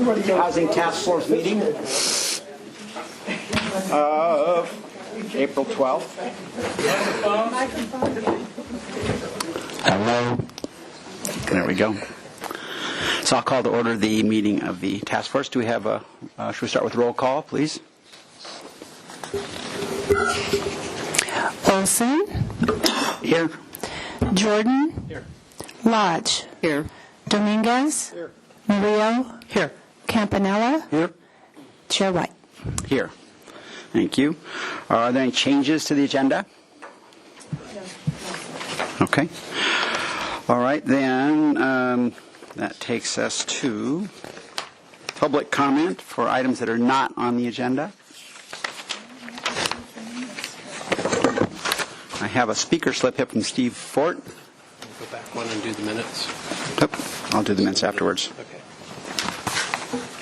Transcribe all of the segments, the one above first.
Housing Task Force meeting of April 12th. Hello. There we go. So I'll call to order the meeting of the task force. Do we have a, should we start with roll call, please? Olson. Here. Jordan. Here. Lodge. Here. Dominguez. Here. Murillo. Here. Campanella. Here. Chair White. Here. Thank you. Are there any changes to the agenda? Okay. All right, then that takes us to public comment for items that are not on the agenda. I have a speaker slip here from Steve Fort. Go back one and do the minutes. I'll do the minutes afterwards. Okay.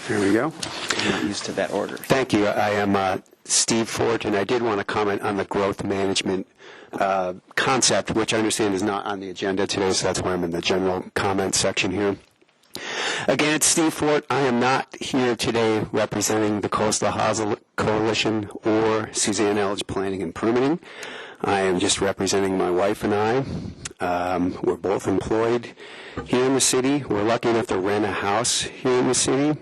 Here we go. I'm not used to that order. Thank you. I am Steve Fort, and I did want to comment on the growth management concept, which I understand is not on the agenda today, so that's why I'm in the general comment section here. Again, it's Steve Fort. I am not here today representing the Coastal Housing Coalition or Suzanne Elledge Planning and Permitting. I am just representing my wife and I. We're both employed here in the city. We're lucky enough to rent a house here in the city,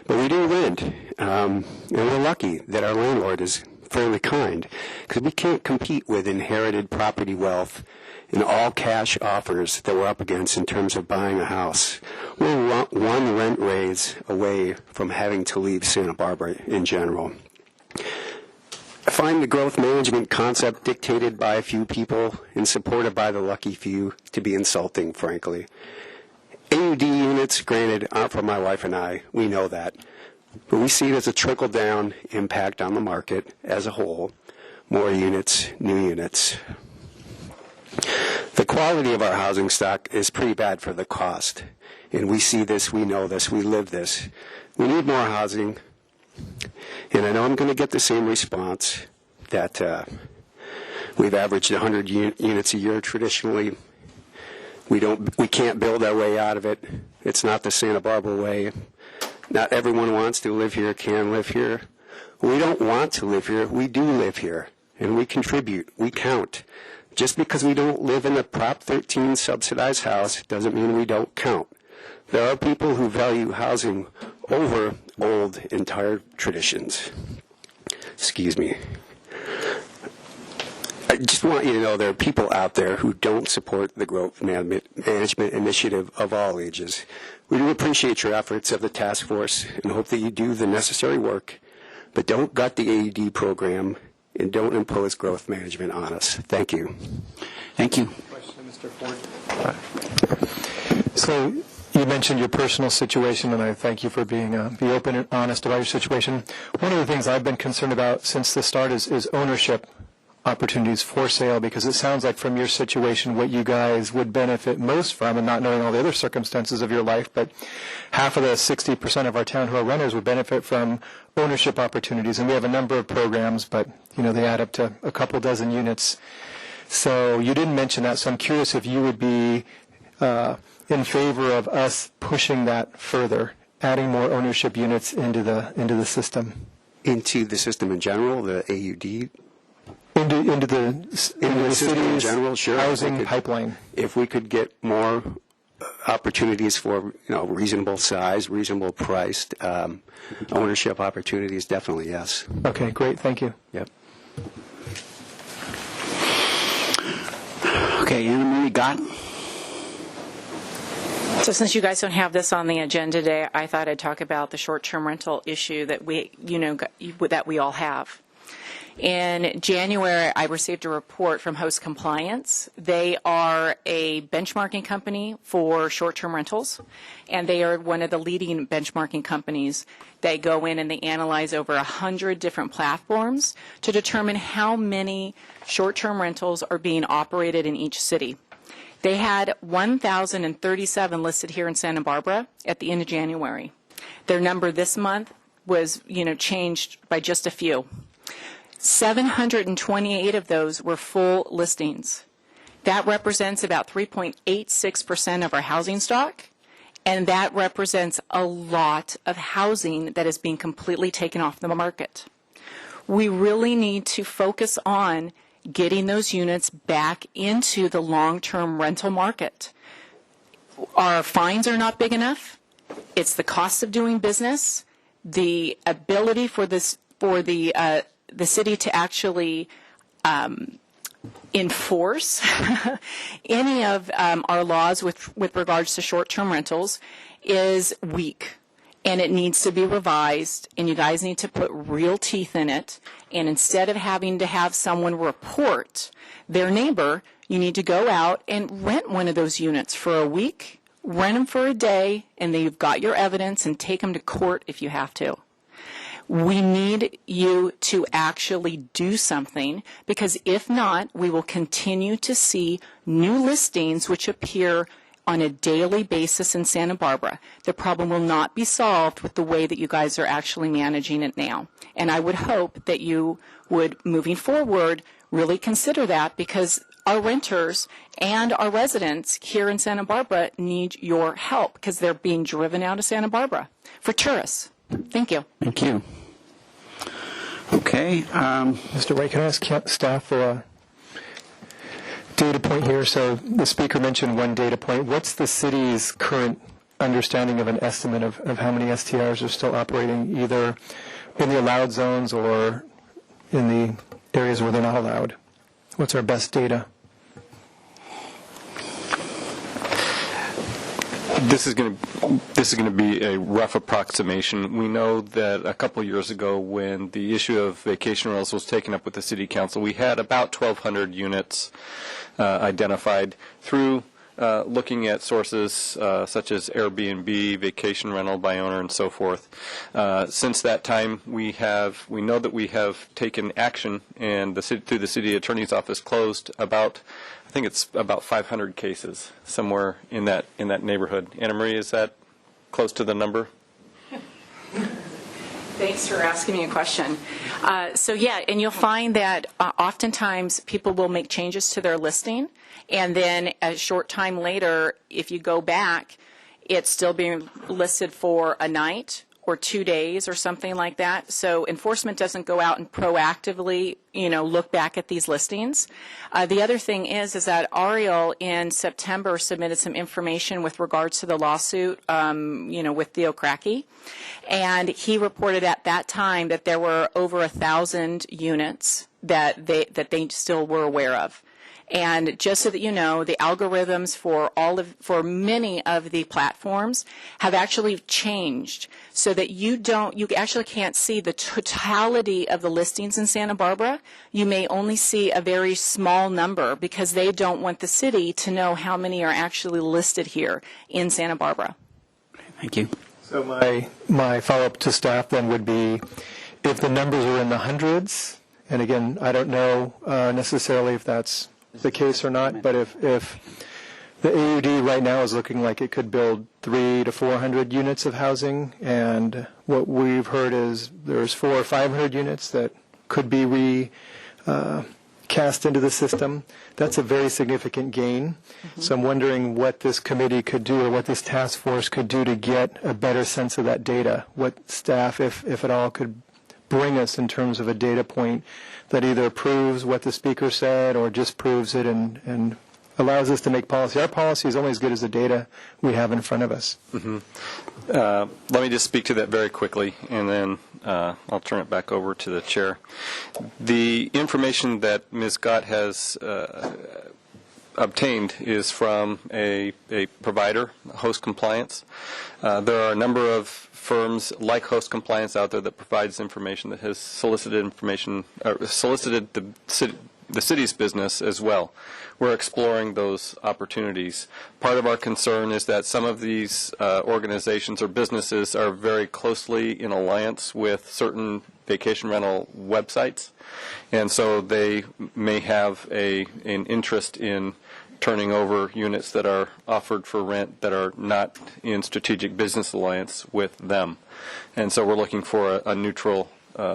but we do rent. And we're lucky that our landlord is fairly kind, because we can't compete with inherited property wealth and all cash offers that we're up against in terms of buying a house. We're one rent raise away from having to leave Santa Barbara in general. I find the growth management concept dictated by a few people and supported by the lucky few to be insulting, frankly. AUD units, granted, aren't for my wife and I. We know that. But we see it as a trickle-down impact on the market as a whole. More units, new units. The quality of our housing stock is pretty bad for the cost. And we see this, we know this, we live this. We need more housing. And I know I'm going to get the same response that we've averaged 100 units a year traditionally. We can't build our way out of it. It's not the Santa Barbara way. Not everyone wants to live here, can live here. We don't want to live here. We do live here. And we contribute. We count. Just because we don't live in a Prop 13 subsidized house doesn't mean we don't count. There are people who value housing over old and tired traditions. Excuse me. I just want you to know there are people out there who don't support the growth management initiative of all ages. We do appreciate your efforts of the task force and hope that you do the necessary work, but don't gut the AED program and don't impose growth management on us. Thank you. Thank you. Question, Mr. Ford. So you mentioned your personal situation, and I thank you for being open and honest about your situation. One of the things I've been concerned about since the start is ownership opportunities for sale, because it sounds like from your situation what you guys would benefit most from, and not knowing all the other circumstances of your life, but half of the 60% of our town who are renters would benefit from ownership opportunities. And we have a number of programs, but they add up to a couple dozen units. So you didn't mention that, so I'm curious if you would be in favor of us pushing that further, adding more ownership units into the system. Into the system in general, the AUD? Into the system in general, sure. Housing pipeline. If we could get more opportunities for reasonable size, reasonable priced ownership opportunities, definitely yes. Okay, great. Thank you. Yep. Okay, Anna Marie Gott. So since you guys don't have this on the agenda today, I thought I'd talk about the short-term rental issue that we all have. In January, I received a report from Host Compliance. They are a benchmarking company for short-term rentals, and they are one of the leading benchmarking companies. They go in and they analyze over 100 different platforms to determine how many short-term rentals are being operated in each city. They had 1,037 listed here in Santa Barbara at the end of January. Their number this month was, changed by just a few. 728 of those were full listings. That represents about 3.86% of our housing stock, And that represents a lot of housing that is being completely taken off the market. We really need to focus on getting those units back into the long-term rental market. Our fines are not big enough. It's the cost of doing business, the ability for the city to actually enforce any of our laws with regards to short-term rentals is weak, and it needs to be revised, and you guys need to put real teeth in it. And instead of having to have someone report their neighbor, you need to go out and rent one of those units for a week, rent them for a day, and then you've got your evidence, and take them to court if you have to. We need you to actually do something, because if not, we will continue to see new listings which appear on a daily basis in Santa Barbara. The problem will not be solved with the way that you guys are actually managing it now. And I would hope that you would, moving forward, really consider that, because our renters and our residents here in Santa Barbara need your help, because they're being driven out of Santa Barbara for tourists. Thank you. Thank you. Okay. Mr. White, can I ask staff for a data point here? So the speaker mentioned one data point. What's the city's current understanding of an estimate of how many STRs are still operating, either in the allowed zones or in the areas where they're not allowed? What's our best data? This is going to be a rough approximation. We know that a couple of years ago, when the issue of vacation rentals was taken up with the City Council, we had about 1,200 units identified through looking at sources such as Airbnb, vacation rental by owner, and so forth. Since that time, we know that we have taken action, and through the City Attorney's Office closed about, I think it's about 500 cases, somewhere in that neighborhood. Anna Marie, is that close to the number? Thanks for asking me a question. So yeah, and you'll find that oftentimes people will make changes to their listing, and then a short time later, if you go back, it's still being listed for a night or 2 days or something like that. So enforcement doesn't go out and proactively, look back at these listings. The other thing is that Ariel in September submitted some information with regards to the lawsuit, with Theo Cracky. And he reported at that time that there were over 1,000 units that they still were aware of. And just so that you know, the algorithms for many of the platforms have actually changed, so that you actually can't see the totality of the listings in Santa Barbara. You may only see a very small number, because they don't want the city to know how many are actually listed here in Santa Barbara. Thank you. So my follow-up to staff then would be, if the numbers are in the hundreds, and again, I don't know necessarily if that's the case or not, but if the AUD right now is looking like it could build 300 to 400 units of housing, and what we've heard is there's 400 or 500 units that could be recast into the system, that's a very significant gain. Mm-hmm. So I'm wondering what this committee could do, or what this task force could do, to get a better sense of that data. What staff, if at all, could bring us in terms of a data point that either proves what the speaker said or just proves it and allows us to make policy. Our policy is only as good as the data we have in front of us. Mm-hmm. Let me just speak to that very quickly, and then I'll turn it back over to the chair. The information that Ms. Scott has obtained is from a provider, Host Compliance. There are a number of firms like Host Compliance out there that provides information, that has solicited the city's business as well. We're exploring those opportunities. Part of our concern is that some of these organizations or businesses are very closely in alliance with certain vacation rental websites, and so they may have an interest in turning over units that are offered for rent that are not in strategic business alliance with them. And so we're looking for a neutral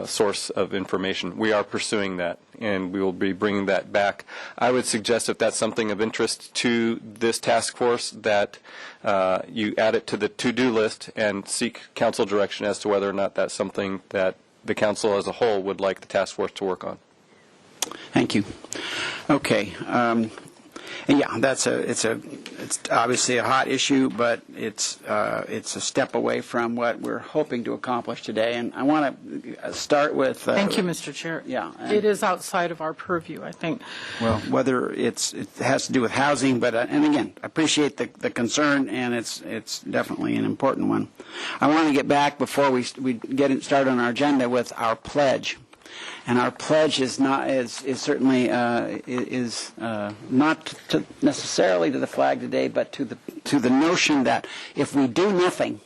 source of information. We are pursuing that, and we will be bringing that back. I would suggest if that's something of interest to this task force that you add it to the to-do list and seek council direction as to whether or not that's something that the council as a whole would like the task force to work on. Thank you. Okay. And yeah, it's obviously a hot issue, but it's a step away from what we're hoping to accomplish today. And I want to start with. Thank you, Mr. Chair. Yeah, it is outside of our purview, I think. Well, whether it has to do with housing, but and again, I appreciate the concern, and it's definitely an important one. I want to get back before we get started on our agenda with our pledge. And our pledge is certainly not to necessarily to the flag today, but to the notion that if we do nothing,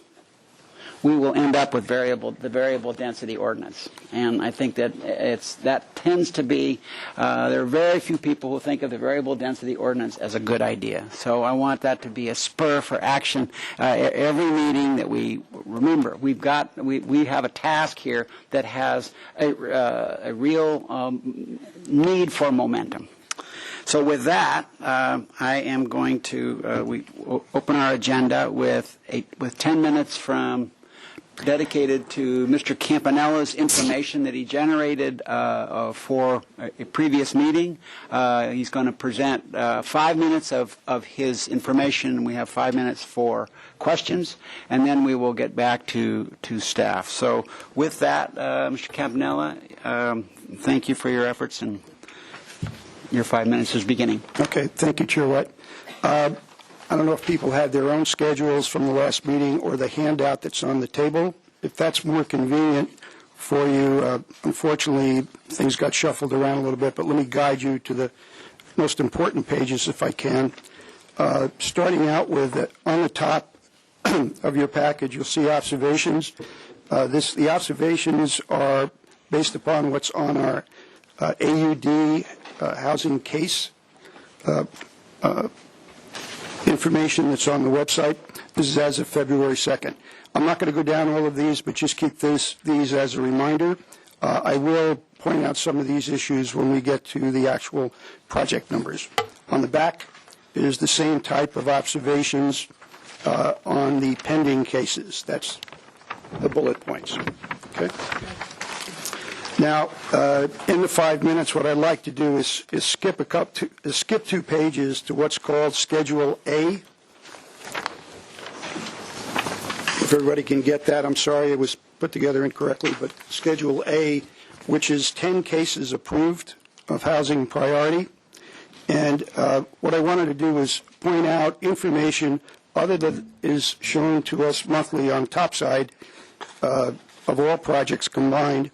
we will end up with the variable density ordinance. And I think that that tends to be there are very few people who think of the variable density ordinance as a good idea. So I want that to be a spur for action. Every meeting that we remember, we have a task here that has a real need for momentum. So with that, I am going to we open our agenda with 10 minutes dedicated to Mr. Campanella's information that he generated for a previous meeting. He's going to present 5 minutes of his information. We have 5 minutes for questions, and then we will get back to staff. So with that, Mr. Campanella, thank you for your efforts, and your 5 minutes is beginning. Okay, thank you, Chair White. I don't know if people had their own schedules from the last meeting or the handout that's on the table. If that's more convenient for you, unfortunately, things got shuffled around a little bit, but let me guide you to the most important pages if I can. Starting out with, on the top of your package, you'll see observations. The observations are based upon what's on our AUD housing case information that's on the website. This is as of February 2nd. I'm not going to go down all of these, but just keep these as a reminder. I will point out some of these issues when we get to the actual project numbers. On the back is the same type of observations on the pending cases. That's the bullet points. Okay. Now, in the 5 minutes, what I'd like to do is skip 2 pages to what's called Schedule A. If everybody can get that, I'm sorry it was put together incorrectly, but Schedule A, which is 10 cases approved of housing priority. And what I wanted to do is point out information other than is shown to us monthly on top side of all projects combined,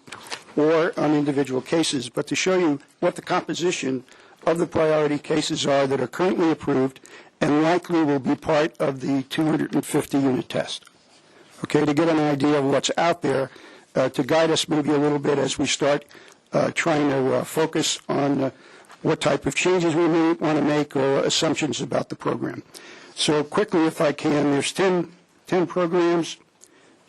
or on individual cases, but to show you what the composition of the priority cases are that are currently approved and likely will be part of the 250-unit test. Okay, to get an idea of what's out there, to guide us maybe a little bit as we start trying to focus on what type of changes we may want to make or assumptions about the program. So quickly, if I can, there's 10 programs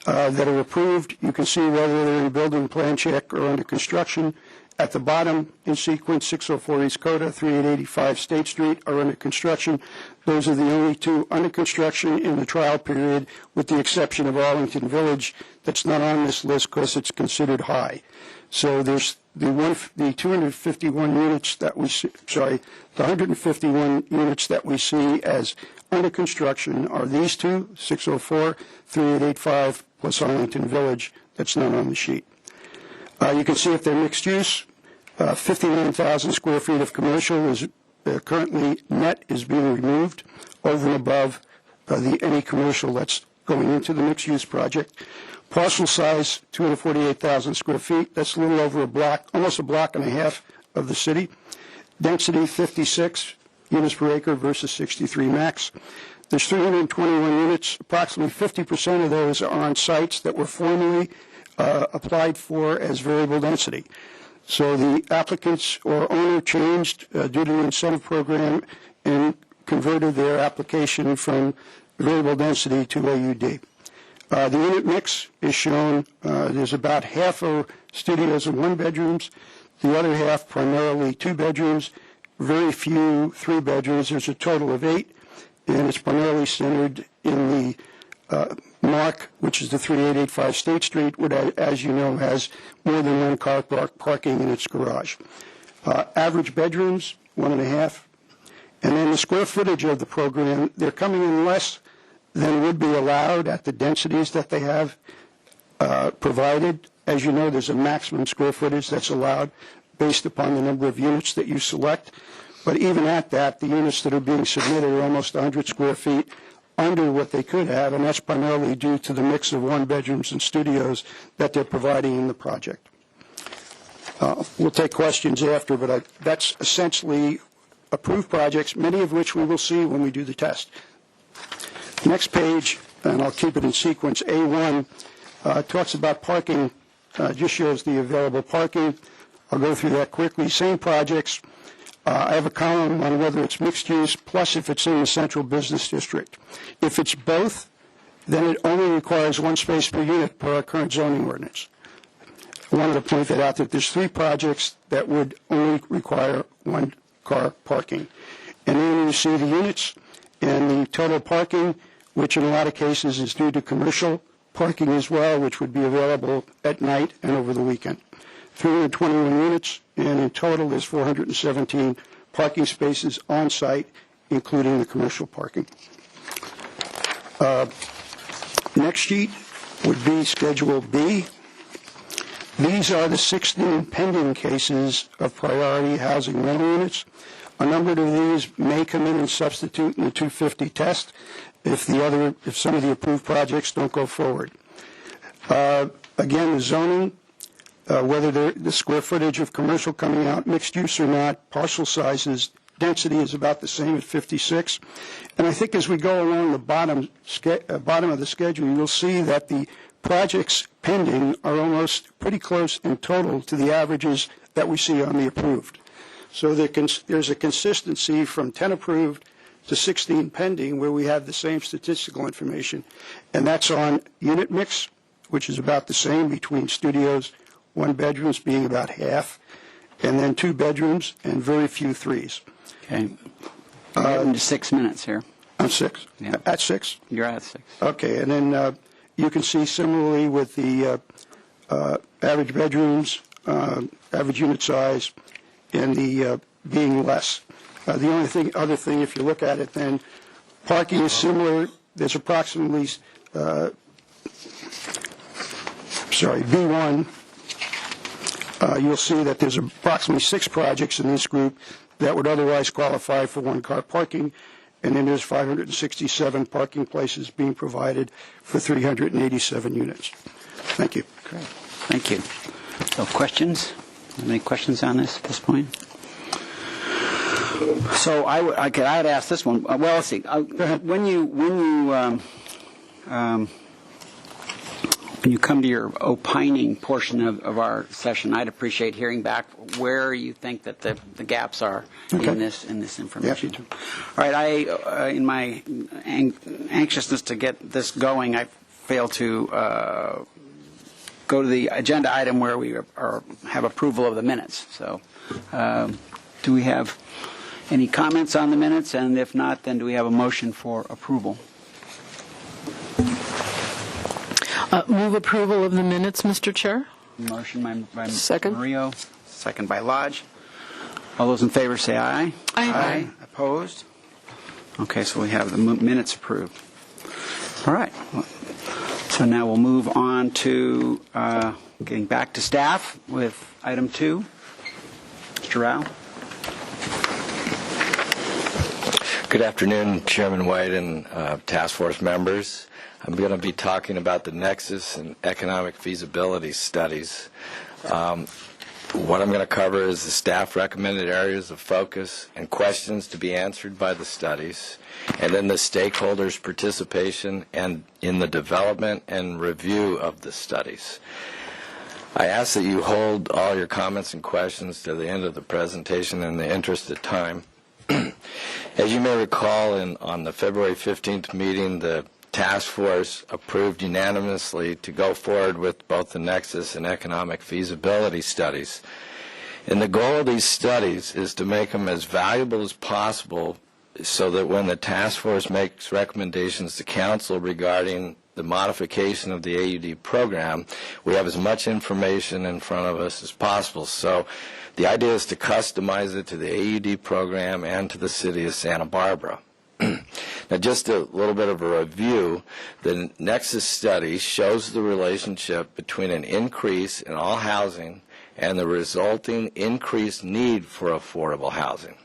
that are approved. You can see whether they're in building plan check or under construction. At the bottom, in sequence, 604 East Coda, 3885 State Street are under construction. Those are the only 2 under construction in the trial period, with the exception of Arlington Village. That's not on this list because it's considered high. So there's the 251 units that we see, the 151 units that we see as under construction are these 2, 604, 3885, plus Arlington Village. That's not on the sheet. You can see if they're mixed use, 59,000 square feet of commercial is currently net is being removed over and above any commercial that's going into the mixed use project. Parcel size, 248,000 square feet. That's a little over a block, almost a block and a half of the city. Density, 56 units per acre versus 63 max. There's 321 units. Approximately 50% of those are on sites that were formerly applied for as variable density. So the applicants or owner changed due to the incentive program and converted their application from variable density to AUD. The unit mix is shown. There's about half are studios and one-bedrooms, the other half primarily two-bedrooms, very few three-bedrooms. There's a total of 8, and it's primarily centered in the Mark, which is the 3885 State Street, which, as you know, has more than one car parking in its garage. Average bedrooms, 1.5. And then the square footage of the program, they're coming in less than would be allowed at the densities that they have provided. As you know, there's a maximum square footage that's allowed based upon the number of units that you select. But even at that, the units that are being submitted are almost 100 square feet under what they could have, and that's primarily due to the mix of one-bedrooms and studios that they're providing in the project. We'll take questions after, but that's essentially approved projects, many of which we will see when we do the test. Next page, and I'll keep it in sequence, A1 talks about parking, just shows the available parking. I'll go through that quickly. Same projects. I have a column on whether it's mixed use, plus if it's in the central business district. If it's both, then it only requires 1 space per unit per our current zoning ordinance. I wanted to point that out, that there's 3 projects that would only require 1 car parking. And then you see the units and the total parking, which in a lot of cases is due to commercial parking as well, which would be available at night and over the weekend. 321 units, and in total there's 417 parking spaces on site, including the commercial parking. Next sheet would be Schedule B. These are the 16 pending cases of priority housing rental units. A number of these may come in and substitute in the 250 test if some of the approved projects don't go forward. Again, the zoning, whether the square footage of commercial coming out, mixed use or not, parcel sizes, density is about the same at 56. And I think as we go along the bottom of the schedule, you'll see that the projects pending are almost pretty close in total to the averages that we see on the approved. So there's a consistency from 10 approved to 16 pending where we have the same statistical information. And that's on unit mix, which is about the same between studios, 1 bedrooms being about half, and then 2 bedrooms and very few threes. Okay. We're getting to 6 minutes here. I'm 6. Yeah. At 6? You're at 6. Okay, and then you can see similarly with the average bedrooms, average unit size, and the being less. The only other thing, if you look at it, then parking is similar. There's approximately, B1. You'll see that there's approximately 6 projects in this group that would otherwise qualify for 1 car parking, and then there's 567 parking places being provided for 387 units. Thank you. Great. Thank you. So questions? Any questions on this at this point? So I'd ask this one. Well, let's see. When you come to your opining portion of our session, I'd appreciate hearing back where you think that the gaps are in this information. Yep. All right. In my anxiousness to get this going, I failed to go to the agenda item where we have approval of the minutes. So, do we have any comments on the minutes? And if not, then do we have a motion for approval? Move approval of the minutes, Mr. Chair. Motion by Second. Murillo, second by Lodge. All those in favor say aye. Aye. Opposed? Okay, so we have the minutes approved. All right. So now we'll move on to getting back to staff with item 2. Mr. Rao. Good afternoon, Chairman White and task force members. I'm going to be talking about the Nexus and economic feasibility studies. What I'm going to cover is the staff recommended areas of focus and questions to be answered by the studies, and then the stakeholders' participation and in the development and review of the studies. I ask that you hold all your comments and questions to the end of the presentation in the interest of time. As you may recall, on the February 15th meeting, the task force approved unanimously to go forward with both the Nexus and economic feasibility studies. And the goal of these studies is to make them as valuable as possible so that when the task force makes recommendations to council regarding the modification of the AUD program, we have as much information in front of us as possible. So the idea is to customize it to the AUD program and to the city of Santa Barbara. Now, just a little bit of a review. The Nexus study shows the relationship between an increase in all housing and the resulting increased need for affordable housing.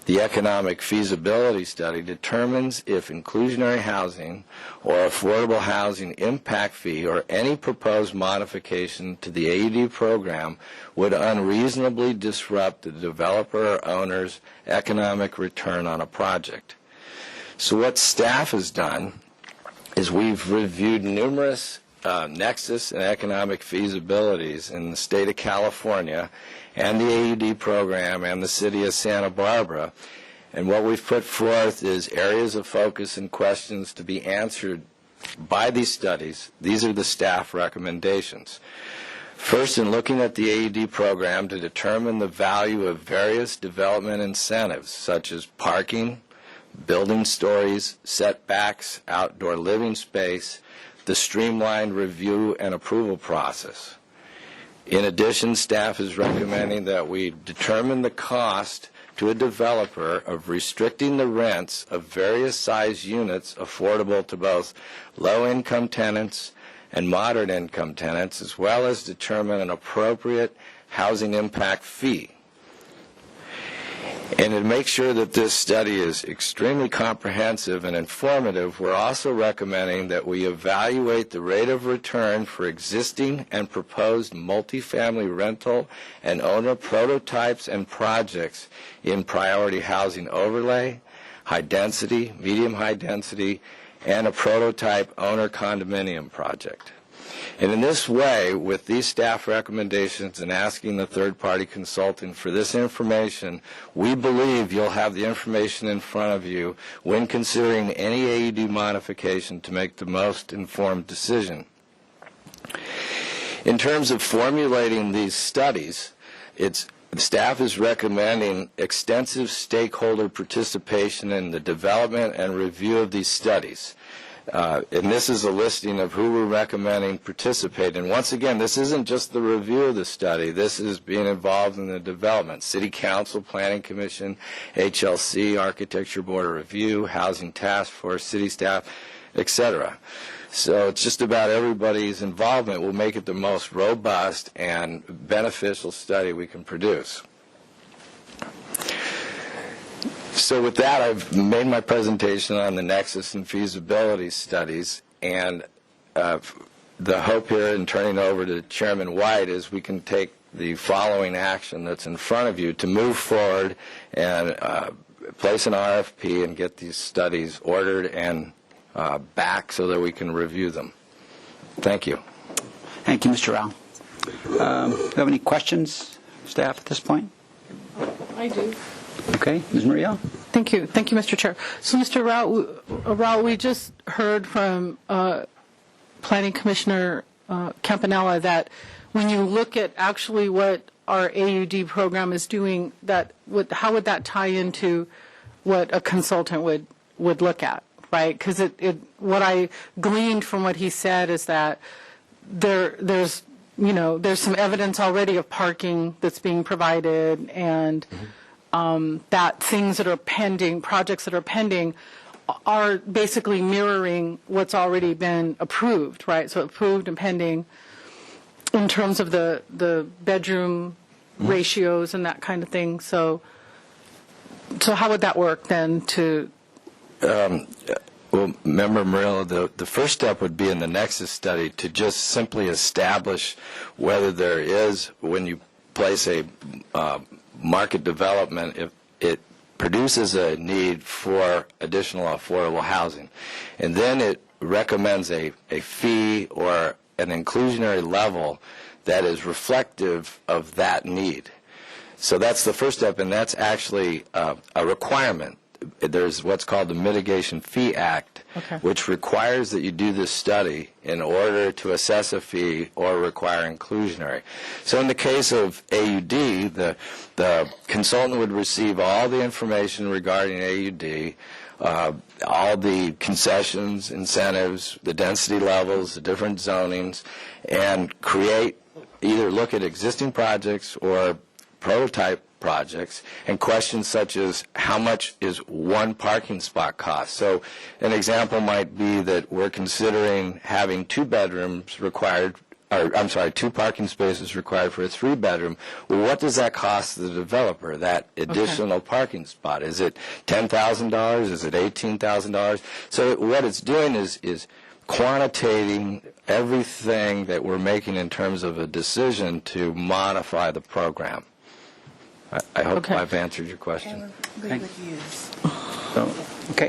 The economic feasibility study determines if inclusionary housing or affordable housing impact fee or any proposed modification to the AUD program would unreasonably disrupt the developer or owner's economic return on a project. So what staff has done is we've reviewed numerous Nexus and economic feasibilities in the state of California and the AUD program and the city of Santa Barbara. And what we've put forth is areas of focus and questions to be answered by these studies. These are the staff recommendations. First, in looking at the AUD program to determine the value of various development incentives, such as parking, building stories, setbacks, outdoor living space, the streamlined review and approval process. In addition, staff is recommending that we determine the cost to a developer of restricting the rents of various size units affordable to both low-income tenants and moderate-income tenants, as well as determine an appropriate housing impact fee. And to make sure that this study is extremely comprehensive and informative, we're also recommending that we evaluate the rate of return for existing and proposed multifamily rental and owner prototypes and projects in priority housing overlay, high density, medium high density, and a prototype owner condominium project. And in this way, with these staff recommendations and asking the third-party consultant for this information, we believe you'll have the information in front of you when considering any AUD modification to make the most informed decision. In terms of formulating these studies, staff is recommending extensive stakeholder participation in the development and review of these studies. And this is a listing of who we're recommending participate. And once again, this isn't just the review of the study. This is being involved in the development. City Council, Planning Commission, HLC, Architecture Board of Review, Housing Task Force, city staff, etc. So it's just about everybody's involvement will make it the most robust and beneficial study we can produce. So with that, I've made my presentation on the Nexus and feasibility studies, and the hope here in turning over to Chairman White is we can take the following action that's in front of you to move forward and place an RFP and get these studies ordered and back so that we can review them. Thank you. Thank you, Mr. Rao. Do you have any questions, staff, at this point? I do. Okay, Ms. Murillo? Thank you. Thank you, Mr. Chair. So, Mr. Rao, we just heard from Planning Commissioner Campanella that when you look at actually what our AUD program is doing, how would that tie into what a consultant would look at, right? Because what I gleaned from what he said is that there's some evidence already of parking that's being provided, and that things that are pending, projects that are pending, are basically mirroring what's already been approved, right? So approved and pending in terms of the bedroom ratios and that kind of thing. So how would that work then to... Well, Member Murillo, the first step would be in the Nexus study to just simply establish whether there is, when you place a market development, if it produces a need for additional affordable housing. And then it recommends a fee or an inclusionary level that is reflective of that need. So that's the first step, and that's actually a requirement there's what's called the Mitigation Fee Act, which requires that you do this study in order to assess a fee or require inclusionary. So in the case of AUD, the consultant would receive all the information regarding AUD, all the concessions, incentives, the density levels, the different zonings, and either look at existing projects or prototype projects, and questions such as how much is one parking spot cost. So an example might be that we're considering having 2 bedrooms required, or I'm sorry, 2 parking spaces required for a 3-bedroom. Well, what does that cost the developer, that additional parking spot? Is it $10,000? Is it $18,000? So what it's doing is quantitating everything that we're making in terms of a decision to modify the program. I hope I've answered your question. Okay,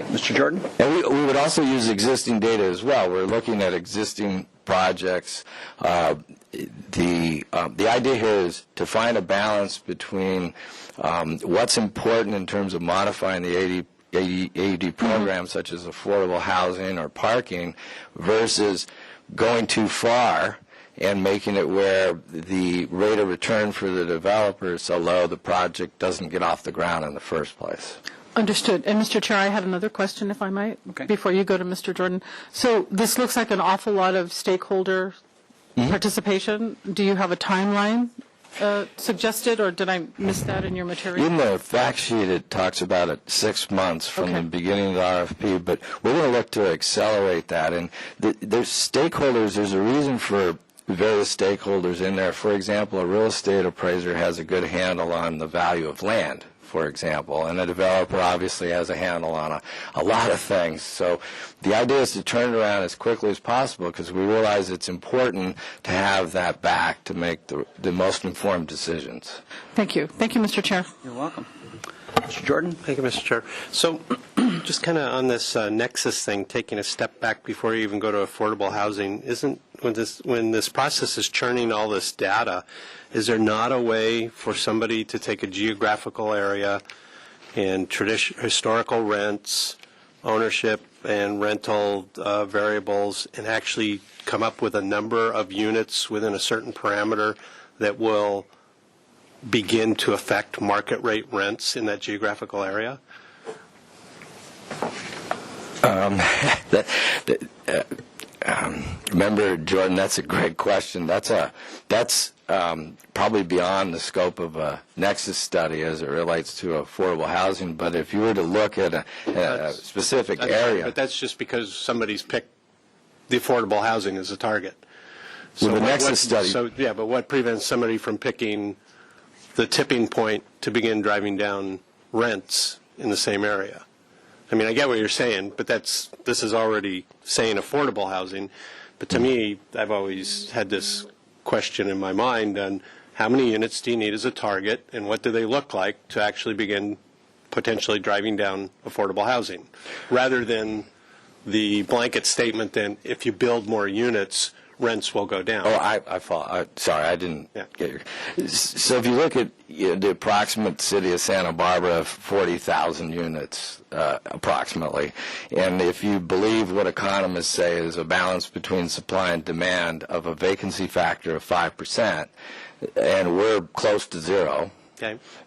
Mr. Jordan? And we would also use existing data as well. We're looking at existing projects. The idea here is to find a balance between what's important in terms of modifying the AUD program, such as affordable housing or parking, versus going too far and making it where the rate of return for the developer is so low the project doesn't get off the ground in the first place. Understood. And Mr. Chair, I had another question, if I might, before you go to Mr. Jordan. So this looks like an awful lot of stakeholder participation. Do you have a timeline suggested, or did I miss that in your material? In the fact sheet, it talks about it 6 months from the beginning of the RFP, but we're going to look to accelerate that. And there's stakeholders, there's a reason for various stakeholders in there. For example, a real estate appraiser has a good handle on the value of land, for example, and a developer obviously has a handle on a lot of things. So the idea is to turn it around as quickly as possible, because we realize it's important to have that back to make the most informed decisions. Thank you. Thank you, Mr. Chair. You're welcome. Mr. Jordan? Thank you, Mr. Chair. So just kind of on this Nexus thing, taking a step back before you even go to affordable housing, when this process is churning all this data, is there not a way for somebody to take a geographical area and historical rents, ownership, and rental variables, and actually come up with a number of units within a certain parameter that will begin to affect market rate rents in that geographical area? Remember, Jordan, that's a great question. That's probably beyond the scope of a Nexus study as it relates to affordable housing. But if you were to look at a specific area, but that's just because somebody's picked the affordable housing as a target. So with the Nexus study, but what prevents somebody from picking the tipping point to begin driving down rents in the same area? I mean, I get what you're saying, but this is already saying affordable housing. But to me, I've always had this question in my mind on how many units do you need as a target, and what do they look like to actually begin potentially driving down affordable housing, rather than the blanket statement that if you build more units, rents will go down. Oh, sorry, I didn't get your. So if you look at the approximate city of Santa Barbara, 40,000 units approximately, and if you believe what economists say is a balance between supply and demand of a vacancy factor of 5%, and we're close to zero,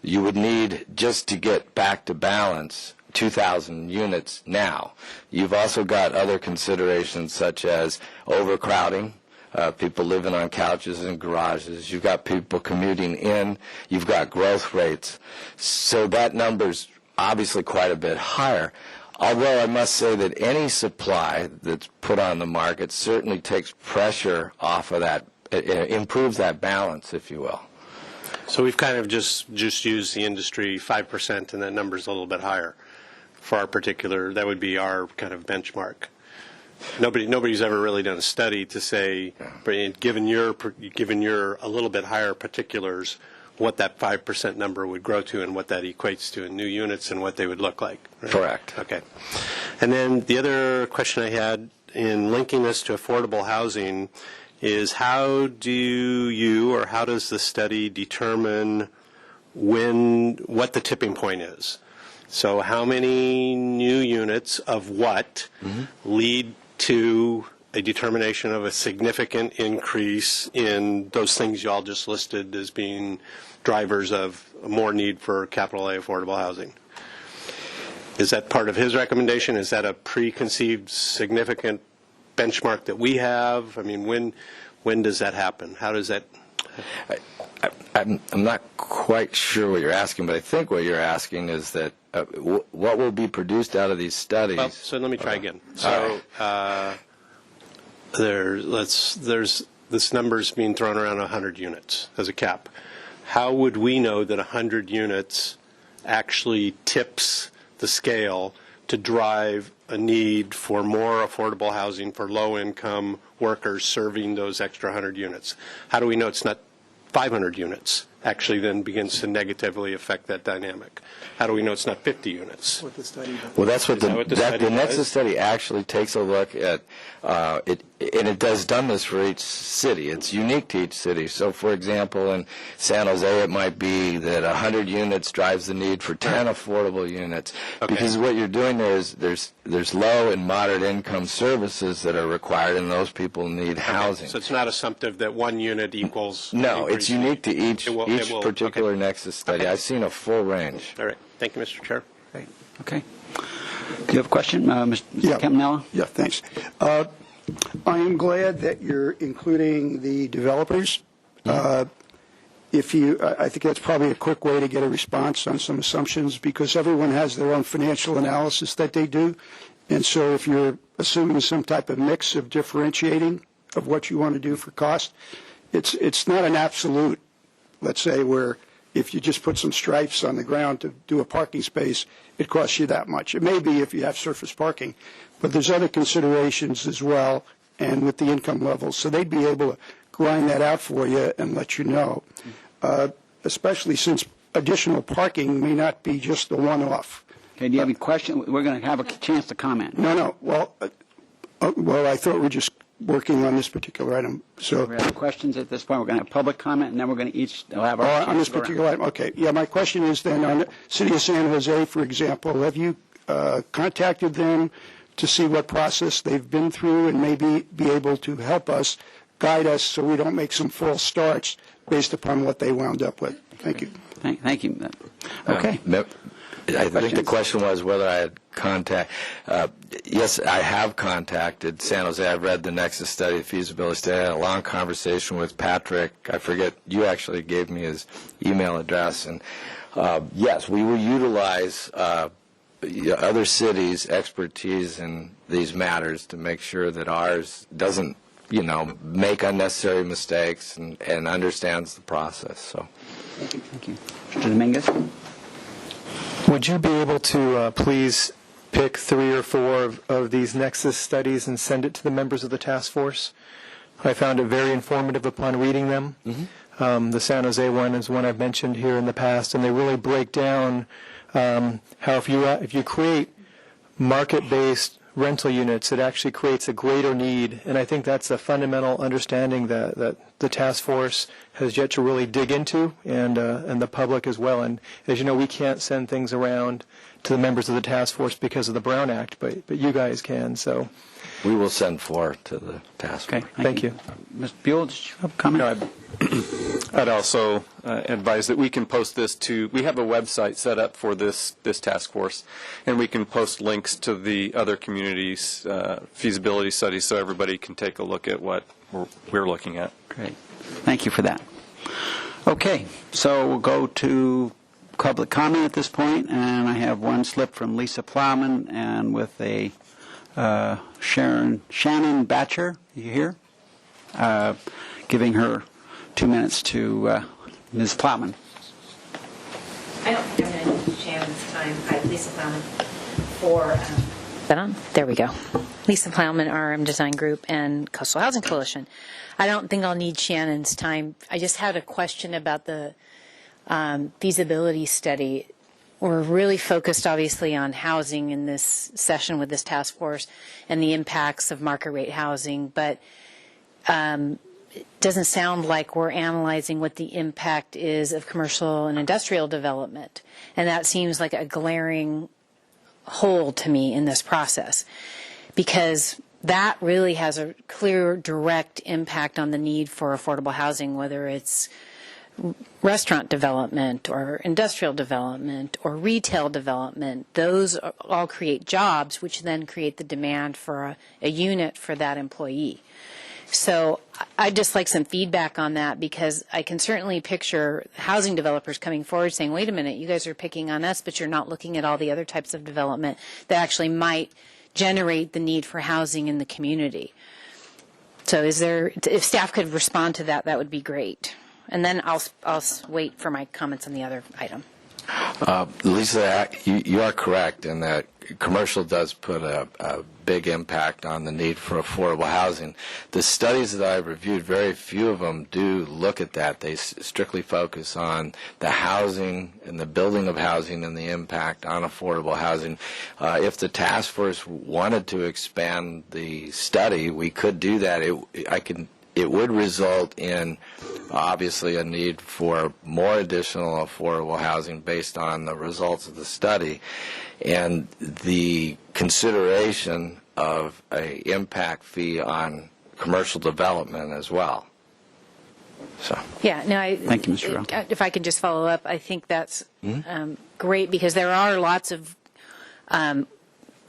you would need, just to get back to balance, 2,000 units now. You've also got other considerations such as overcrowding, people living on couches and garages. You've got people commuting in. You've got growth rates. So that number's obviously quite a bit higher. Although I must say that any supply that's put on the market certainly takes pressure off of that, improves that balance, if you will. So we've kind of just used the industry 5%, and that number's a little bit higher for our particular. That would be our kind of benchmark. Nobody's ever really done a study to say, given your a little bit higher particulars, what that 5% number would grow to and what that equates to in new units and what they would look like. Right? Correct. Okay. And then the other question I had in linking this to affordable housing is, how do you, or how does the study determine what the tipping point is? So how many new units of what lead to a determination of a significant increase in those things you all just listed as being drivers of more need for capital A affordable housing? Is that part of his recommendation? Is that a preconceived significant benchmark that we have? I mean, when does that happen? How does that? I'm not quite sure what you're asking, but I think what you're asking is that what will be produced out of these studies. Well, so let me try again. So there's this number's being thrown around 100 units as a cap. How would we know that 100 units actually tips the scale to drive a need for more affordable housing for low-income workers serving those extra 100 units? How do we know it's not 500 units actually then begins to negatively affect that dynamic? How do we know it's not 50 units? Well, that's what the Nexus does? study actually takes a look at, and it does done this for each city. It's unique to each city. So, for example, in San Jose, it might be that 100 units drives the need for 10 affordable units. Okay. Because what you're doing there is there's low and moderate income services that are required, and those people need housing. So it's not assumptive that one unit equals. No, it's unique to each particular okay. Nexus study. Okay. I've seen a full range. All right. Thank you, Mr. Chair. Okay. Do you have a question, Mr. Campanella? Yeah, thanks. I am glad that you're including the developers. I think that's probably a quick way to get a response on some assumptions, because everyone has their own financial analysis that they do. And so if you're assuming some type of mix of differentiating of what you want to do for cost, it's not an absolute, let's say, where if you just put some stripes on the ground to do a parking space, it costs you that much. It may be if you have surface parking, but there's other considerations as well, and with the income levels. So they'd be able to grind that out for you and let you know, especially since additional parking may not be just a one-off. Okay, do you have any question? We're going to have a chance to comment. No. Well, I thought we were just working on this particular item. So We have questions at this point. We're going to have public comment, and then we're going to each have our on this chance to go particular around. item, okay. Yeah, my question is then on the City of San Jose, for example, have you contacted them to see what process they've been through and maybe be able to help us, guide us, so we don't make some false starts based upon what they wound up with? Thank you. Thank you. Okay. I think the question was whether I had contact. Yes, I have contacted San Jose. I've read the Nexus study, the feasibility study. I had a long conversation with Patrick. I forget, you actually gave me his email address. And yes, we will utilize other cities' expertise in these matters to make sure that ours doesn't, make unnecessary mistakes and understands the process. So, Thank you. Mr. Dominguez? Would you be able to please pick 3 or 4 of these Nexus studies and send it to the members of the task force? I found it very informative upon reading them. Mm-hmm. The San Jose one is one I've mentioned here in the past, and they really break down how if you create market-based rental units, it actually creates a greater need, and I think that's a fundamental understanding that the task force has yet to really dig into, and the public as well. And as you know, we can't send things around to the members of the task force because of the Brown Act, but you guys can. So we will send 4 to the task force. Okay, thank you. Ms. Buell, did you have a comment? I'd also advise that we can post this to, we have a website set up for this task force, and we can post links to the other communities' feasibility studies so everybody can take a look at what we're looking at. Great. Thank you for that. Okay, so we'll go to public comment at this point, and I have one slip from Lisa Plowman and with a Shannon Batcher, you here? Giving her 2 minutes to Ms. Plowman. I don't think I'm going to need Shannon's time. Hi, Lisa Plowman for, is that on? There we go. Lisa Plowman, RM Design Group and Coastal Housing Coalition. I don't think I'll need Shannon's time. I just had a question about the feasibility study. We're really focused, obviously, on housing in this session with this task force and the impacts of market rate housing. But doesn't sound like we're analyzing what the impact is of commercial and industrial development. And that seems like a glaring hole to me in this process, because that really has a clear, direct impact on the need for affordable housing, whether it's restaurant development or industrial development or retail development. Those all create jobs, which then create the demand for a unit for that employee. So I'd just like some feedback on that, because I can certainly picture housing developers coming forward saying, wait a minute, you guys are picking on us, but you're not looking at all the other types of development that actually might generate the need for housing in the community. So if staff could respond to that, that would be great. And then I'll wait for my comments on the other item. Lisa, you are correct in that commercial does put a big impact on the need for affordable housing. The studies that I've reviewed, very few of them do look at that. They strictly focus on the housing and the building of housing and the impact on affordable housing. If the task force wanted to expand the study, we could do that. It would result in, obviously, a need for more additional affordable housing based on the results of the study, and the consideration of an impact fee on commercial development as well. So. Yeah, no, Thank you, Mr. Rowe. If I could just follow up, I think that's great, because there are lots of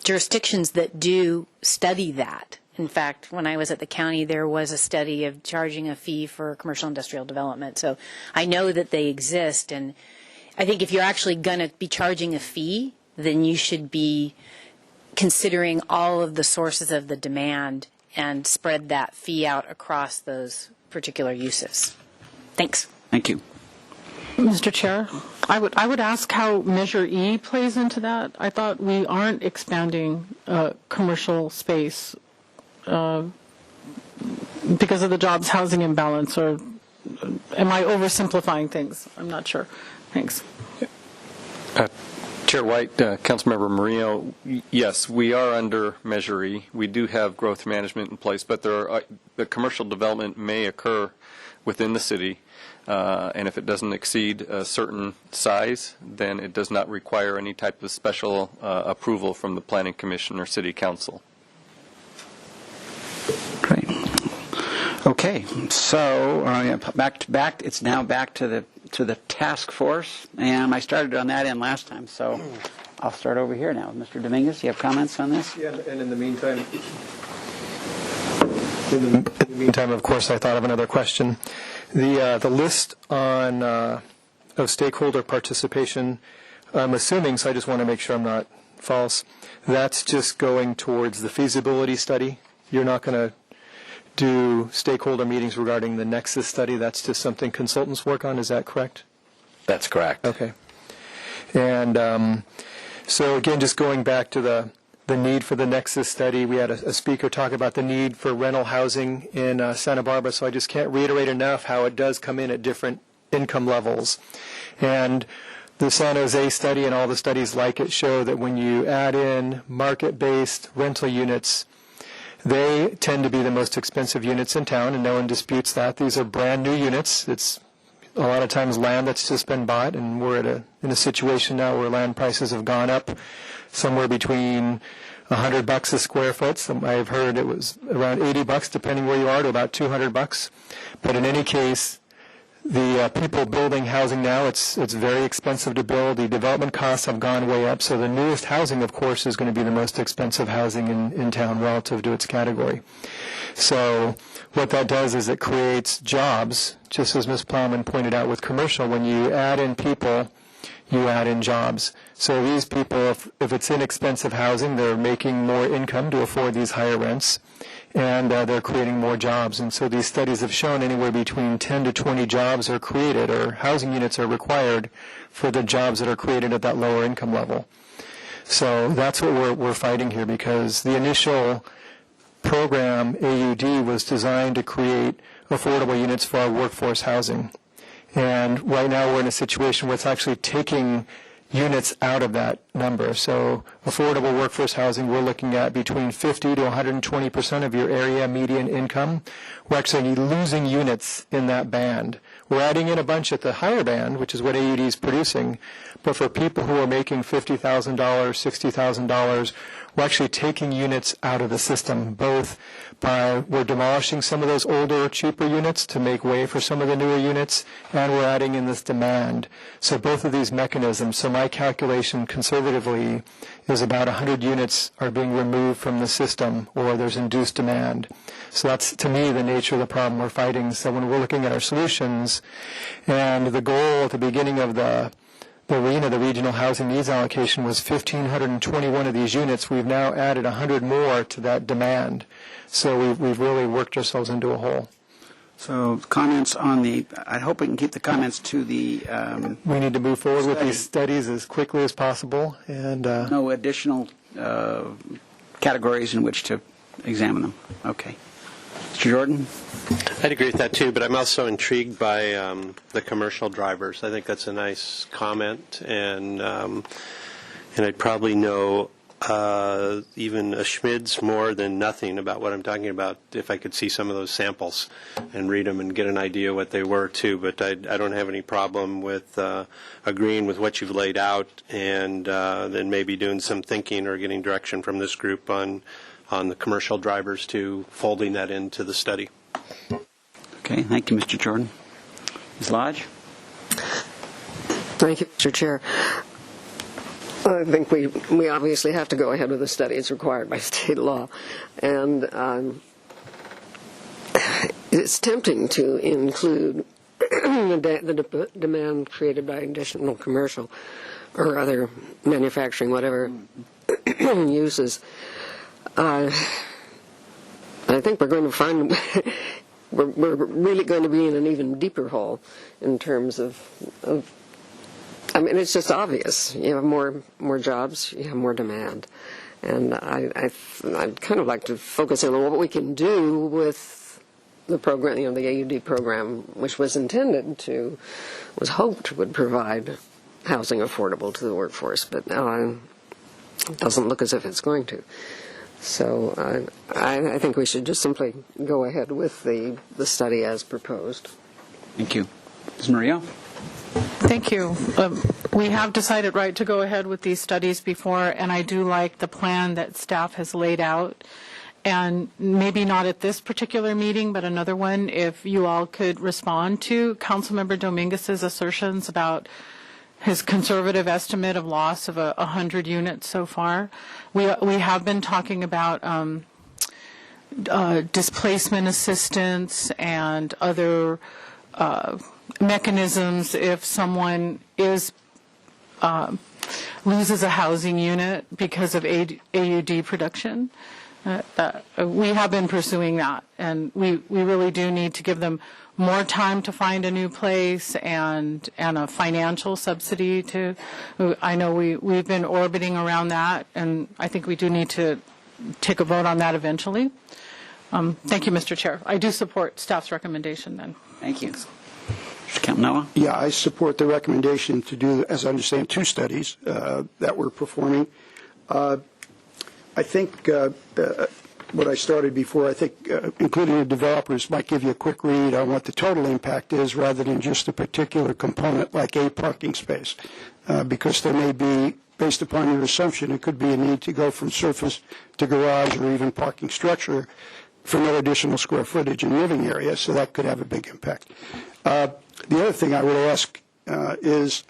jurisdictions that do study that. In fact, when I was at the county, there was a study of charging a fee for commercial industrial development. So I know that they exist, and I think if you're actually going to be charging a fee, then you should be considering all of the sources of the demand and spread that fee out across those particular uses. Thanks. Thank you. Mr. Chair, I would ask how Measure E plays into that. I thought we aren't expanding commercial space because of the jobs housing imbalance, or am I oversimplifying things? I'm not sure. Thanks. Chair White, Councilmember Murillo, yes, we are under Measure E. We do have growth management in place, but the commercial development may occur within the city, and if it doesn't exceed a certain size, then it does not require any type of special approval from the Planning Commission or City Council. Great. Okay, so it's now back to the task force, and I started on that end last time, so I'll start over here now. Mr. Dominguez, you have comments on this? Yeah, and in the meantime, of course, I thought of another question. The list on of stakeholder participation, I'm assuming, so I just want to make sure I'm not false, that's just going towards the feasibility study. You're not going to do stakeholder meetings regarding the Nexus study. That's just something consultants work on. Is that correct? That's correct. Okay. And so again, just going back to the need for the Nexus study, we had a speaker talk about the need for rental housing in Santa Barbara, so I just can't reiterate enough how it does come in at different income levels. And the San Jose study and all the studies like it show that when you add in market-based rental units, they tend to be the most expensive units in town, and no one disputes that. These are brand new units. It's a lot of times land that's just been bought, and we're in a situation now where land prices have gone up somewhere between $100 a square foot. I've heard it was around $80, depending where you are, to about $200. But in any case, the people building housing now, it's very expensive to build. The development costs have gone way up. So the newest housing, of course, is going to be the most expensive housing in town relative to its category. So what that does is it creates jobs, just as Ms. Plowman pointed out with commercial. When you add in people, you add in jobs. So these people, if it's inexpensive housing, they're making more income to afford these higher rents, and they're creating more jobs. And so these studies have shown anywhere between 10 to 20 jobs are created, or housing units are required for the jobs that are created at that lower income level. So that's what we're fighting here, because the initial program, AUD, was designed to create affordable units for our workforce housing. And right now we're in a situation where it's actually taking units out of that number. So affordable workforce housing, we're looking at between 50 to 120% of your area median income. We're actually losing units in that band. We're adding in a bunch at the higher band, which is what AUD is producing. But for people who are making $50,000, $60,000, we're actually taking units out of the system, both by we're demolishing some of those older, cheaper units to make way for some of the newer units, and we're adding in this demand. So both of these mechanisms, so my calculation conservatively is about 100 units are being removed from the system, or there's induced demand. So that's, to me, the nature of the problem we're fighting. So when we're looking at our solutions, and the goal at the beginning of the RHNA, the Regional Housing Needs Allocation, was 1,521 of these units. We've now added 100 more to that demand. So we've really worked ourselves into a hole. So comments on the, I hope we can keep the comments to the... we need to move forward with these studies as quickly as possible. And no additional categories in which to examine them. Okay. Mr. Jordan? I'd agree with that too, but I'm also intrigued by the commercial drivers. I think that's a nice comment, and I'd probably know even a schmidz more than nothing about what I'm talking about if I could see some of those samples and read them and get an idea what they were too. But I don't have any problem with agreeing with what you've laid out, and then maybe doing some thinking or getting direction from this group on the commercial drivers to folding that into the study. Okay, thank you, Mr. Jordan. Ms. Lodge? Thank you, Mr. Chair. I think we obviously have to go ahead with the study. It's required by state law. And it's tempting to include the demand created by additional commercial or other manufacturing, whatever uses. I think we're going to find we're really going to be in an even deeper hole in terms of I mean, it's just obvious. You have more jobs, you have more demand, and I'd kind of like to focus in on what we can do with the program, the AUD program, which was hoped would provide housing affordable to the workforce, but now it doesn't look as if it's going to. So I think we should just simply go ahead with the study as proposed. Thank you. Ms. Murillo? Thank you. We have decided, right, to go ahead with these studies before, and I do like the plan that staff has laid out. And maybe not at this particular meeting, but another one, if you all could respond to Councilmember Dominguez's assertions about his conservative estimate of loss of 100 units so far. We have been talking about displacement assistance and other mechanisms if someone loses a housing unit because of AUD production. We have been pursuing that, and we really do need to give them more time to find a new place and a financial subsidy to. I know we've been orbiting around that, and I think we do need to take a vote on that eventually. Thank you, Mr. Chair. I do support staff's recommendation then. Thank you. Mr. Campanella? Yeah, I support the recommendation to do, as I understand, 2 studies that we're performing. I think what I started before, I think including the developers might give you a quick read on what the total impact is rather than just a particular component like a parking space, because there may be, based upon your assumption, it could be a need to go from surface to garage or even parking structure for no additional square footage in living area, so that could have a big impact. The other thing I would ask is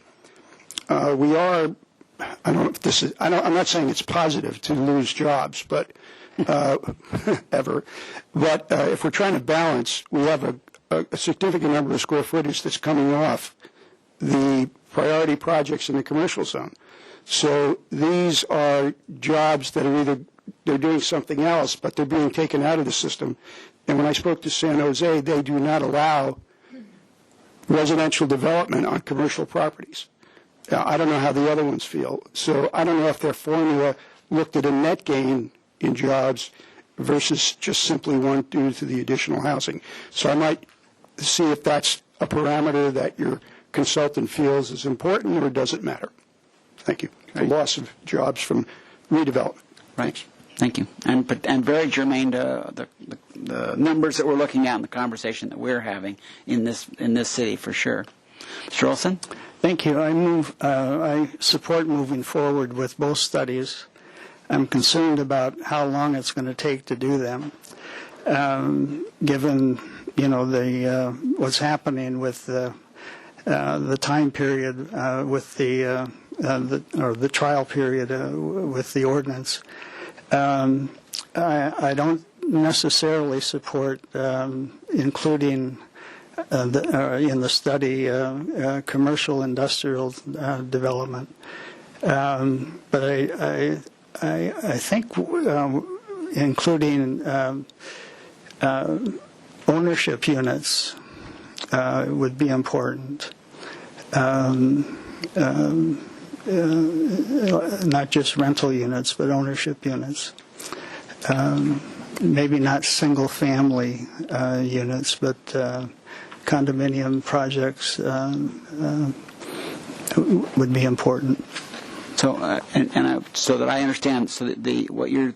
we are, I don't know if this is, I'm not saying it's positive to lose jobs, but ever. But if we're trying to balance, we have a significant number of square footage that's coming off the priority projects in the commercial zone. So these are jobs that are either they're doing something else, but they're being taken out of the system. And when I spoke to San Jose, they do not allow residential development on commercial properties. I don't know how the other ones feel. So I don't know if their formula looked at a net gain in jobs versus just simply one due to the additional housing. So I might see if that's a parameter that your consultant feels is important, or does it matter? Thank you. The Right. loss of jobs from redevelopment. Right. Thank you. And very germane to the numbers that we're looking at and the conversation that we're having in this city for sure. Mr. Olson? Thank you. I support moving forward with both studies. I'm concerned about how long it's going to take to do them, given what's happening with the time period with the trial period with the ordinance. I don't necessarily support including in the study commercial industrial development, but I think including ownership units would be important. Not just rental units, but ownership units. Maybe not single-family units, but condominium projects would be important. So, so that I understand, so that what you're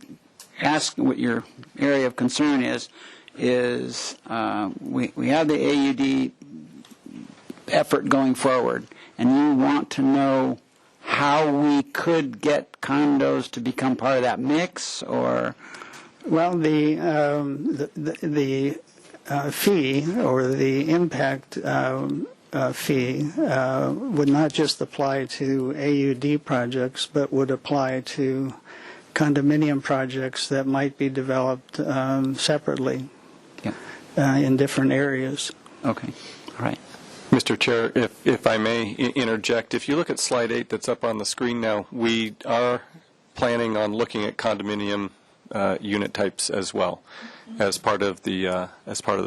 asking, what your area of concern is we have the AUD effort going forward, and you want to know how we could get condos to become part of that mix, or? Well, the fee or the impact fee would not just apply to AUD projects, but would apply to condominium projects that might be developed separately in different areas. Okay. All right. Mr. Chair, if I may interject, if you look at slide 8 that's up on the screen now, we are planning on looking at condominium unit types as well as part of the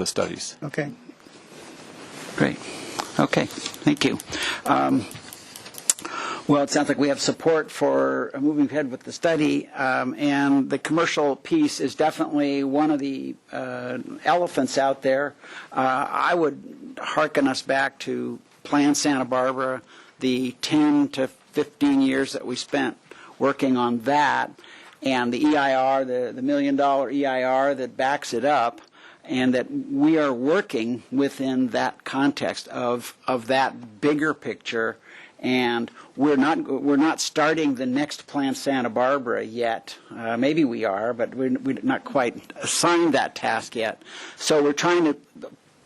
studies. Okay. Great. Okay. Thank you. Well, it sounds like we have support for moving ahead with the study, and the commercial piece is definitely one of the elephants out there. I would hearken us back to Plan Santa Barbara, the 10 to 15 years that we spent working on that, and the EIR, the $1 million EIR that backs it up, and that we are working within that context of that bigger picture. And we're not starting the next Plan Santa Barbara yet. Maybe we are, but we're not quite assigned that task yet. So we're trying to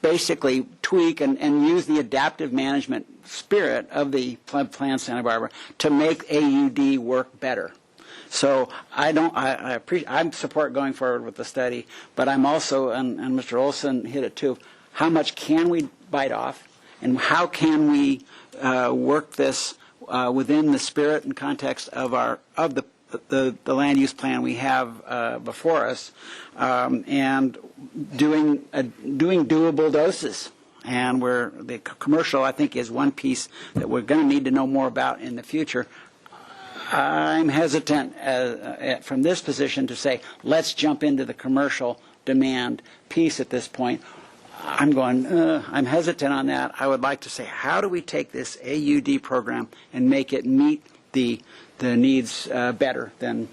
basically tweak and use the adaptive management spirit of the Plan Santa Barbara to make AUD work better. So I support going forward with the study, but I'm also, and Mr. Olson hit it too, how much can we bite off, and how can we work this within the spirit and context of the land use plan we have before us, and doing doable doses. And where the commercial, I think, is one piece that we're going to need to know more about in the future. I'm hesitant from this position to say, let's jump into the commercial demand piece at this point. I'm hesitant on that. I would like to say, how do we take this AUD program and make it meet the needs better than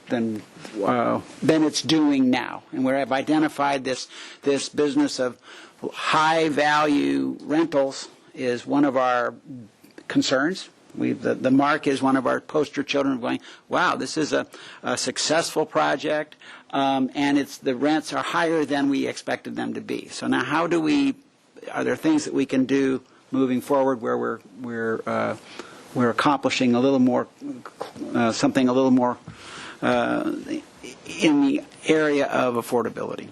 it's doing now? And where I've identified this business of high value rentals is one of our concerns. The Mark is one of our poster children going, wow, this is a successful project, and the rents are higher than we expected them to be. So now are there things that we can do moving forward where we're accomplishing a little more, something a little more in the area of affordability?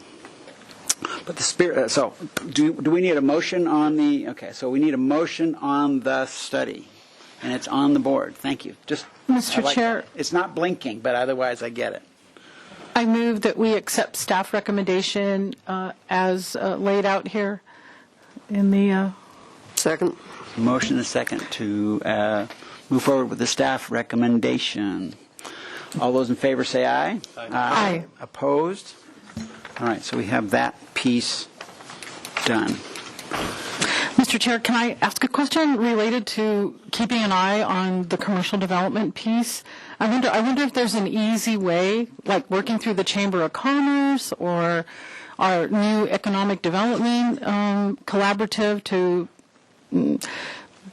But the spirit, so do we need a motion on so we need a motion on the study. And it's on the board. Thank you. Mr. Chair. It's not blinking, but otherwise I get it. I move that we accept staff recommendation as laid out here in the... Second. Motion and second to move forward with the staff recommendation. All those in favor say aye. Aye. Opposed? All right, so we have that piece done. Mr. Chair, can I ask a question related to keeping an eye on the commercial development piece? I wonder if there's an easy way, like working through the Chamber of Commerce or our new economic development collaborative to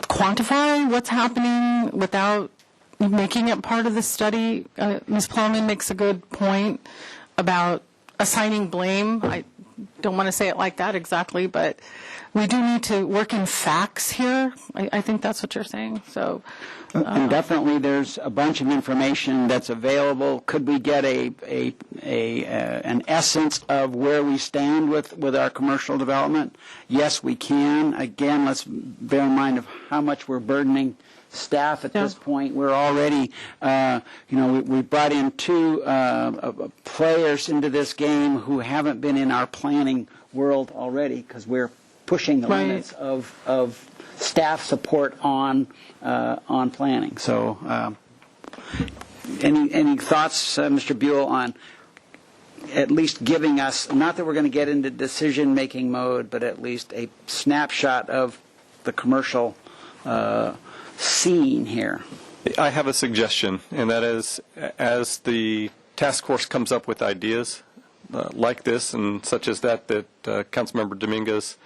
quantify what's happening without making it part of the study. Ms. Plowman makes a good point about assigning blame. I don't want to say it like that exactly, but we do need to work in facts here. I think that's what you're saying. So, and definitely, there's a bunch of information that's available. Could we get an essence of where we stand with our commercial development? Yes, we can. Again, let's bear in mind of how much we're burdening staff at this point. We're already, we brought in two players into this game who haven't been in our planning world already because we're pushing the limits of staff support on planning. So, any thoughts, Mr. Buell, on at least giving us, not that we're going to get into decision-making mode, but at least a snapshot of the commercial scene here? I have a suggestion, and that is, as the task force comes up with ideas like this and such as that Councilmember Dominguez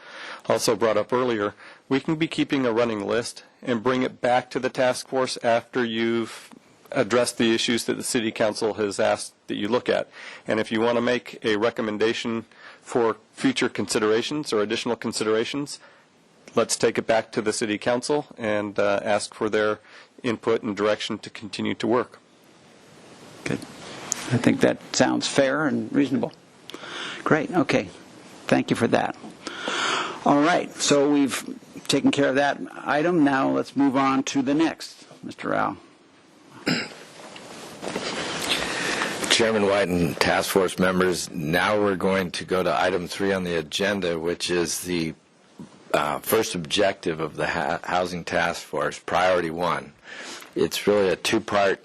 also brought up earlier, we can be keeping a running list and bring it back to the task force after you've addressed the issues that the City Council has asked that you look at. And if you want to make a recommendation for future considerations or additional considerations, let's take it back to the City Council and ask for their input and direction to continue to work. Good. I think that sounds fair and reasonable. Great. Okay. Thank you for that. All right. So we've taken care of that item. Now let's move on to the next. Mr. Rao. Chairman White and task force members, now we're going to go to item 3 on the agenda, which is the first objective of the Housing Task Force, Priority 1. It's really a two-part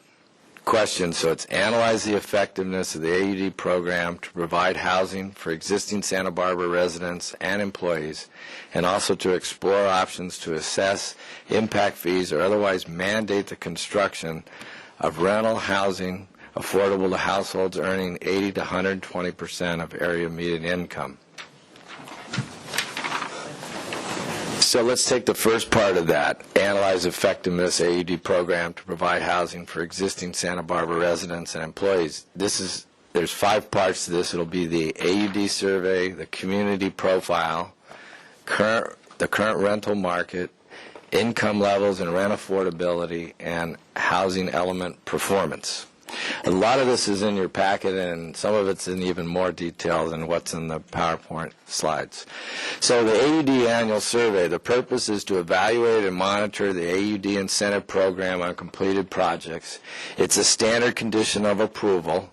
question, so it's analyze the effectiveness of the AUD program to provide housing for existing Santa Barbara residents and employees, and also to explore options to assess impact fees or otherwise mandate the construction of rental housing affordable to households earning 80 to 120% of area median income. So let's take the first part of that, analyze effectiveness AUD program to provide housing for existing Santa Barbara residents and employees. There's 5 parts to this. It'll be the AUD survey, the community profile, the current rental market, income levels and rent affordability, and housing element performance. A lot of this is in your packet, and some of it's in even more detail than what's in the PowerPoint slides. So the Aed Annual Survey, the purpose is to evaluate and monitor the AUD incentive program on completed projects. It's a standard condition of approval,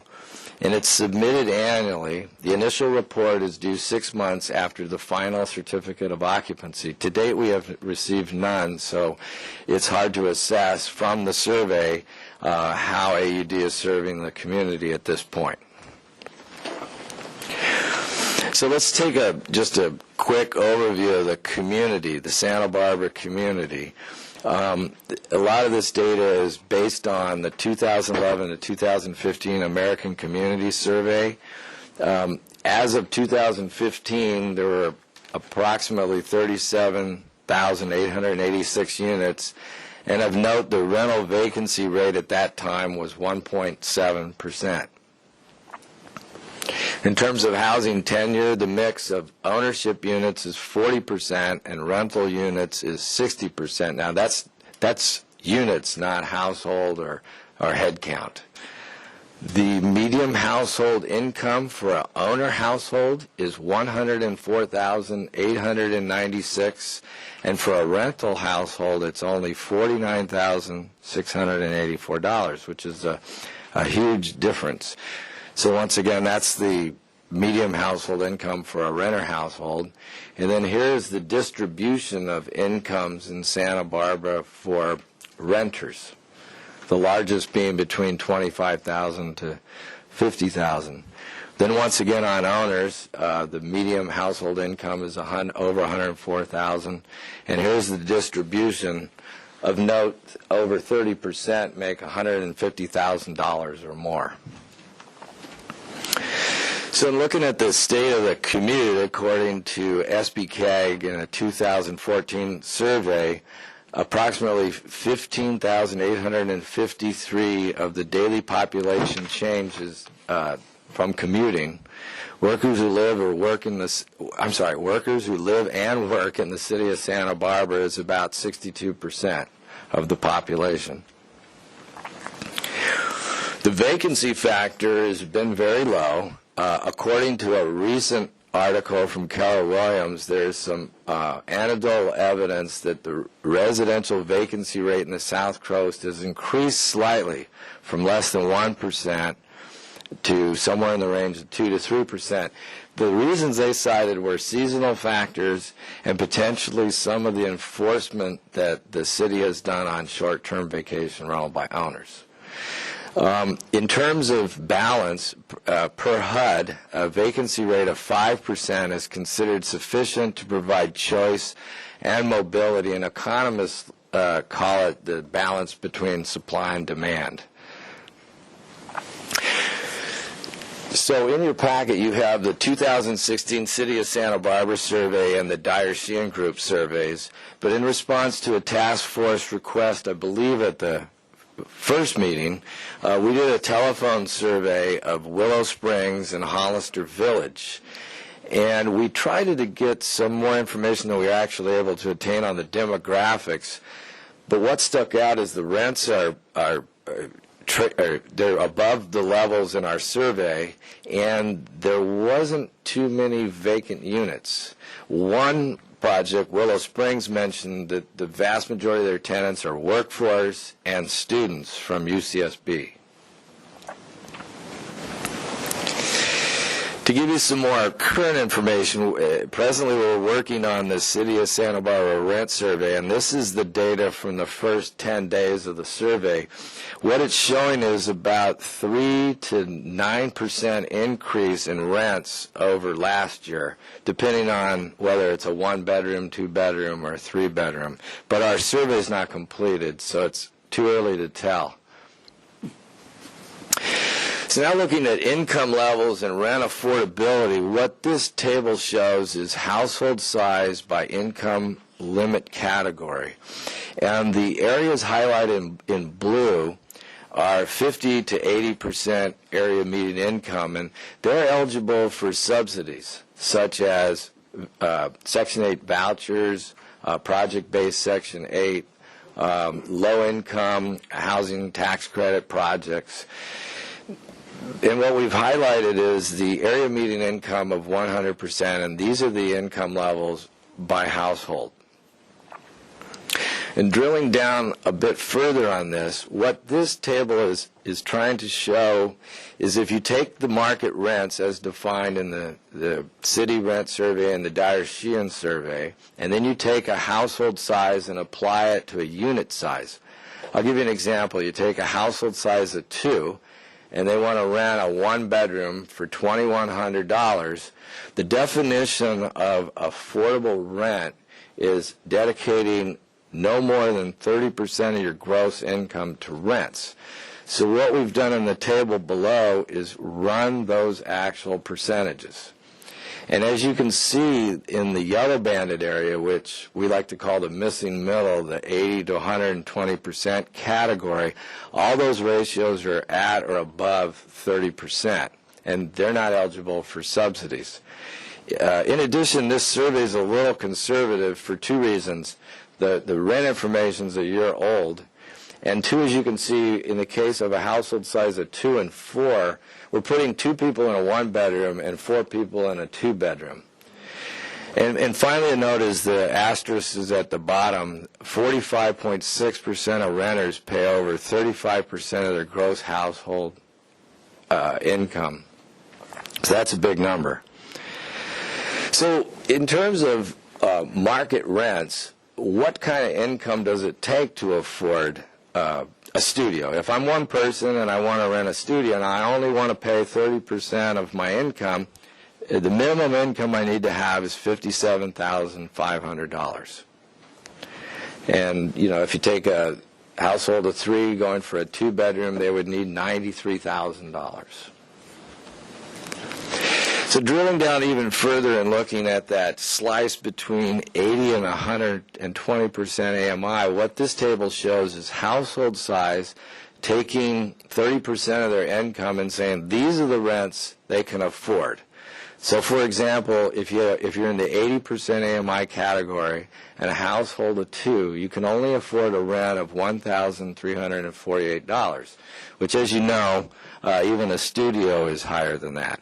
and it's submitted annually. The initial report is due 6 months after the final certificate of occupancy. To date, we have received none, so it's hard to assess from the survey how AUD is serving the community at this point. So let's take just a quick overview of the community, the Santa Barbara community. A lot of this data is based on the 2011 to 2015 American Community Survey. As of 2015, there were approximately 37,886 units. And of note, the rental vacancy rate at that time was 1.7%. In terms of housing tenure, the mix of ownership units is 40% and rental units is 60%. Now, that's units, not household or head count. The median household income for an owner household is $104,896, and for a rental household, it's only $49,684, which is a huge difference. So once again, that's the median household income for a renter household. And then here's the distribution of incomes in Santa Barbara for renters, the largest being between $25,000 to $50,000. Then once again on owners, the median household income is over $104,000. And here's the distribution. Of note, over 30% make $150,000 or more. So in looking at the state of the community, according to SBCAG in a 2014 survey, approximately 15,853 of the daily population changes from commuting. Workers who live and work in the city of Santa Barbara is about 62% of the population. The vacancy factor has been very low. According to a recent article from Keller Williams, there's some anecdotal evidence that the residential vacancy rate in the South Coast has increased slightly from less than 1% to somewhere in the range of 2 to 3%. The reasons they cited were seasonal factors and potentially some of the enforcement that the city has done on short-term vacation rental by owners. In terms of balance, per HUD, a vacancy rate of 5% is considered sufficient to provide choice and mobility, and economists call it the balance between supply and demand. So in your packet, you have the 2016 City of Santa Barbara survey and the Dyer-Sheehan Group surveys. But in response to a task force request, I believe at the first meeting, we did a telephone survey of Willow Springs and Hollister Village. And we tried to get some more information than we were actually able to attain on the demographics. But what stuck out is the rents they're above the levels in our survey, and there wasn't too many vacant units. One project, Willow Springs, mentioned that the vast majority of their tenants are workforce and students from UCSB. To give you some more current information, presently we're working on the City of Santa Barbara rent survey, and this is the data from the first 10 days of the survey. What it's showing is about 3 to 9% increase in rents over last year, depending on whether it's a 1-bedroom, 2-bedroom, or 3-bedroom. But our survey is not completed, so it's too early to tell. So now looking at income levels and rent affordability, what this table shows is household size by income limit category. And the areas highlighted in blue are 50 to 80% area median income, and they're eligible for subsidies such as Section 8 vouchers, project-based Section 8, low-income housing tax credit projects. And what we've highlighted is the area median income of 100%, and these are the income levels by household. And drilling down a bit further on this, what this table is trying to show is if you take the market rents as defined in the city rent survey and the Dyer-Sheehan survey, and then you take a household size and apply it to a unit size. I'll give you an example. You take a household size of 2, and they want to rent a 1-bedroom for $2,100, the definition of affordable rent is dedicating no more than 30% of your gross income to rents. So what we've done in the table below is run those actual percentages. And as you can see in the yellow banded area, which we like to call the missing middle, the 80 to 120% category, all those ratios are at or above 30%, and they're not eligible for subsidies. In addition, this survey is a little conservative for 2 reasons. The rent information is a year old, and 2, as you can see, in the case of a household size of 2 and 4, we're putting 2 people in a 1-bedroom and 4 people in a 2-bedroom. And finally, a note is the asterisk is at the bottom. 45.6% of renters pay over 35% of their gross household income. So that's a big number. So in terms of market rents, what kind of income does it take to afford a studio. If I'm one person and I want to rent a studio and I only want to pay 30% of my income, the minimum income I need to have is $57,500. And, you know, if you take a household of 3 going for a 2-bedroom, they would need $93,000. So drilling down even further and looking at that slice between 80 and 120% AMI, what this table shows is household size taking 30% of their income and saying these are the rents they can afford. So, for example, if you're in the 80% AMI category and a household of 2, you can only afford a rent of $1,348, which, as you know, even a studio is higher than that.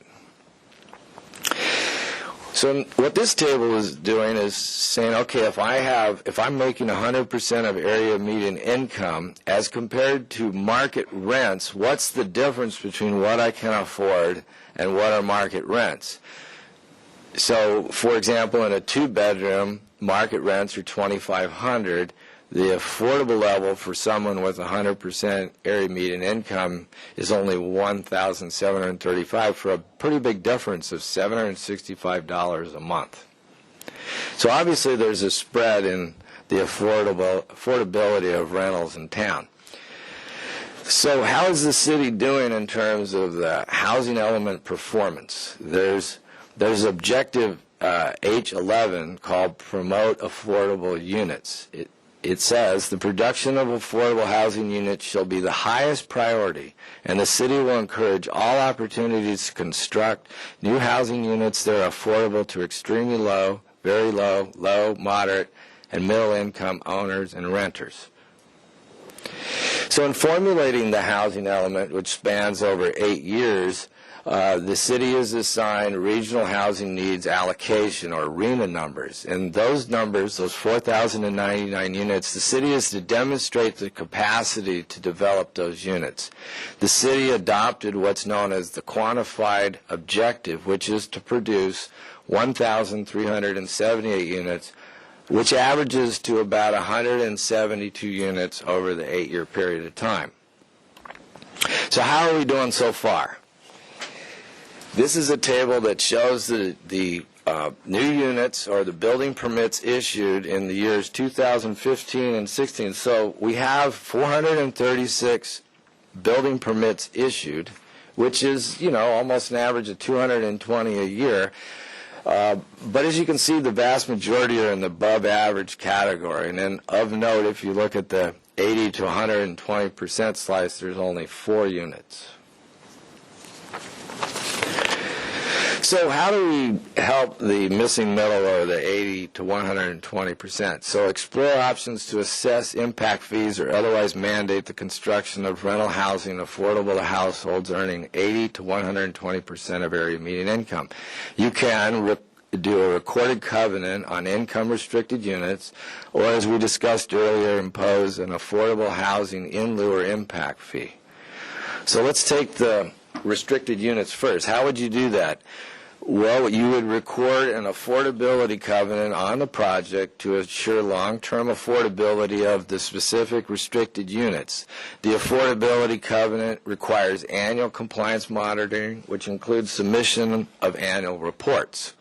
So what this table is doing is saying, okay, if I'm making 100% of area median income as compared to market rents, what's the difference between what I can afford and what are market rents? So, for example, in a 2-bedroom, market rents are $2,500. The affordable level for someone with 100% area median income is only $1,735, for a pretty big difference of $765 a month. So obviously there's a spread in the affordability of rentals in town. So how is the city doing in terms of the housing element performance? There's objective H11 called Promote Affordable Units. It says the production of affordable housing units shall be the highest priority, and the city will encourage all opportunities to construct new housing units that are affordable to extremely low, very low, low, moderate, and middle income owners and renters. So in formulating the housing element, which spans over 8 years, the city is assigned regional housing needs allocation, or RHNA numbers. And those numbers, those 4,099 units, the city is to demonstrate the capacity to develop those units. The city adopted what's known as the quantified objective, which is to produce 1,378 units, which averages to about 172 units over the 8-year period of time. So how are we doing so far? This is a table that shows the new units or the building permits issued in the years 2015 and 16. So we have 436 building permits issued, which is, you know, almost an average of 220 a year. But as you can see, the vast majority are in the above average category. And then of note, if you look at the 80 to 120% slice, there's only 4 units. So how do we help the missing middle, or the 80 to 120%? So explore options to assess impact fees or otherwise mandate the construction of rental housing affordable to households earning 80 to 120% of area median income. You can do a recorded covenant on income-restricted units, or, as we discussed earlier, impose an affordable housing in lieu or impact fee. So let's take the restricted units first. How would you do that? Well, you would record an affordability covenant on the project to ensure long-term affordability of the specific restricted units. The affordability covenant requires annual compliance monitoring, which includes submission of annual reports.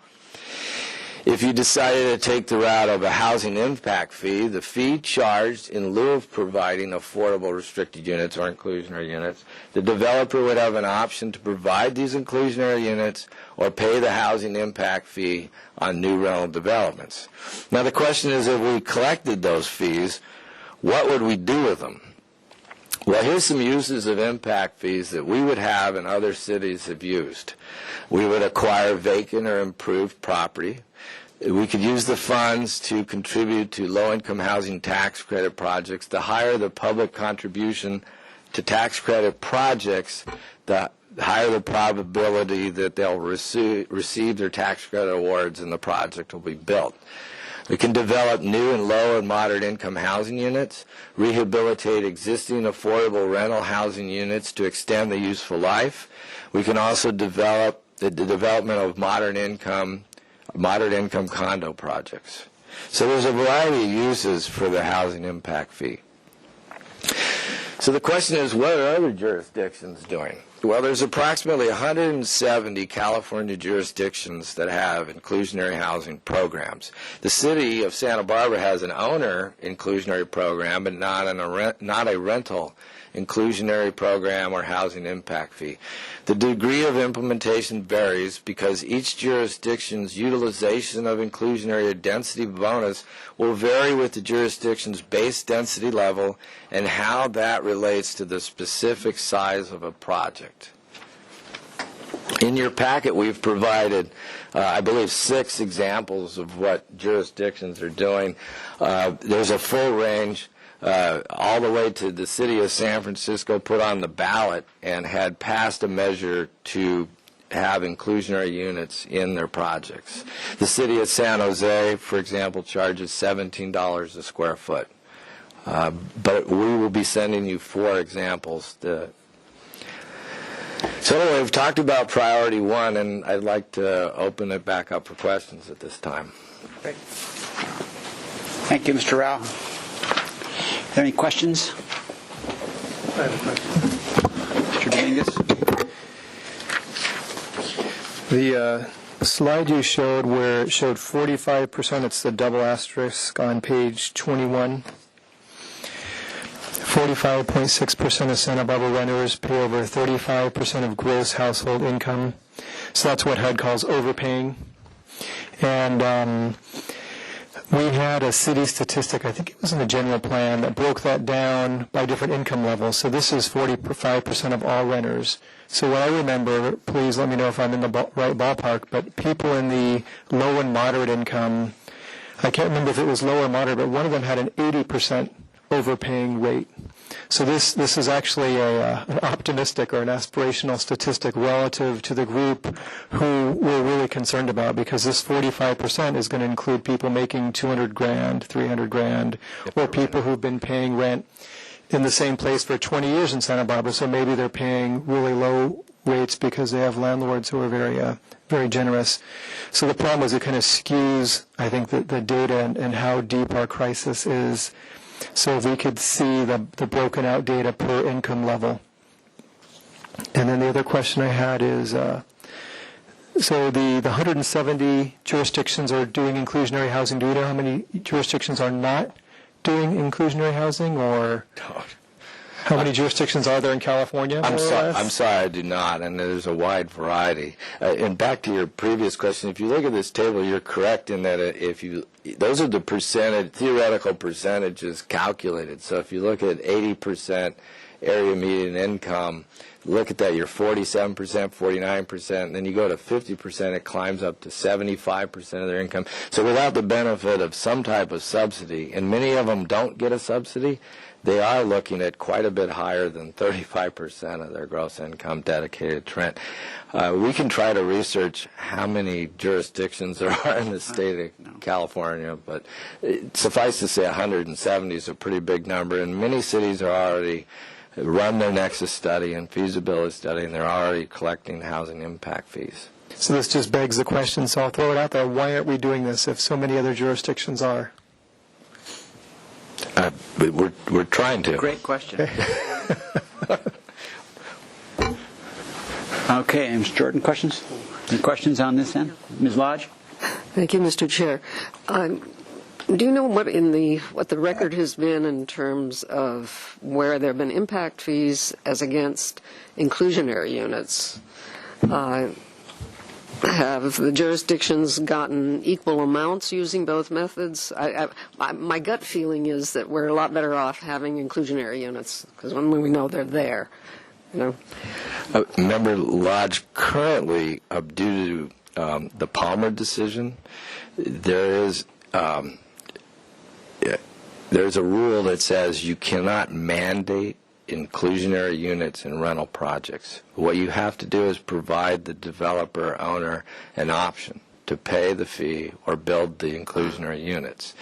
If you decided to take the route of a housing impact fee, the fee charged in lieu of providing affordable restricted units or inclusionary units, the developer would have an option to provide these inclusionary units or pay the housing impact fee on new rental developments. Now the question is, if we collected those fees, what would we do with them? Well, here's some uses of impact fees that we would have and other cities have used. We would acquire vacant or improved property. We could use the funds to contribute to low-income housing tax credit projects. The higher the public contribution to tax credit projects, the higher the probability that they'll receive their tax credit awards and the project will be built. We can develop new and low and moderate income housing units, rehabilitate existing affordable rental housing units to extend the useful life. We can also develop the development of moderate income condo projects. So there's a variety of uses for the housing impact fee. So the question is, what are other jurisdictions doing? Well, there's approximately 170 California jurisdictions that have inclusionary housing programs. The city of Santa Barbara has an owner inclusionary program, but not a rental inclusionary program or housing impact fee. The degree of implementation varies because each jurisdiction's utilization of inclusionary or density bonus will vary with the jurisdiction's base density level and how that relates to the specific size of a project. In your packet, we've provided, I believe, 6 examples of what jurisdictions are doing. There's a full range. All the way to the city of San Francisco put on the ballot and had passed a measure to have inclusionary units in their projects. The city of San Jose, for example, charges $17 a square foot. But we will be sending you 4 examples. So anyway, we've talked about priority 1, and I'd like to open it back up for questions at this time. Great. Thank you, Mr. Rao. Are there any questions? I have a question. Mr. Dominguez? The slide you showed where it showed 45%, it's the double asterisk on page 21. 45.6% of Santa Barbara renters pay over 35% of gross household income. So that's what HUD calls overpaying. And we had a city statistic, I think it was in the general plan, that broke that down by different income levels. So this is 45% of all renters. So what I remember, please let me know if I'm in the right ballpark, but people in the low and moderate income, I can't remember if it was low or moderate, but one of them had an 80% overpaying rate. So this is actually an optimistic or an aspirational statistic relative to the group who we're really concerned about, because this 45% is going to include people making $200,000, $300,000, or people who've been paying rent in the same place for 20 years in Santa Barbara. So maybe they're paying really low rates because they have landlords who are very generous. So the problem is it kind of skews, I think, the data and how deep our crisis is. So if we could see the broken out data per income level. And then the other question I had is, so the 170 jurisdictions are doing inclusionary housing. Do we know how many jurisdictions are not doing inclusionary housing, or how many jurisdictions are there in California? I'm sorry, I do not, and there's a wide variety. And back to your previous question, if you look at this table, you're correct in that those are the theoretical percentages calculated. So if you look at 80% area median income, look at that, you're 47%, 49%, and then you go to 50%, it climbs up to 75% of their income. So without the benefit of some type of subsidy, and many of them don't get a subsidy, they are looking at quite a bit higher than 35% of their gross income dedicated to rent. We can try to research how many jurisdictions there are in the state of California, but suffice to say 170 is a pretty big number, and many cities are already run their Nexus study and feasibility study, and they're already collecting housing impact fees. So this just begs the question, so I'll throw it out there. Why aren't we doing this if so many other jurisdictions are? We're trying to. Great question. Okay, Mr. Jordan, questions? Any questions on this end? Ms. Lodge? Thank you, Mr. Chair. Do you know what the record has been in terms of where there have been impact fees as against inclusionary units? Have the jurisdictions gotten equal amounts using both methods? My gut feeling is that we're a lot better off having inclusionary units, because when we know they're there. Member Lodge, currently, due to the Palmer decision, there's a rule that says you cannot mandate inclusionary units in rental projects. What you have to do is provide the developer owner an option to pay the fee or build the inclusionary units.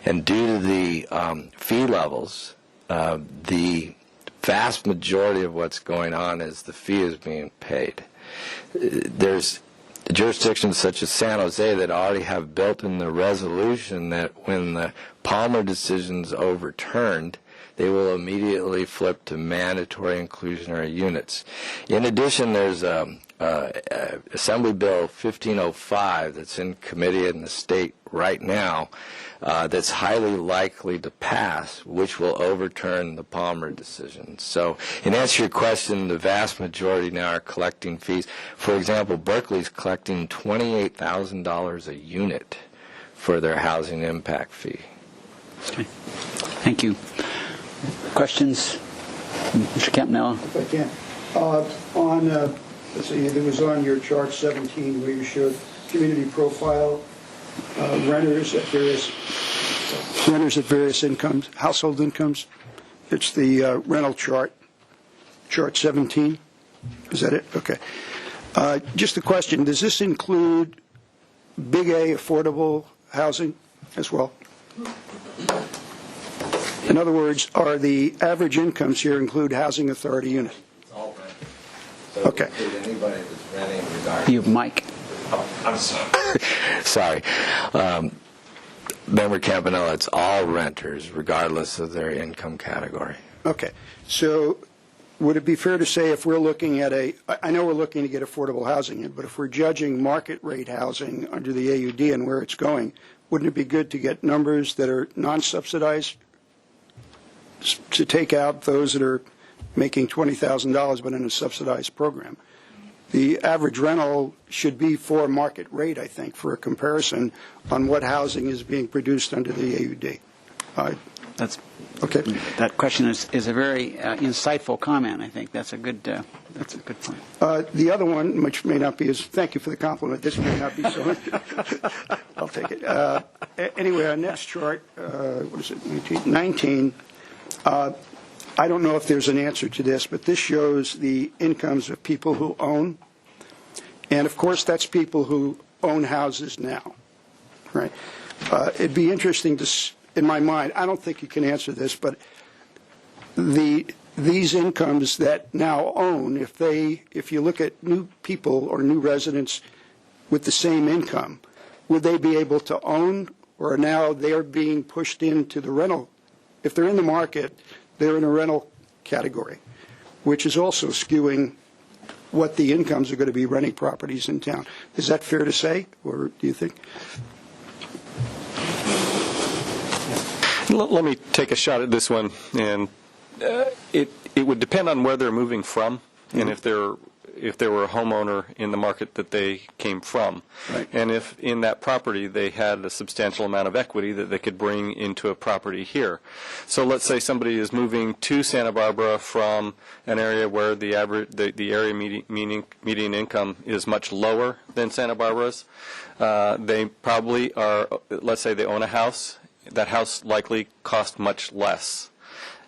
And due to the fee levels, the vast majority of what's going on is the fee is being paid. There's jurisdictions such as San Jose that already have built in the resolution that when the Palmer decision is overturned, they will immediately flip to mandatory inclusionary units. In addition, there's Assembly Bill 1505 that's in committee in the state right now that's highly likely to pass, which will overturn the Palmer decision. So in answer to your question, the vast majority now are collecting fees. For example, Berkeley's collecting $28,000 a unit for their housing impact fee. Okay. Thank you. Questions? Mr. Campanella? If I can. Let's see, it was on your chart 17 where you showed community profile renters at various incomes, household incomes. It's the rental chart 17. Is that it? Okay. Just a question. Does this include Big A affordable housing as well? In other words, are the average incomes here include housing authority units? It's all rent. So Okay. Anybody that's renting regardless. You, Mike. Oh, I'm sorry. Sorry. Member Campanella, it's all renters regardless of their income category. Okay. So would it be fair to say if we're looking at I know we're looking to get affordable housing in, but if we're judging market rate housing under the AUD and where it's going, wouldn't it be good to get numbers that are non-subsidized to take out those that are making $20,000 but in a subsidized program? The average rental should be for market rate, I think, for a comparison on what housing is being produced under the AUD. That's Okay. That question is a very insightful comment. I think that's a good point. The other one, which may not be as, thank you for the compliment, this may not be so, I'll take it. Anyway, our next chart, what is it, 19, I don't know if there's an answer to this, but this shows the incomes of people who own. And, of course, that's people who own houses now, right? It'd be interesting to, in my mind, I don't think you can answer this, but these incomes that now own, if you look at new people or new residents with the same income, would they be able to own, or now they're being pushed into the rental? If they're in the market, they're in a rental category, which is also skewing what the incomes are going to be renting properties in town. Is that fair to say, or do you think? Let me take a shot at this one, and it would depend on where they're moving from, and if there were a homeowner in the market that they came from, right. And if in that property they had a substantial amount of equity that they could bring into a property here. So let's say somebody is moving to Santa Barbara from an area where the area median income is much lower than Santa Barbara's. They probably are, let's say they own a house. That house likely cost much less.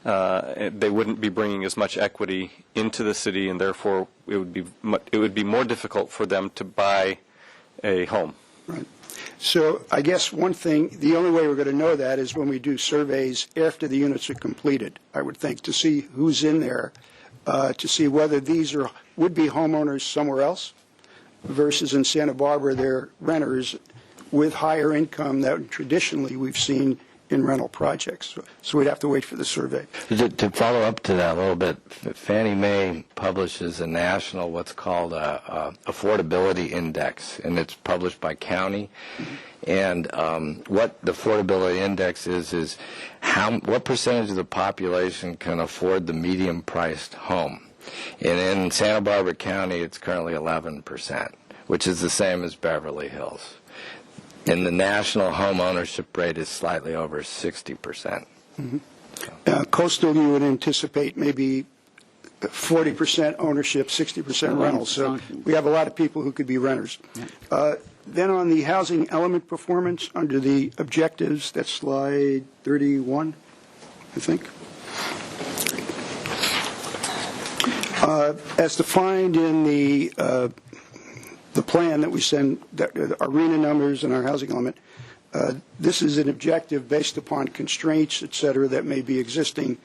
They wouldn't be bringing as much equity into the city, and therefore it would be more difficult for them to buy a home. Right. So I guess one thing, the only way we're going to know that is when we do surveys after the units are completed, I would think, to see who's in there, to see whether these would be homeowners somewhere else versus in Santa Barbara they're renters with higher income that traditionally we've seen in rental projects. So we'd have to wait for the survey. To follow up to that a little bit, Fannie Mae publishes a national, what's called a Affordability Index, and it's published by county. And what the Affordability Index is what percentage of the population can afford the medium-priced home. And in Santa Barbara County, it's currently 11%, which is the same as Beverly Hills. And the national home ownership rate is slightly over 60%. Mm-hmm. Coastal, you would anticipate maybe 40% ownership, 60% rental. So we have a lot of people who could be renters. Yeah. Then on the housing element performance, under the objectives, that's slide 31, I think. As defined in the plan that we send, our RENA numbers and our housing element, this is an objective based upon constraints, et cetera, that may be existing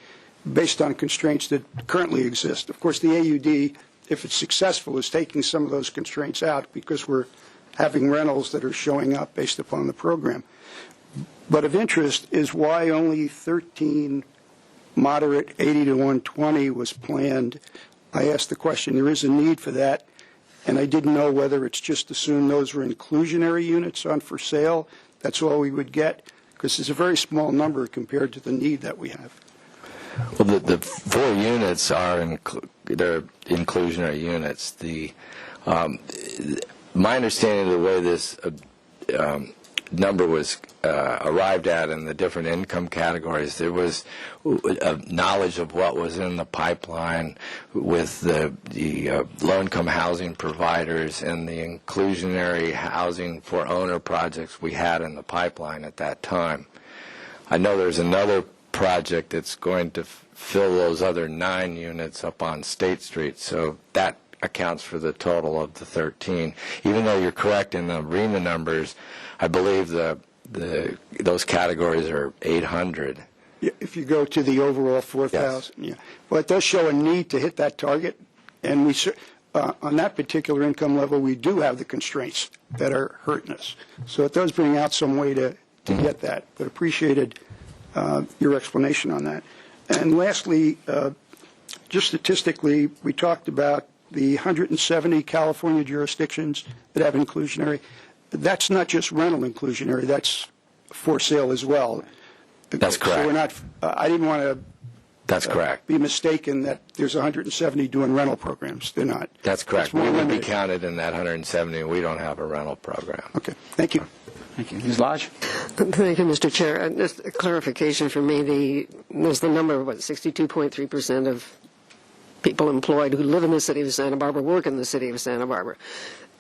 based on constraints that currently exist. Of course, the AUD, if it's successful, is taking some of those constraints out because we're having rentals that are showing up based upon the program. But of interest is why only 13 moderate 80 to 120 was planned. I asked the question, there is a need for that, and I didn't know whether it's just assumed those were inclusionary units on for sale. That's all we would get, because it's a very small number compared to the need that we have. Well, the 4 units are they're inclusionary units. My understanding of the way this number was arrived at in the different income categories, there was knowledge of what was in the pipeline with the low-income housing providers and the inclusionary housing for owner projects we had in the pipeline at that time. I know there's another project that's going to fill those other 9 units up on State Street, so that accounts for the total of the 13. Even though you're correct in the REMA numbers, I believe those categories are 800. If you go to the overall 4,000, yes. Yeah. Well, it does show a need to hit that target, and we on that particular income level, we do have the constraints that are hurting us. So it does bring out some way to get that, but appreciated your explanation on that. And lastly, just statistically, we talked about the 170 California jurisdictions that have inclusionary. That's not just rental inclusionary, that's for sale as well. That's correct. So we're not, I didn't want to That's correct. Be mistaken that there's 170 doing rental programs. They're not. That's correct. It's more We would be limited. counted in that 170. We don't have a rental program. Okay. Thank you. Thank you. Ms. Lodge? Thank you, Mr. Chair. Just a clarification for me. There's the number of, 62.3% of people employed who live in the city of Santa Barbara work in the city of Santa Barbara.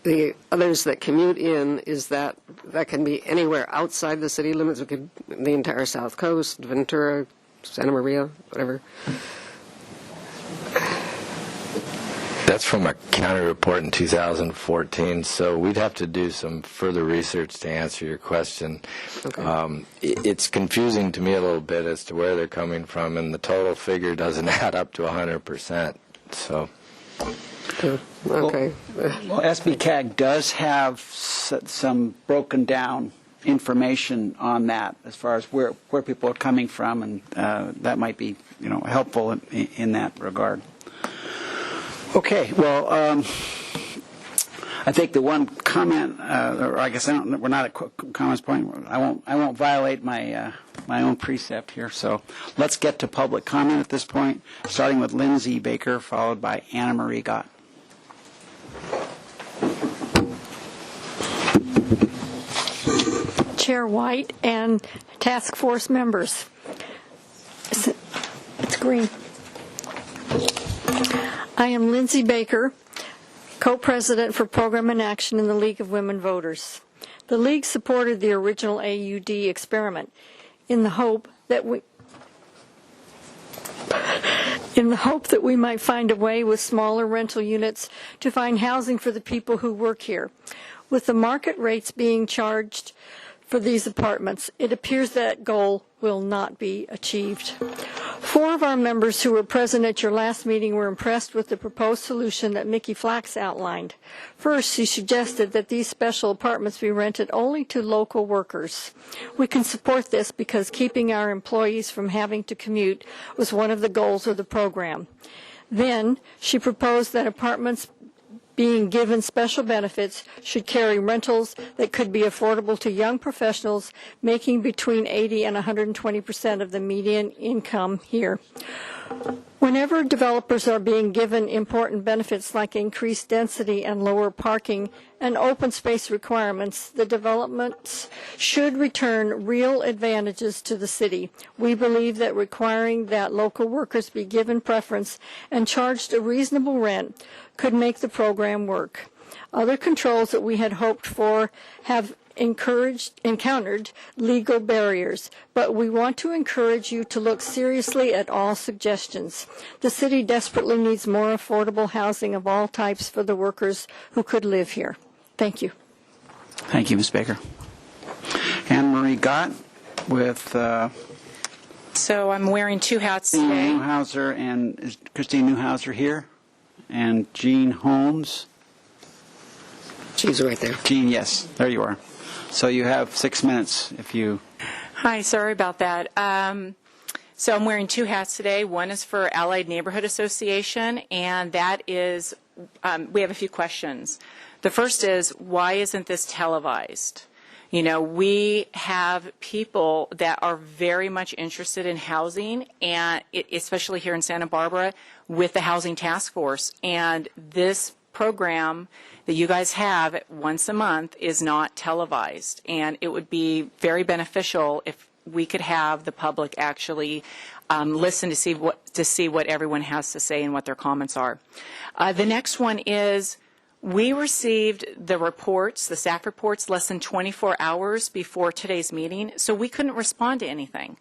The others that commute in, is that can be anywhere outside the city limits? It could the entire South Coast, Ventura, Santa Maria, whatever. That's from a county report in 2014, so we'd have to do some further research to answer your question. Okay. It's confusing to me a little bit as to where they're coming from, and the total figure doesn't add up to 100%. So. Okay. Well, SBCAG does have some broken down information on that as far as where people are coming from, and that might be helpful in that regard. Okay, well, I think the one comment, or I guess we're not at comments point. I won't violate my my own precept here. So let's get to public comment at this point, starting with Lindsay Baker, followed by Anna Marie Gott. Chair White and task force members. It's green. I am Lindsay Baker, co-president for Program and Action in the League of Women Voters. The League supported the original AUD experiment in the hope that we might find a way with smaller rental units to find housing for the people who work here. With the market rates being charged for these apartments, it appears that goal will not be achieved. 4 of our members who were present at your last meeting were impressed with the proposed solution that Mickey Flax outlined. First, she suggested that these special apartments be rented only to local workers. We can support this because keeping our employees from having to commute was one of the goals of the program. Then, she proposed that apartments being given special benefits should carry rentals that could be affordable to young professionals making between 80 and 120% of the median income here. Whenever developers are being given important benefits like increased density and lower parking and open space requirements, the developments should return real advantages to the city. We believe that requiring that local workers be given preference and charged a reasonable rent could make the program work. Other controls that we had hoped for have encountered legal barriers, but we want to encourage you to look seriously at all suggestions. The city desperately needs more affordable housing of all types for the workers who could live here. Thank you. Thank you, Ms. Baker. Anna Marie Gott with So I'm wearing 2 hats today. Newhouser, and is Christine Newhouser here? And Jean Holmes. She's right there. Jean, yes, there you are. So you have 6 minutes if you Hi, sorry about that. So I'm wearing two hats today. One is for Allied Neighborhood Association, and that is, we have a few questions. The first is, why isn't this televised? You know, we have people that are very much interested in housing, and especially here in Santa Barbara with the Housing Task Force. And this program that you guys have once a month is not televised. And it would be very beneficial if we could have the public actually listen to see what everyone has to say and what their comments are. The next one is, we received the reports, the staff reports, less than 24 hours before today's meeting, so we couldn't respond to anything.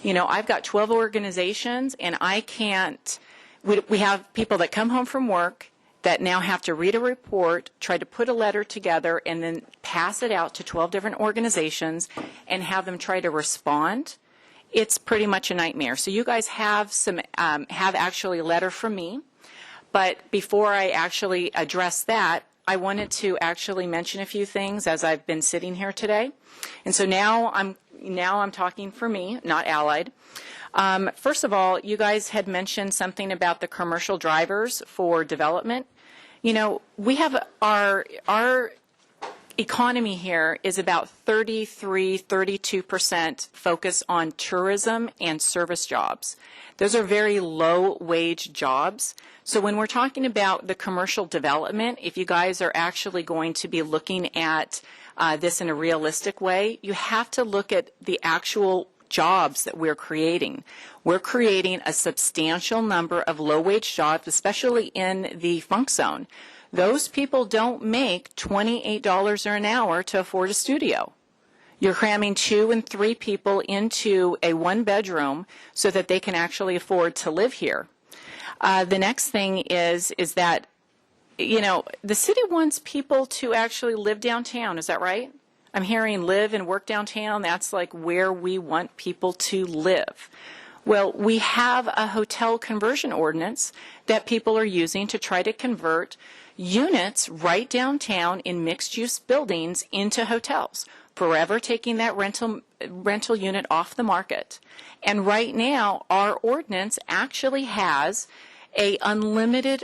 You know, I've got 12 organizations, and I can't, we have people that come home from work that now have to read a report, try to put a letter together, and then pass it out to 12 different organizations and have them try to respond. It's pretty much a nightmare. So you guys have have actually a letter from me. But before I actually address that, I wanted to actually mention a few things as I've been sitting here today. And so now I'm talking for me, not Allied. First of all, you guys had mentioned something about the commercial drivers for development. You know, we have our economy here is about 32% focused on tourism and service jobs. Those are very low-wage jobs. So when we're talking about the commercial development, if you guys are actually going to be looking at this in a realistic way, you have to look at the actual jobs that we're creating. We're creating a substantial number of low-wage jobs, especially in the funk zone. Those people don't make $28 an hour to afford a studio. You're cramming 2 and 3 people into a one-bedroom so that they can actually afford to live here. The next thing is that, you know, the city wants people to actually live downtown. Is that right? I'm hearing live and work downtown. That's like where we want people to live. Well, we have a hotel conversion ordinance that people are using to try to convert units right downtown in mixed-use buildings into hotels, forever taking that rental unit off the market. And right now, our ordinance actually has a unlimited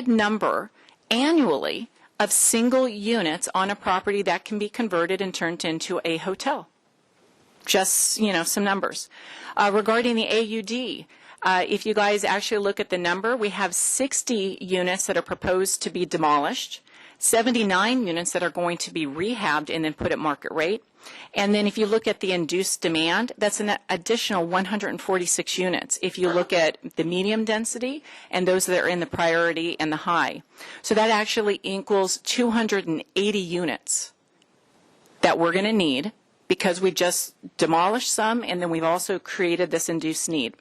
number annually of single units on a property that can be converted and turned into a hotel. Just, you know, some numbers. Regarding the AUD, if you guys actually look at the number, we have 60 units that are proposed to be demolished, 79 units that are going to be rehabbed and then put at market rate. And then if you look at the induced demand, that's an additional 146 units. If you look at the medium density and those that are in the priority and the high. So that actually equals 280 units that we're going to need because we just demolished some and then we've also created this induced need.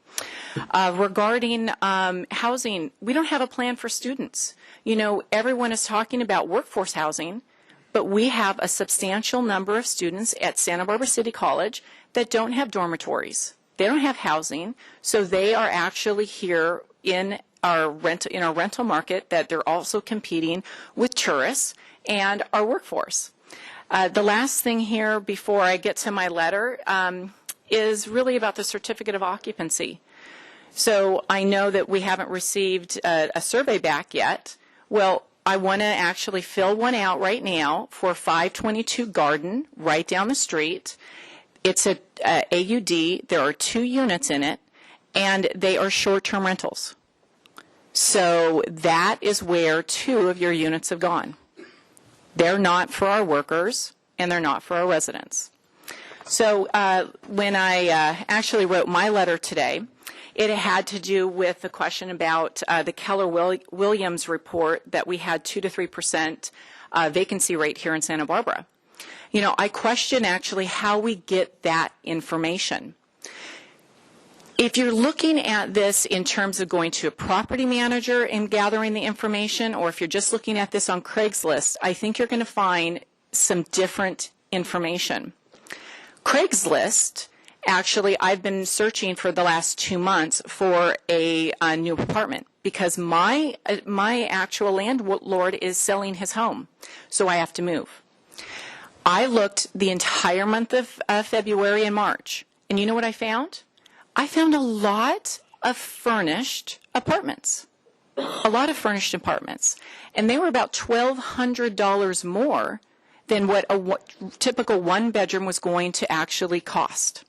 Regarding housing, we don't have a plan for students. You know, everyone is talking about workforce housing, but we have a substantial number of students at Santa Barbara City College that don't have dormitories. They don't have housing, so they are actually here in our rental market that they're also competing with tourists and our workforce. The last thing here before I get to my letter is really about the certificate of occupancy. So I know that we haven't received a survey back yet. Well, I want to actually fill one out right now for 522 Garden, right down the street. It's a AUD. There are 2 units in it, and they are short-term rentals. So that is where 2 of your units have gone. They're not for our workers, and they're not for our residents. So when I actually wrote my letter today, it had to do with the question about the Keller-Williams report that we had 2 to 3% vacancy rate here in Santa Barbara. You know, I question actually how we get that information. If you're looking at this in terms of going to a property manager and gathering the information, or if you're just looking at this on Craigslist, I think you're going to find some different information. Craigslist, actually, I've been searching for the last 2 months for a new apartment because my actual landlord is selling his home, so I have to move. I looked the entire month of February and March, and you know what I found? I found a lot of furnished apartments. A lot of furnished apartments. And they were about $1,200 more than what a typical one-bedroom was going to actually cost.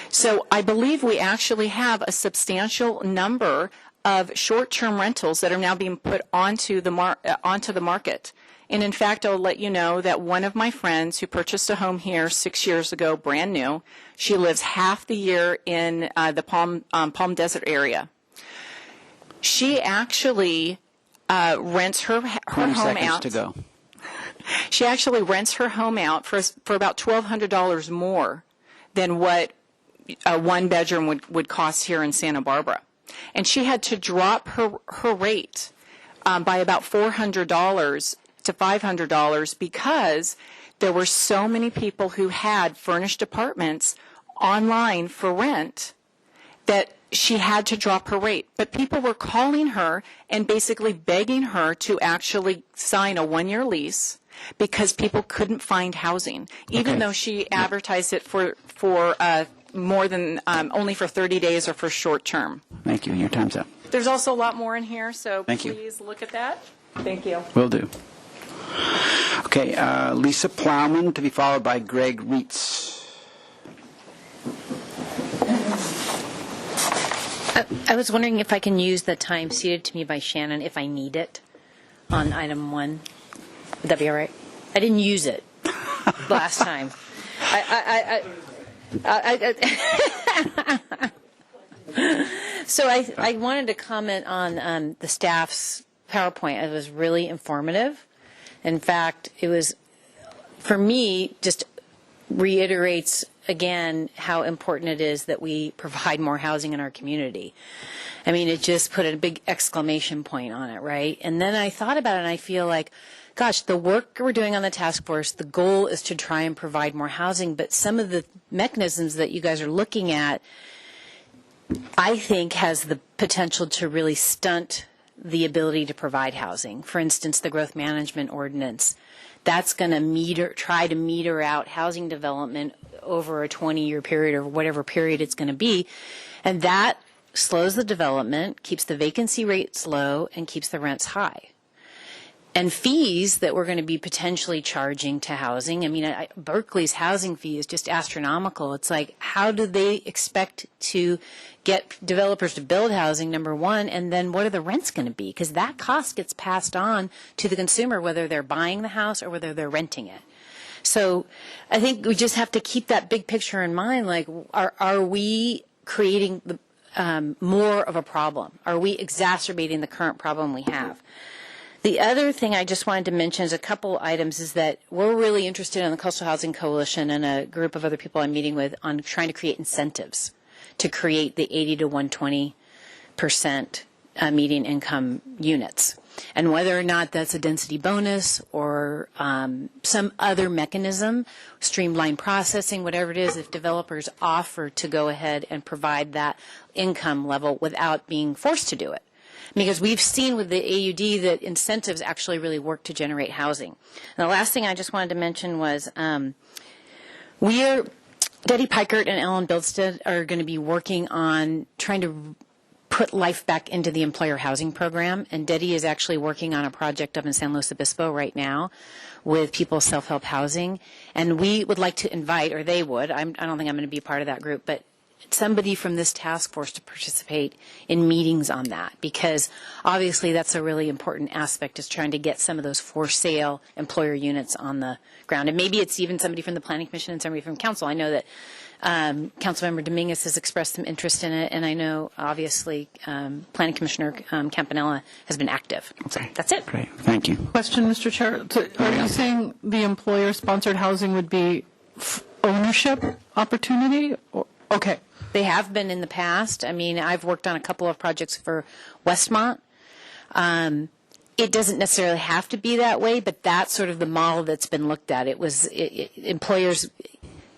So I believe we actually have a substantial number of short-term rentals that are now being put onto the market. And in fact, I'll let you know that one of my friends who purchased a home here 6 years ago, brand new, she lives half the year in the Palm Desert area. She actually rents her home out. To go. She actually rents her home out for about $1,200 more than what a one bedroom would cost here in Santa Barbara. And she had to drop her rate by about $400 to $500 because there were so many people who had furnished apartments online for rent that she had to drop her rate. But people were calling her and basically begging her to actually sign a one-year lease because people couldn't find housing, even though she advertised it for more than only for 30 days or for short term. Thank you. Your time's up. There's also a lot more in here, so Thank you. please look at that. Thank you. Will do. Okay, Lisa Plowman to be followed by Greg Reitz. I was wondering if I can use the time ceded to me by Shannon if I need it on item 1. Would that be all right? I didn't use it last time. So I wanted to comment on the staff's PowerPoint. It was really informative. In fact, it was, for me, just reiterates again how important it is that we provide more housing in our community. I mean, it just put a big exclamation point on it, right? And then I thought about it and I feel like, gosh, the work we're doing on the task force, the goal is to try and provide more housing, but some of the mechanisms that you guys are looking at, I think has the potential to really stunt the ability to provide housing. For instance, the growth management ordinance. That's going to try to meter out housing development over a 20-year period or whatever period it's going to be. And that slows the development, keeps the vacancy rates low, and keeps the rents high. And fees that we're going to be potentially charging to housing. I mean, Berkeley's housing fee is just astronomical. It's like, how do they expect to get developers to build housing, number one, and then what are the rents going to be? Because that cost gets passed on to the consumer, whether they're buying the house or whether they're renting it. So I think we just have to keep that big picture in mind. Like, are we creating more of a problem? Are we exacerbating the current problem we have? The other thing I just wanted to mention is a couple items is that we're really interested in the Coastal Housing Coalition and a group of other people I'm meeting with on trying to create incentives to create the 80 to 120% median income units. And whether or not that's a density bonus or some other mechanism, streamlined processing, whatever it is, if developers offer to go ahead and provide that income level without being forced to do it. Because we've seen with the AUD that incentives actually really work to generate housing. And the last thing I just wanted to mention was Debbie Pikert and Ellen Bildstead are going to be working on trying to put life back into the employer housing program. And Debbie is actually working on a project up in San Luis Obispo right now with People's Self-Help Housing. And we would like to invite, or they would, I don't think I'm going to be part of that group, but somebody from this task force to participate in meetings on that, because obviously that's a really important aspect, is trying to get some of those for sale employer units on the ground. And maybe it's even somebody from the Planning Commission and somebody from Council. I know that Councilmember Dominguez has expressed some interest in it, and I know obviously Planning Commissioner Campanella has been active. Okay. So that's it. Great. Thank you. Question, Mr. Chair. So are you saying the employer-sponsored housing would be ownership opportunity? Okay. They have been in the past. I mean, I've worked on a couple of projects for Westmont. It doesn't necessarily have to be that way, but that's sort of the model that's been looked at. It was employers,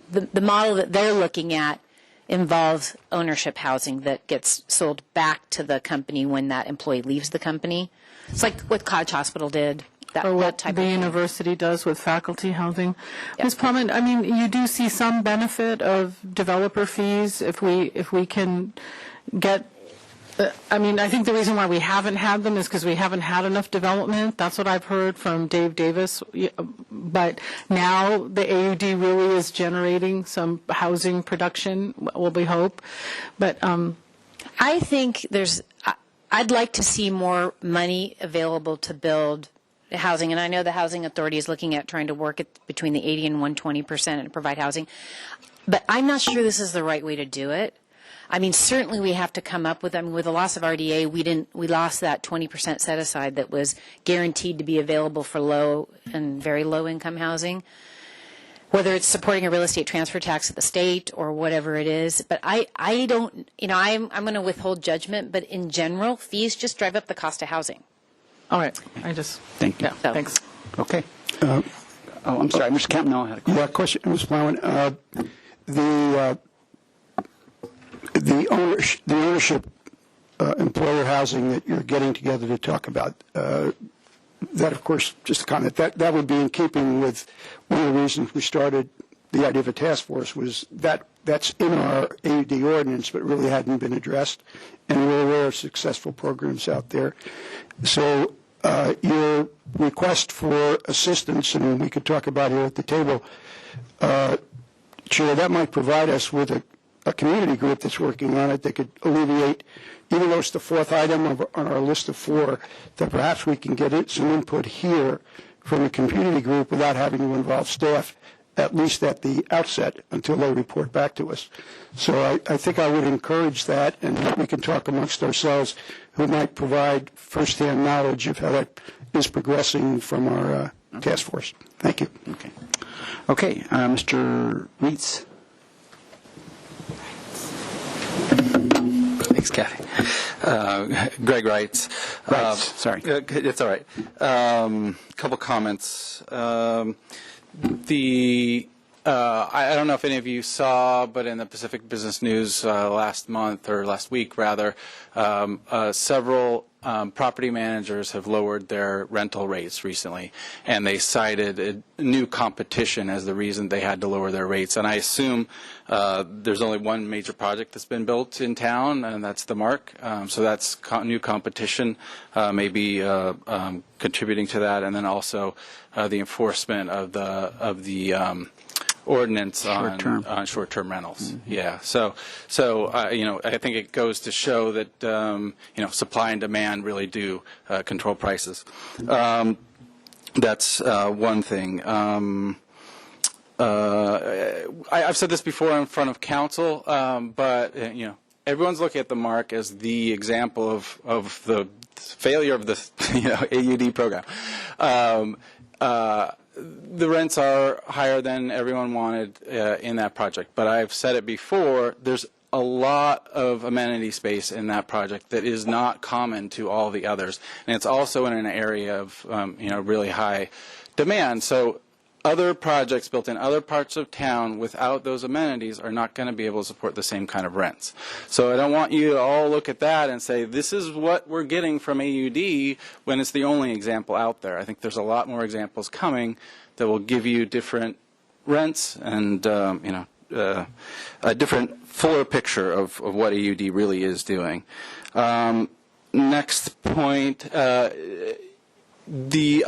the model that they're looking at involves ownership housing that gets sold back to the company when that employee leaves the company. It's like what Cottage Hospital did. or what that type the of thing. university does with faculty housing. Ms. Plummer, I mean, you do see some benefit of developer fees if we can get. I mean, I think the reason why we haven't had them is because we haven't had enough development. That's what I've heard from Dave Davis. But now the AUD really is generating some housing production, well, we hope. But I think I'd like to see more money available to build housing, and I know the Housing Authority is looking at trying to work it between the 80 and 120% and provide housing. But I'm not sure this is the right way to do it. I mean, certainly we have to come up with, I mean, with the loss of RDA, we lost that 20% set aside that was guaranteed to be available for low and very low income housing, whether it's supporting a real estate transfer tax at the state or whatever it is. But I don't, I'm going to withhold judgment, but in general, fees just drive up the cost of housing. all right, Thank you. thanks. Okay. I'm sorry, Mr. Campanella had a question. Yeah, question, Ms. Plowman. The ownership employer housing that you're getting together to talk about, that, of course, just a comment, that would be in keeping with one of the reasons we started the idea of a task force was that's in our AUD ordinance, but really hadn't been addressed, and we're aware of successful programs out there. So your request for assistance, and we could talk about here at the table, Chair, that might provide us with a community group that's working on it that could alleviate, even though it's the fourth item on our list of 4, that perhaps we can get some input here from a community group without having to involve staff, at least at the outset, until they report back to us. So I think I would encourage that, and we can talk amongst ourselves who might provide firsthand knowledge of how that is progressing from our task force. Thank you. Okay, Mr. Reitz. Thanks, Kathy. Greg Wrights. Sorry. It's all right. Couple comments. I don't know if any of you saw, but in the Pacific Business News last week, several property managers have lowered their rental rates recently, and they cited new competition as the reason they had to lower their rates. And I assume there's only one major project that's been built in town, and that's the Mark. So that's new competition, maybe contributing to that, and then also the enforcement of the ordinance on short-term rentals. Mm-hmm. Yeah. So I think it goes to show that supply and demand really do control prices. That's one thing. I've said this before in front of council, but everyone's looking at the Mark as the example of the failure of the AUD program. The rents are higher than everyone wanted in that project, but I've said it before, there's a lot of amenity space in that project that is not common to all the others, and it's also in an area of really high demand. So other projects built in other parts of town without those amenities are not going to be able to support the same kind of rents. So I don't want you to all look at that and say, this is what we're getting from AUD when it's the only example out there. I think there's a lot more examples coming that will give you different rents and a different, fuller picture of what AUD really is doing. Next point, the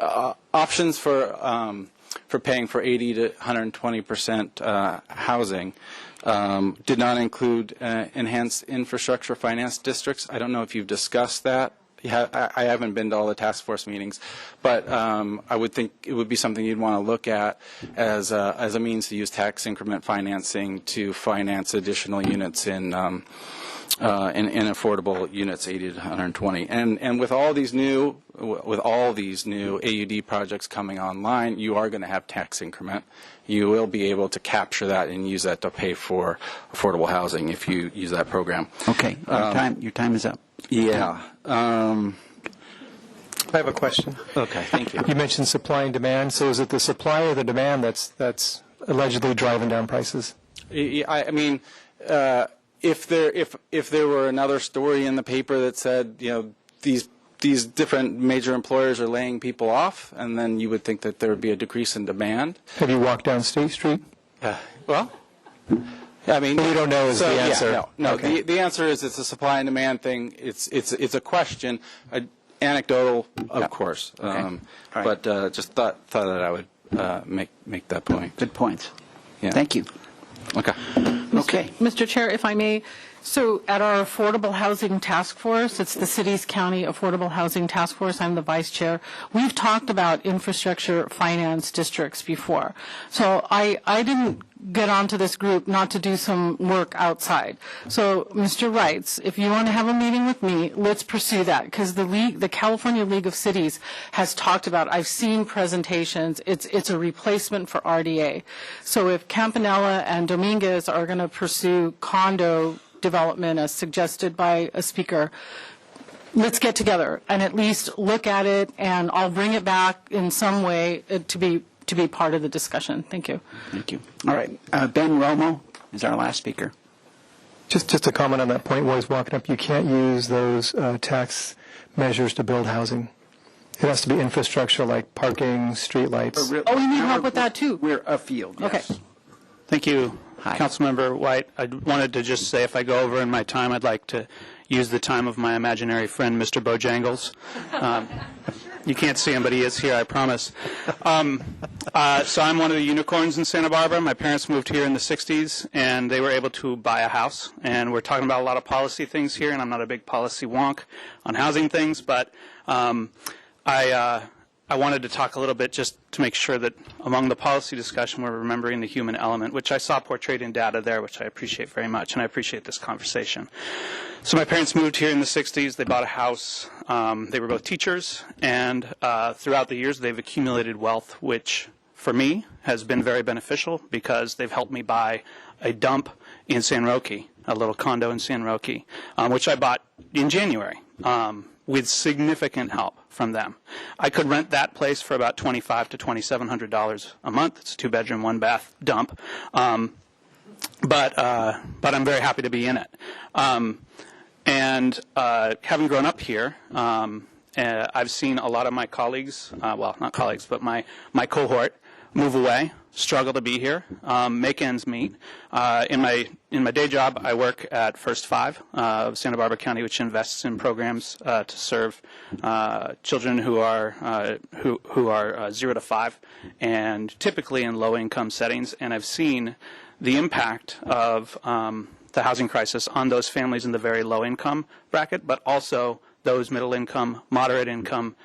options for paying for 80 to 120% housing did not include enhanced infrastructure finance districts. I don't know if you've discussed that. I haven't been to all the task force meetings, but I would think it would be something you'd want to look at as a means to use tax increment financing to finance additional units in affordable units 80 to 120. And with all these new AUD projects coming online, you are going to have tax increment. You will be able to capture that and use that to pay for affordable housing if you use that program. Okay, your time is up. Yeah. I have a question. Okay, thank you. You mentioned supply and demand. So is it the supply or the demand that's allegedly driving down prices? I mean, if there were another story in the paper that said these these different major employers are laying people off, and then you would think that there would be a decrease in demand. Have you walked down State Street? Well, I mean, we don't know is the answer. Yeah, no. Okay. The answer is it's a supply and demand thing. It's a question, anecdotal, of course. Right. But just thought that I would make that point. Good points. Yeah. Thank you. Okay. Okay. Mr. Chair, if I may, so at our Affordable Housing Task Force, it's the city's county Affordable Housing Task Force, I'm the vice chair, we've talked about infrastructure finance districts before. So I didn't get onto this group not to do some work outside. So, Mr. Wrights, if you want to have a meeting with me, let's pursue that, because the California League of Cities has talked about, I've seen presentations, it's a replacement for RDA. So if Campanella and Dominguez are going to pursue condo development as suggested by a speaker, let's get together and at least look at it, and I'll bring it back in some way to be part of the discussion. Thank you. Thank you. All right. Ben Romo is our last speaker. Just a comment on that point. While he's walking up, you can't use those tax measures to build housing. It has to be infrastructure like parking, streetlights. Oh, you need help with that too? We're afield. Yes. Okay. Thank you, Hi. Councilmember White. I wanted to just say, if I go over in my time, I'd like to use the time of my imaginary friend, Mr. Bojangles. You can't see him, but he is here, I promise. So I'm one of the unicorns in Santa Barbara. My parents moved here in the 60s, and they were able to buy a house. And we're talking about a lot of policy things here, and I'm not a big policy wonk on housing things, but I wanted to talk a little bit just to make sure that among the policy discussion we're remembering the human element, which I saw portrayed in data there, which I appreciate very much, and I appreciate this conversation. So my parents moved here in the 60s. They bought a house. They were both teachers, and throughout the years they've accumulated wealth, which for me has been very beneficial because they've helped me buy a dump in San Roque, a little condo in San Roque, which I bought in January with significant help from them. I could rent that place for about $2,500 to $2,700 a month. It's a 2-bedroom, 1-bath dump. But I'm very happy to be in it. And having grown up here, I've seen a lot of my colleagues, well, not colleagues, but my cohort move away, struggle to be here, make ends meet. In my day job, I work at First 5 of Santa Barbara County, which invests in programs to serve children who are 0 to 5, and typically in low-income settings. And I've seen the impact of the housing crisis on those families in the very low-income bracket, but also those middle-income, moderate-income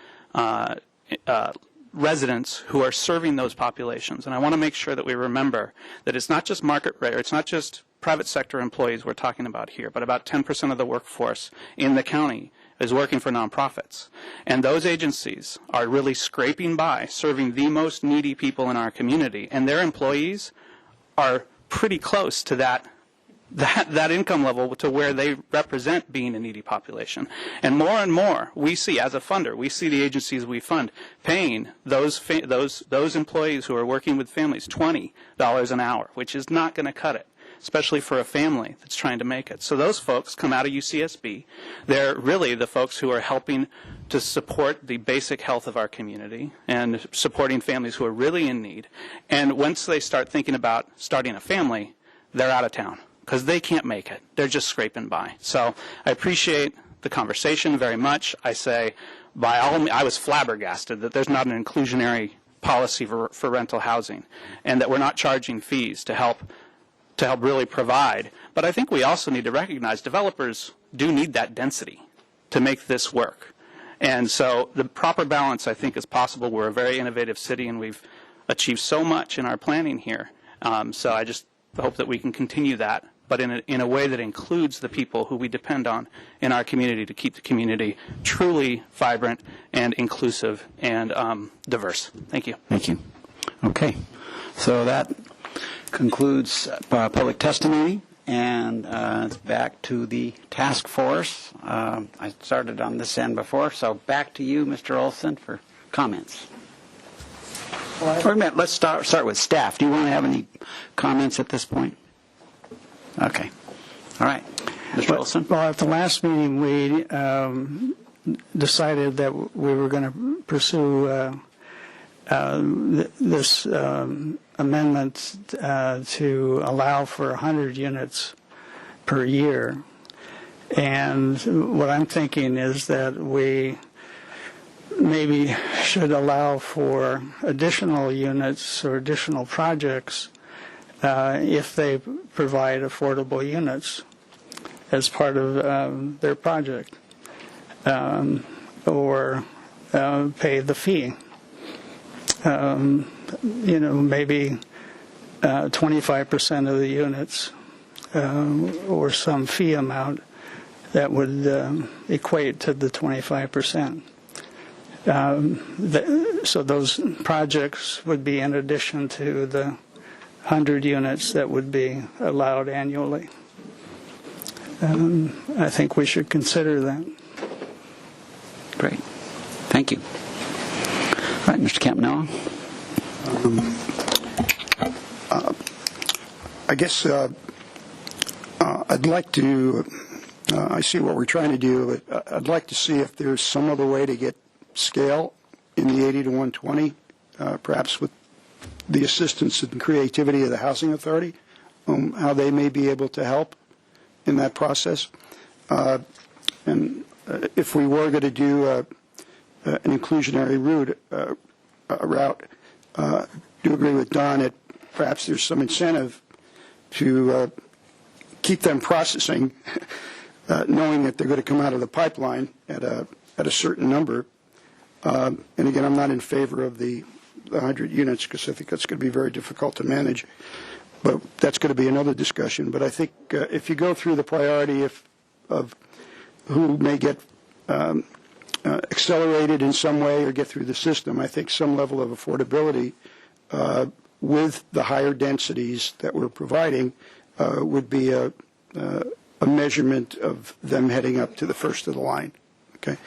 residents who are serving those populations. And I want to make sure that we remember that it's not just market rate, or it's not just private sector employees we're talking about here, but about 10% of the workforce in the county is working for nonprofits. And those agencies are really scraping by, serving the most needy people in our community, and their employees are pretty close to that income level to where they represent being a needy population. And more we see, as a funder, we see the agencies we fund paying those employees who are working with families $20 an hour, which is not going to cut it, especially for a family that's trying to make it. So those folks come out of UCSB. They're really the folks who are helping to support the basic health of our community and supporting families who are really in need. And once they start thinking about starting a family, they're out of town, because they can't make it. They're just scraping by. So I appreciate the conversation very much. I say, by all means, I was flabbergasted that there's not an inclusionary policy for rental housing, and that we're not charging fees to help really provide. But I think we also need to recognize developers do need that density to make this work. And so the proper balance, I think, is possible. We're a very innovative city, and we've achieved so much in our planning here. So I just hope that we can continue that, but in a way that includes the people who we depend on in our community to keep the community truly vibrant and inclusive and diverse. Thank you. Thank you. Okay. So that concludes public testimony, and it's back to the task force. I started on this end before, so back to you, Mr. Olson, for comments. Wait a minute, let's start with staff. Do you want to have any comments at this point? Okay. All right. Mr. Olson? Well, at the last meeting, we decided that we were going to pursue this amendment to allow for 100 units per year. And what I'm thinking is that we maybe should allow for additional units or additional projects if they provide affordable units as part of their project, or pay the fee. Maybe 25% of the units or some fee amount that would equate to the 25%. So those projects would be in addition to the 100 units that would be allowed annually. I think we should consider that. Great. Thank you. All right, Mr. Campanella. I guess I'd like to, I see what we're trying to do, but I'd like to see if there's some other way to get scale in the 80 to 120, perhaps with the assistance and creativity of the Housing Authority, how they may be able to help in that process. And if we were going to do an inclusionary route, do agree with Don that perhaps there's some incentive to keep them processing, knowing that they're going to come out of the pipeline at a certain number. And again, I'm not in favor of the 100 units because I think that's going to be very difficult to manage. But that's going to be another discussion. But I think if you go through the priority of who may get accelerated in some way or get through the system, I think some level of affordability with the higher densities that we're providing would be a measurement of them heading up to the first of the line. Okay,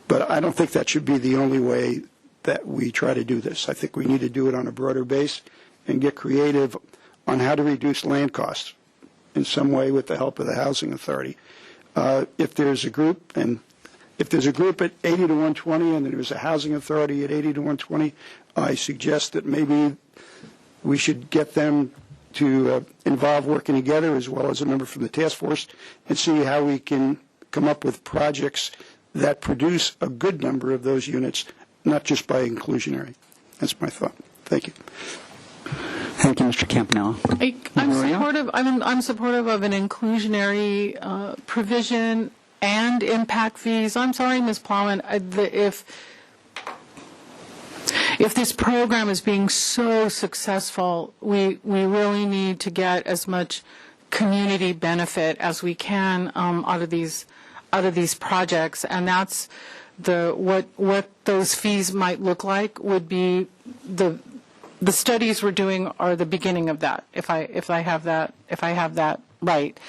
but I don't think that should be the only way that we try to do this. I think we need to do it on a broader base and get creative on how to reduce land costs in some way with the help of the Housing Authority. If there's a group at 80 to 120 and there's a Housing Authority at 80 to 120, I suggest that maybe we should get them to involve working together as well as a member from the task force and see how we can come up with projects that produce a good number of those units, not just by inclusionary. That's my thought. Thank you. Thank you, Mr. Campanella. I'm supportive of an inclusionary provision and impact fees. I'm sorry, Ms. Plowman, if this program is being so successful, we really need to get as much community benefit as we can out of these projects, and that's what those fees might look like would be the studies we're doing are the beginning of that, if I have that right.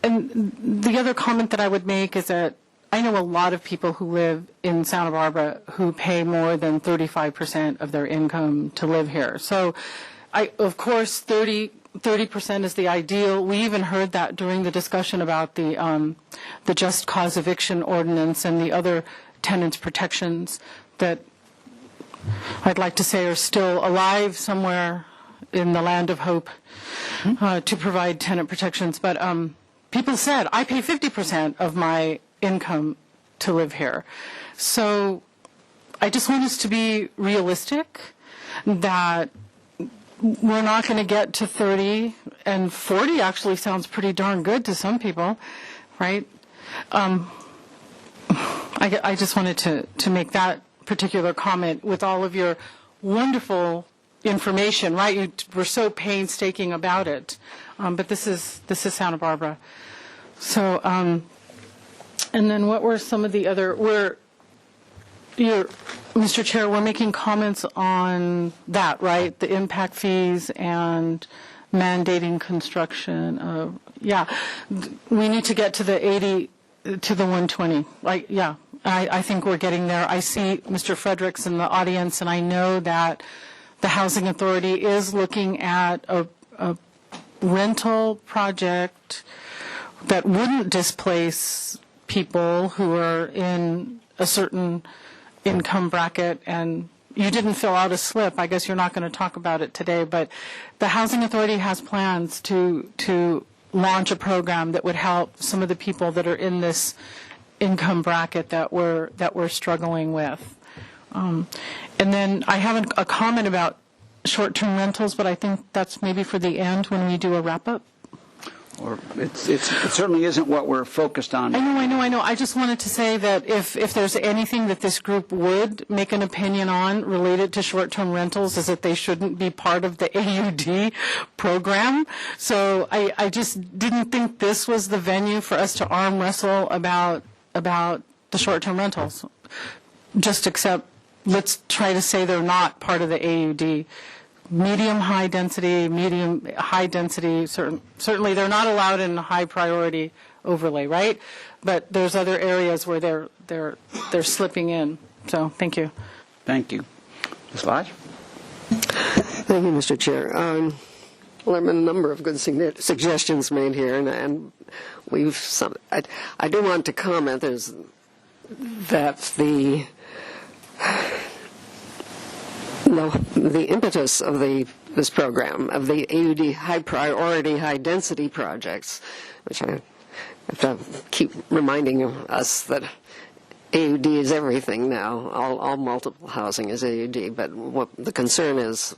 And the other comment that I would make is that I know a lot of people who live in Santa Barbara who pay more than 35% of their income to live here. So, of course, 30% is the ideal. We even heard that during the discussion about the just cause eviction ordinance and the other tenants protections that I'd like to say are still alive somewhere in the land of hope to provide tenant protections. But people said, I pay 50% of my income to live here. So I just want us to be realistic that we're not going to get to 30, and 40 actually sounds pretty darn good to some people, right? I just wanted to make that particular comment with all of your wonderful information, right? You were so painstaking about it, but this is Santa Barbara. So, and then what were some of the other? Mr. Chair, we're making comments on that, right? The impact fees and mandating construction. Yeah, we need to get to the 80 to the 120. Like, yeah, I think we're getting there. I see Mr. Fredericks in the audience, and I know that the Housing Authority is looking at a rental project that wouldn't displace people who are in a certain income bracket, and you didn't fill out a slip. I guess you're not going to talk about it today, but the Housing Authority has plans to launch a program that would help some of the people that are in this income bracket that we're struggling with. And then I have a comment about short-term rentals, but I think that's maybe for the end when we do a wrap-up. Or it certainly isn't what we're focused on. I know. I just wanted to say that if there's anything that this group would make an opinion on related to short-term rentals, is that they shouldn't be part of the AUD program. So I just didn't think this was the venue for us to arm wrestle about the short-term rentals. Just except let's try to say they're not part of the AUD. Medium high density, certainly they're not allowed in high priority overlay, right? But there's other areas where they're slipping in. So thank you. Thank you. Ms. Lodge? Thank you, Mr. Chair. Well, there have been a number of good suggestions made here, and I do want to comment that the impetus of this program, of the AUD high priority, high density projects, which I have to keep reminding us that AUD is everything now. All multiple housing is AUD, but what the concern is,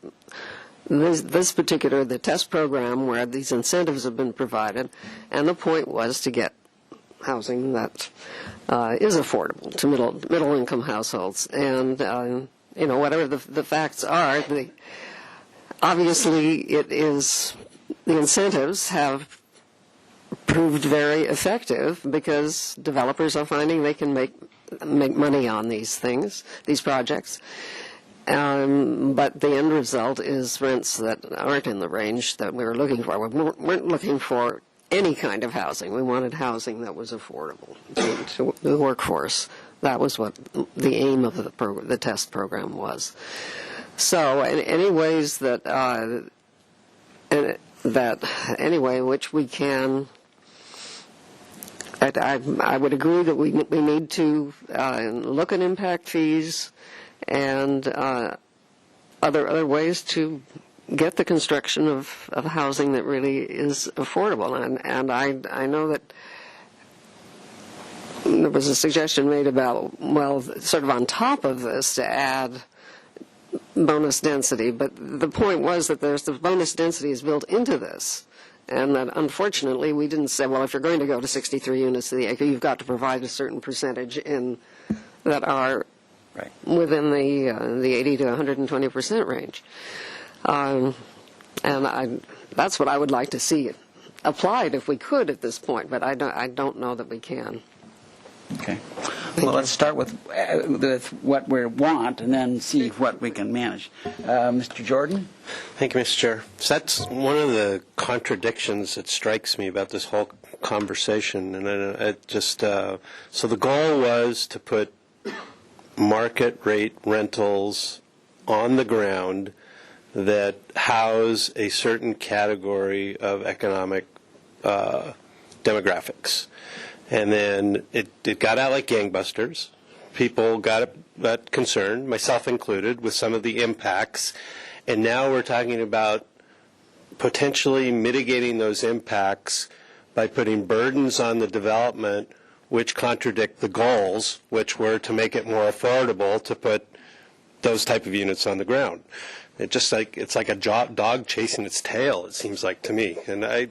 this particular, the test program where these incentives have been provided, and the point was to get housing that is affordable to middle income households. And whatever the facts are, obviously the incentives have proved very effective because developers are finding they can make money on these projects. But the end result is rents that aren't in the range that we were looking for. We weren't looking for any kind of housing. We wanted housing that was affordable to the workforce. That was what the aim of the test program was. So, in any ways that in which we can, I would agree that we need to look at impact fees and other ways to get the construction of housing that really is affordable. And I know that there was a suggestion made about, well, sort of on top of this to add bonus density, but the point was that the bonus density is built into this, and that unfortunately we didn't say, well, if you're going to go to 63 units to the acre, you've got to provide a certain percentage that are within the 80 to 120% range. And that's what I would like to see applied if we could at this point, but I don't know that we can. Okay. Well, let's start with what we want and then see what we can manage. Mr. Jordan? Thank you, Mr. Chair. So that's one of the contradictions that strikes me about this whole conversation. And so the goal was to put market rate rentals on the ground that house a certain category of economic demographics. And then it got out like gangbusters. People got concerned, myself included, with some of the impacts. And now we're talking about potentially mitigating those impacts by putting burdens on the development which contradict the goals, which were to make it more affordable to put those type of units on the ground. It's like a dog chasing its tail, it seems like to me. And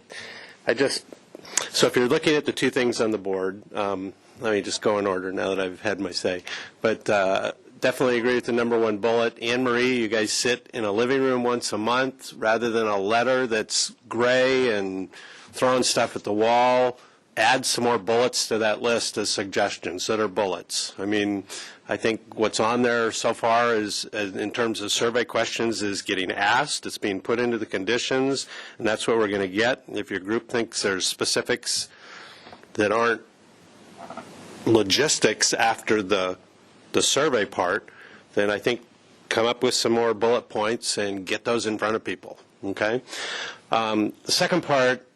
so if you're looking at the two things on the board, let me just go in order now that I've had my say. But definitely agree with the number one bullet. Anne Marie, you guys sit in a living room once a month rather than a letter that's gray and throwing stuff at the wall. Add some more bullets to that list as suggestions that are bullets. I mean, I think what's on there so far is, in terms of survey questions, is getting asked. It's being put into the conditions, and that's what we're going to get. If your group thinks there's specifics that aren't logistics after the survey part, then I think come up with some more bullet points and get those in front of people. Okay. The second part,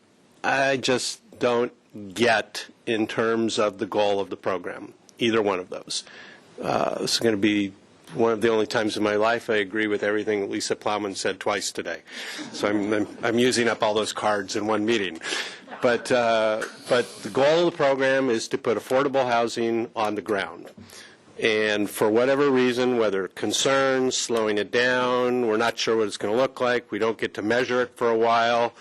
I just don't get in terms of the goal of the program. either one of those. This is going to be one of the only times in my life I agree with everything that Lisa Plowman said twice today. So I'm using up all those cards in one meeting. But the goal of the program is to put affordable housing on the ground. And for whatever reason, whether concerns, slowing it down, we're not sure what it's going to look like, we don't get to measure it for a while,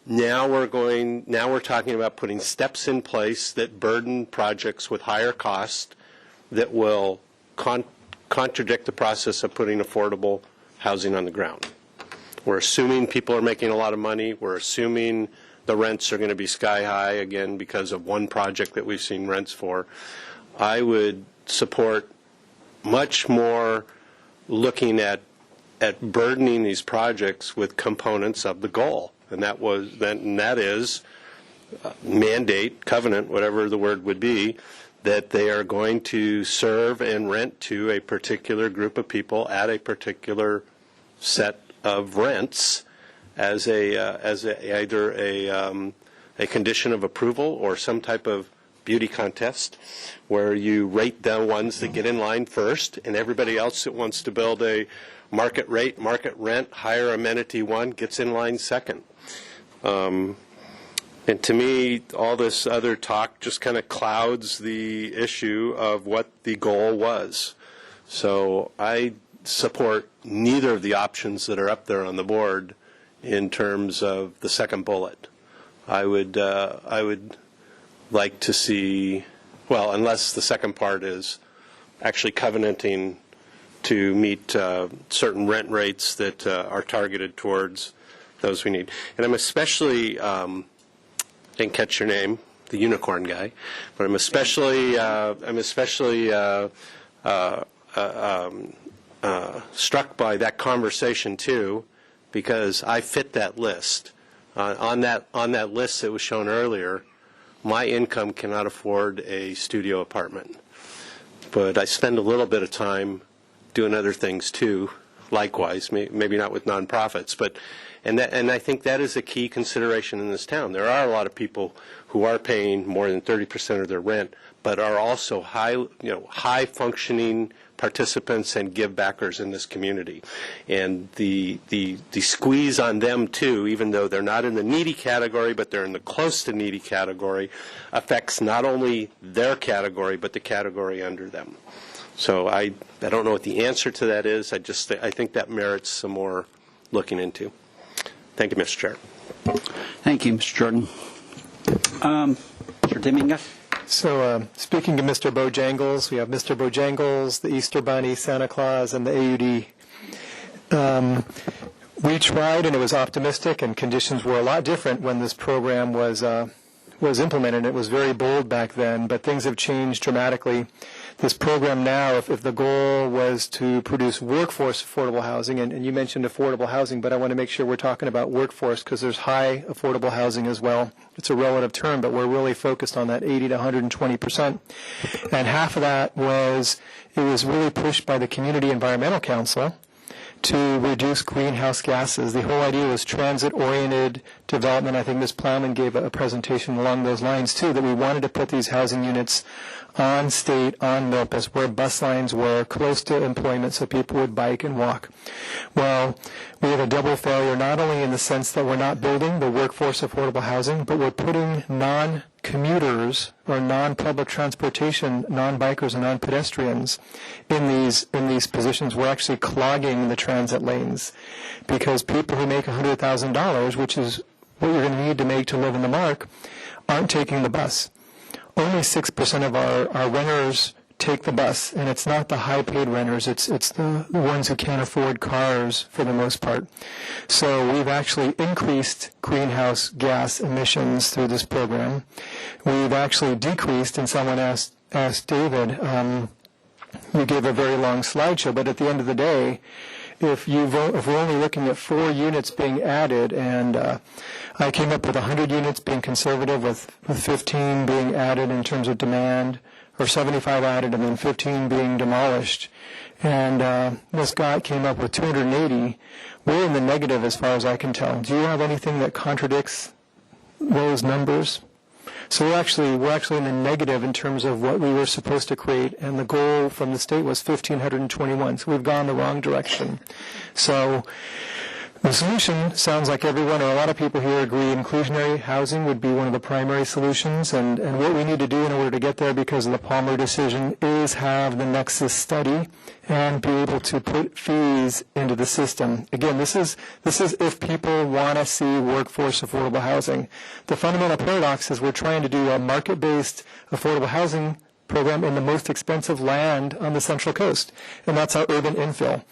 now we're talking about putting steps in place that burden projects with higher cost that will contradict the process of putting affordable housing on the ground. We're assuming people are making a lot of money. We're assuming the rents are going to be sky high again because of one project that we've seen rents for. I would support much more looking at burdening these projects with components of the goal, and that is mandate, covenant, whatever the word would be, that they are going to serve and rent to a particular group of people at a particular set of rents as either a condition of approval or some type of beauty contest where you rate the ones that get in line first, and everybody else that wants to build a market rate, market rent, higher amenity one gets in line second. And to me, all this other talk just kind of clouds the issue of what the goal was. So I support neither of the options that are up there on the board in terms of the second bullet. I would like to see, well, unless the second part is actually covenanting to meet certain rent rates that are targeted towards those we need. And I'm especially, didn't catch your name, the unicorn guy, but I'm especially struck by that conversation too, because I fit that list. On that list that was shown earlier, my income cannot afford a studio apartment, but I spend a little bit of time doing other things too. Likewise, maybe not with nonprofits, but and I think that is a key consideration in this town. There are a lot of people who are paying more than 30% of their rent, but are also high functioning participants and give backers in this community. And the squeeze on them too, even though they're not in the needy category, but they're in the close to needy category, affects not only their category but the category under them. So I don't know what the answer to that is. I think that merits some more looking into. Thank you, Mr. Chair. Thank you, Mr. Jordan. Mr. Dominguez? So speaking to Mr. Bojangles, we have Mr. Bojangles, the Easter Bunny, Santa Claus, and the AUD. We tried, and it was optimistic, and conditions were a lot different when this program was implemented. It was very bold back then, but things have changed dramatically. This program now, if the goal was to produce workforce affordable housing, and you mentioned affordable housing, but I want to make sure we're talking about workforce because there's high affordable housing as well. It's a relative term, but we're really focused on that 80 to 120%. And half of that was really pushed by the Community Environmental Council to reduce greenhouse gases. The whole idea was transit-oriented development. I think Ms. Plowman gave a presentation along those lines, too, that we wanted to put these housing units on State, on Milpas, where bus lines were, close to employment so people would bike and walk. Well, we have a double failure, not only in the sense that we're not building the workforce affordable housing, but we're putting non-commuters or non-public transportation, non-bikers and non-pedestrians in these positions. We're actually clogging the transit lanes because people who make $100,000, which is what you're going to need to make to live in the mark, aren't taking the bus. Only 6% of our renters take the bus, and it's not the high-paid renters. It's the ones who can't afford cars for the most part. So we've actually increased greenhouse gas emissions through this program. We've actually decreased, and someone asked David, you gave a very long slideshow, but at the end of the day, if we're only looking at 4 units being added, and I came up with 100 units being conservative with 15 being added in terms of demand, or 75 added and then 15 being demolished, and Ms. Scott came up with 280. We're in the negative as far as I can tell. Do you have anything that contradicts those numbers? So we're actually in the negative in terms of what we were supposed to create, and the goal from the state was 1,521. So we've gone the wrong direction. So the solution sounds like everyone or a lot of people here agree inclusionary housing would be one of the primary solutions, and what we need to do in order to get there because of the Palmer decision is have the Nexus study and be able to put fees into the system. Again, this is if people want to see workforce affordable housing. The fundamental paradox is we're trying to do a market-based affordable housing program in the most expensive land on the Central Coast, and that's our urban infill.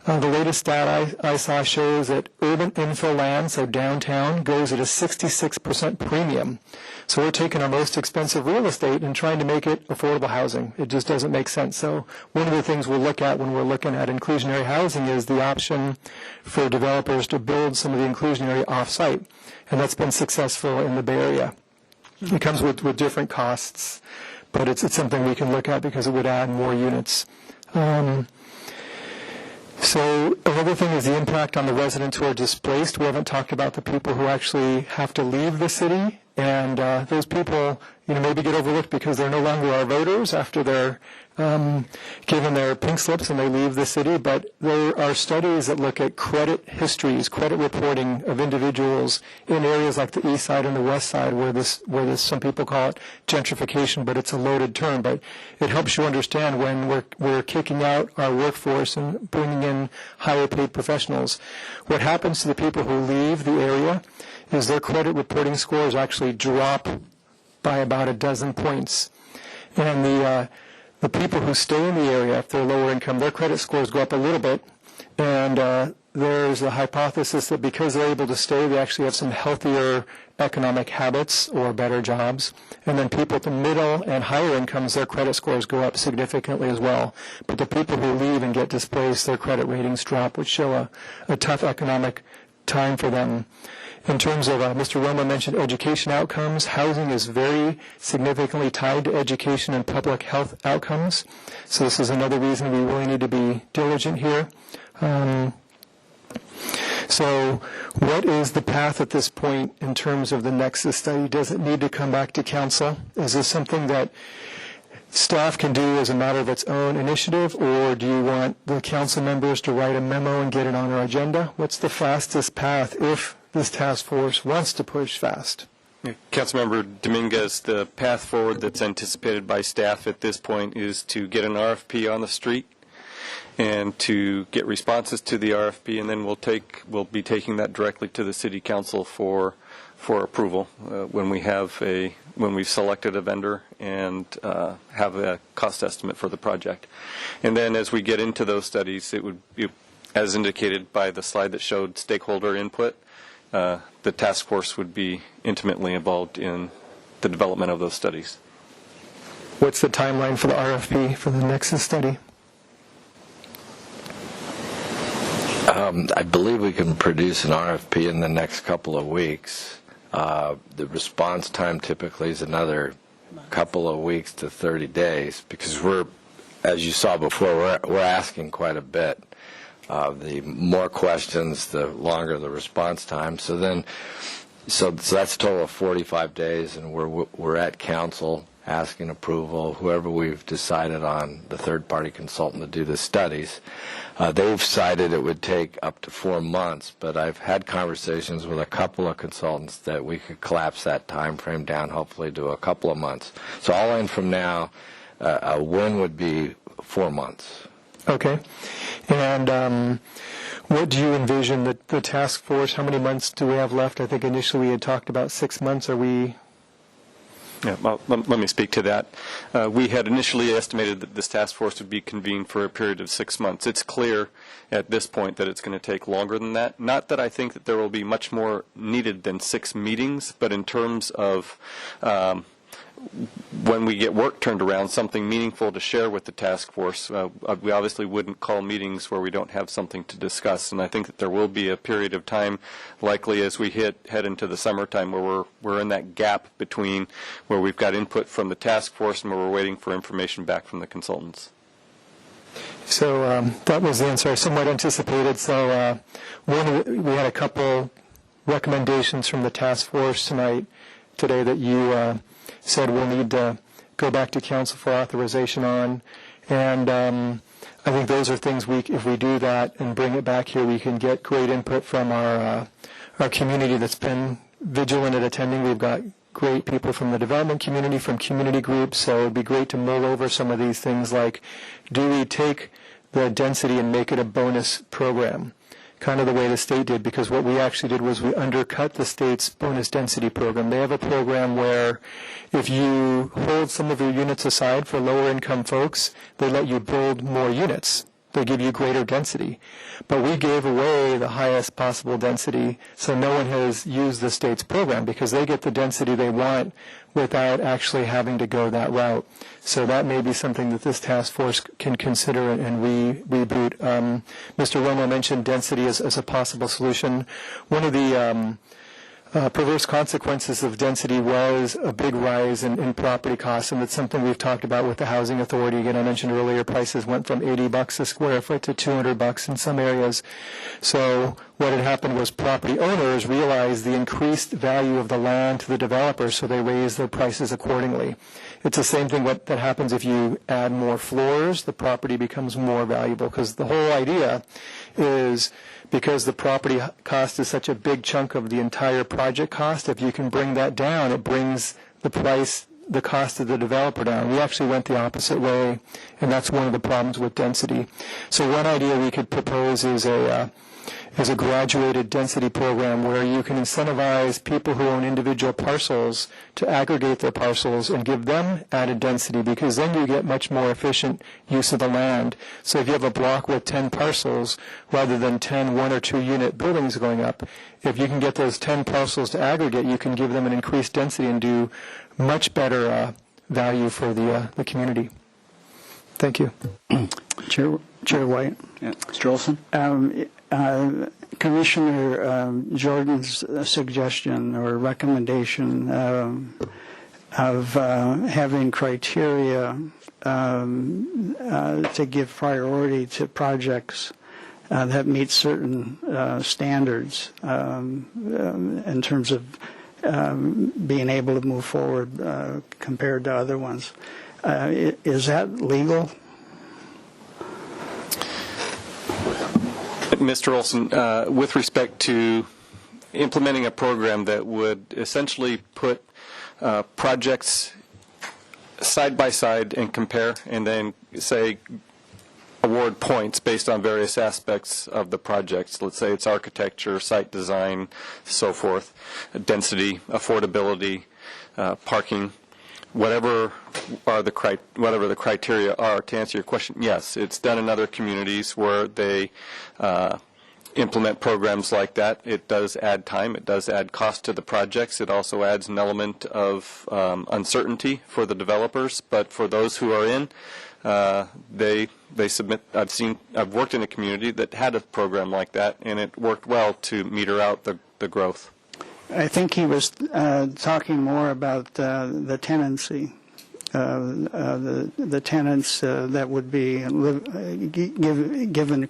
The latest stat I saw shows that urban infill land, so downtown, goes at a 66% premium. So we're taking our most expensive real estate and trying to make it affordable housing. It just doesn't make sense. So one of the things we'll look at when we're looking at inclusionary housing is the option for developers to build some of the inclusionary off-site, and that's been successful in the Bay Area. It comes with different costs, but it's something we can look at because it would add more units. So another thing is the impact on the residents who are displaced. We haven't talked about the people who actually have to leave the city, and those people, maybe get overlooked because they're no longer our voters after they're given their pink slips and they leave the city. But there are studies that look at credit histories, credit reporting of individuals in areas like the east side and the west side, where this some people call it gentrification, but it's a loaded term. But it helps you understand when we're kicking out our workforce and bringing in higher paid professionals. What happens to the people who leave the area is their credit reporting scores actually drop by about a dozen points. And the people who stay in the area, if they're lower income, their credit scores go up a little bit. And there's a hypothesis that because they're able to stay, they actually have some healthier economic habits or better jobs. And then people at the middle and higher incomes, their credit scores go up significantly as well. But the people who leave and get displaced, their credit ratings drop, which show a tough economic time for them. In terms of, Mr. Roma mentioned education outcomes, housing is very significantly tied to education and public health outcomes. So this is another reason we really need to be diligent here. So what is the path at this point in terms of the Nexus study? Does it need to come back to council? Is this something that staff can do as a matter of its own initiative, or do you want the council members to write a memo and get it on our agenda? What's the fastest path if this task force wants to push fast? Councilmember Dominguez, the path forward that's anticipated by staff at this point is to get an RFP on the street and to get responses to the RFP, and then we'll be taking that directly to the City Council for approval when we've selected a vendor and have a cost estimate for the project. And then as we get into those studies, it would be, as indicated by the slide that showed stakeholder input, the task force would be intimately involved in the development of those studies. What's the timeline for the RFP for the Nexus study? I believe we can produce an RFP in the next couple of weeks. The response time typically is another couple of weeks to 30 days because we're, as you saw before, we're asking quite a bit. The more questions, the longer the response time. So that's a total of 45 days, and we're at council asking approval. Whoever we've decided on, the third-party consultant to do the studies, they've cited it would take up to 4 months. But I've had conversations with a couple of consultants that we could collapse that time frame down, hopefully, to a couple of months. So all in from now, a win would be 4 months. Okay. And what do you envision the task force, how many months do we have left? I think initially we had talked about 6 months. Are we? Yeah, well, let me speak to that. We had initially estimated that this task force would be convened for a period of 6 months. It's clear at this point that it's going to take longer than that. Not that I think that there will be much more needed than 6 meetings, but in terms of when we get work turned around, something meaningful to share with the task force. We obviously wouldn't call meetings where we don't have something to discuss, and I think that there will be a period of time, likely as we head into the summertime, where we're in that gap between where we've got input from the task force and where we're waiting for information back from the consultants. So that was the answer I somewhat anticipated. So we had a couple recommendations from the task force today that you said we'll need to go back to council for authorization on. And I think those are things if we do that and bring it back here, we can get great input from our community that's been vigilant at attending. We've got great people from the development community, from community groups, so it would be great to mull over some of these things like, do we take the density and make it a bonus program, kind of the way the state did, because what we actually did was we undercut the state's bonus density program. They have a program where if you hold some of your units aside for lower income folks, they let you build more units. They give you greater density. But we gave away the highest possible density, so no one has used the state's program because they get the density they want without actually having to go that route. So that may be something that this task force can consider and reboot. Mr. Romo mentioned density as a possible solution. One of the perverse consequences of density was a big rise in property costs, and it's something we've talked about with the Housing Authority. Again, I mentioned earlier, prices went from $80 a square foot to $200 in some areas. So what had happened was property owners realized the increased value of the land to the developers, so they raised their prices accordingly. It's the same thing that happens if you add more floors. The property becomes more valuable, because the whole idea is, because the property cost is such a big chunk of the entire project cost, if you can bring that down, it brings the cost of the developer down. We actually went the opposite way, and that's one of the problems with density. So one idea we could propose is a graduated density program where you can incentivize people who own individual parcels to aggregate their parcels and give them added density, because then you get much more efficient use of the land. So if you have a block with 10 parcels rather than 10 1 or 2 unit buildings going up, if you can get those 10 parcels to aggregate, you can give them an increased density and do much better value for the community. Thank you. Chair White. Yeah. Mr. Olson? Commissioner Jordan's suggestion or recommendation of having criteria to give priority to projects that meet certain standards in terms of being able to move forward compared to other ones. Is that legal? Mr. Olson, with respect to implementing a program that would essentially put projects side by side and compare, and then say award points based on various aspects of the projects. Let's say it's architecture, site design, so forth, density, affordability, parking, whatever the criteria are. To answer your question, yes, it's done in other communities where they implement programs like that. It does add time. It does add cost to the projects. It also adds an element of uncertainty for the developers. But for those who are in, they submit. I've worked in a community that had a program like that, and it worked well to meter out the growth. I think he was talking more about the tenancy, the tenants that would be given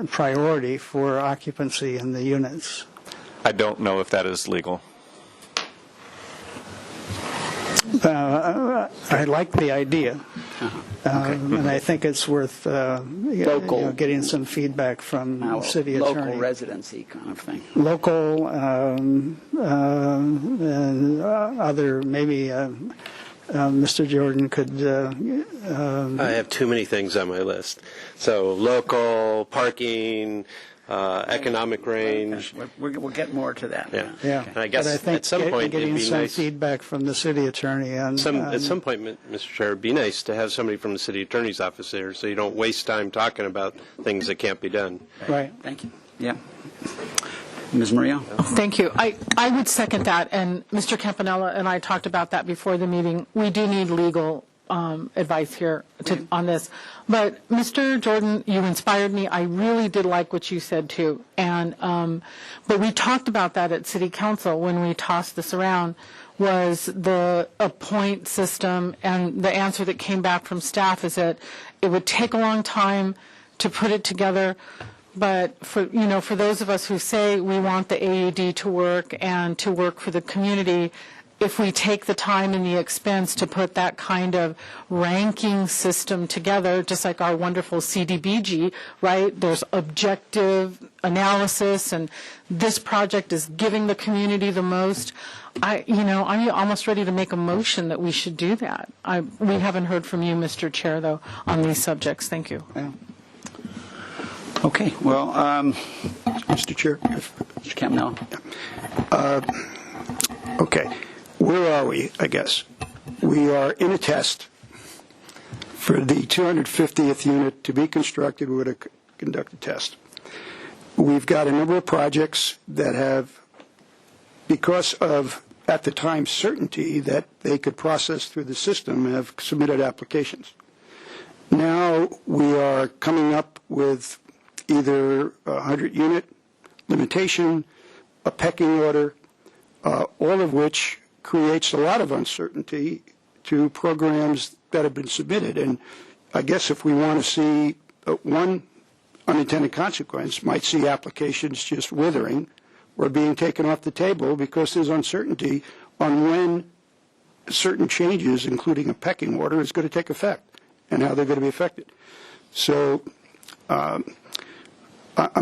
priority for occupancy in the units. I don't know if that is legal. I like the idea, and I think it's worth getting some feedback from the city attorney. Local residency kind of thing. Local and other, maybe Mr. Jordan could. I have too many things on my list. So local, parking, economic range. We'll get more to that. Yeah. And I guess but I think at some point getting it'd be some nice. feedback from the city attorney on At some point, Mr. Chair, it'd be nice to have somebody from the city attorney's office there, so you don't waste time talking about things that can't be done. Right. Thank you. Yeah. Ms. Murillo? Thank you. I would second that, and Mr. Campanella and I talked about that before the meeting. We do need legal advice here on this. But Mr. Jordan, you inspired me. I really did like what you said too. And but we talked about that at City Council when we tossed this around, was a point system, and the answer that came back from staff is that it would take a long time to put it together. But for those of us who say we want the AED to work and to work for the community, if we take the time and the expense to put that kind of ranking system together, just like our wonderful CDBG, right? There's objective analysis, and this project is giving the community the most. I'm almost ready to make a motion that we should do that. We haven't heard from you, Mr. Chair, though, on these subjects. Thank you. Yeah. Okay. Well, Mr. Chair, Mr. Campanella. Okay. Where are we, I guess? We are in a test for the 250th unit to be constructed. We're going to conduct a test. We've got a number of projects that have, because of, at the time, certainty that they could process through the system, have submitted applications. Now we are coming up with either a 100-unit limitation, a pecking order, all of which creates a lot of uncertainty to programs that have been submitted. And I guess if we want to see one unintended consequence, might see applications just withering or being taken off the table because there's uncertainty on when certain changes, including a pecking order, is going to take effect and how they're going to be affected. So I'm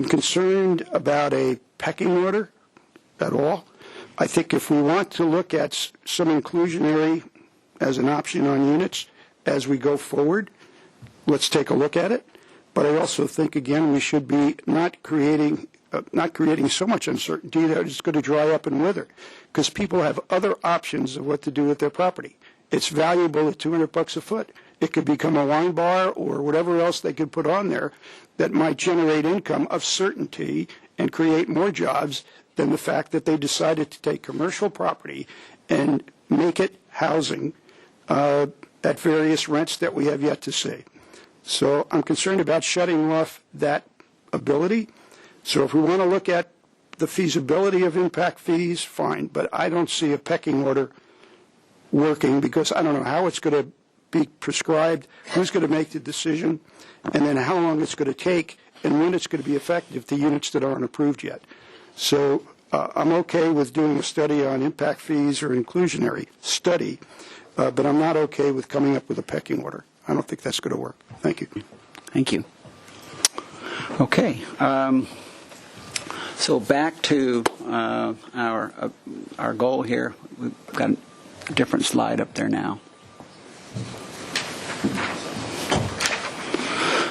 concerned about a pecking order at all. I think if we want to look at some inclusionary as an option on units as we go forward, let's take a look at it. But I also think, again, we should be not creating so much uncertainty that it's going to dry up and wither, because people have other options of what to do with their property. It's valuable at $200 a foot. It could become a wine bar or whatever else they could put on there that might generate income of certainty and create more jobs than the fact that they decided to take commercial property and make it housing at various rents that we have yet to see. So I'm concerned about shutting off that ability. So if we want to look at the feasibility of impact fees, fine, but I don't see a pecking order working because I don't know how it's going to be prescribed, who's going to make the decision, and then how long it's going to take and when it's going to be effective to units that aren't approved yet. So I'm okay with doing a study on impact fees or inclusionary study, but I'm not okay with coming up with a pecking order. I don't think that's going to work. Thank you. Thank you. Okay. So back to our goal here. We've got a different slide up there now.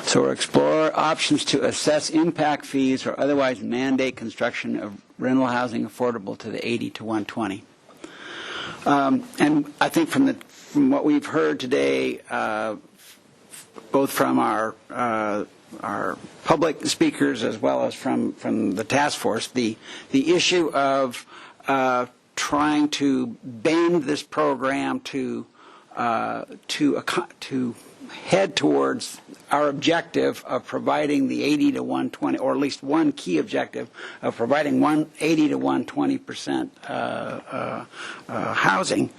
So we'll explore options to assess impact fees or otherwise mandate construction of rental housing affordable to the 80 to 120. And I think from what we've heard today, both from our public speakers as well as from the task force, the issue of trying to bend this program to head towards our objective of providing the 80 to 120, or at least one key objective of providing 80 to 120% housing,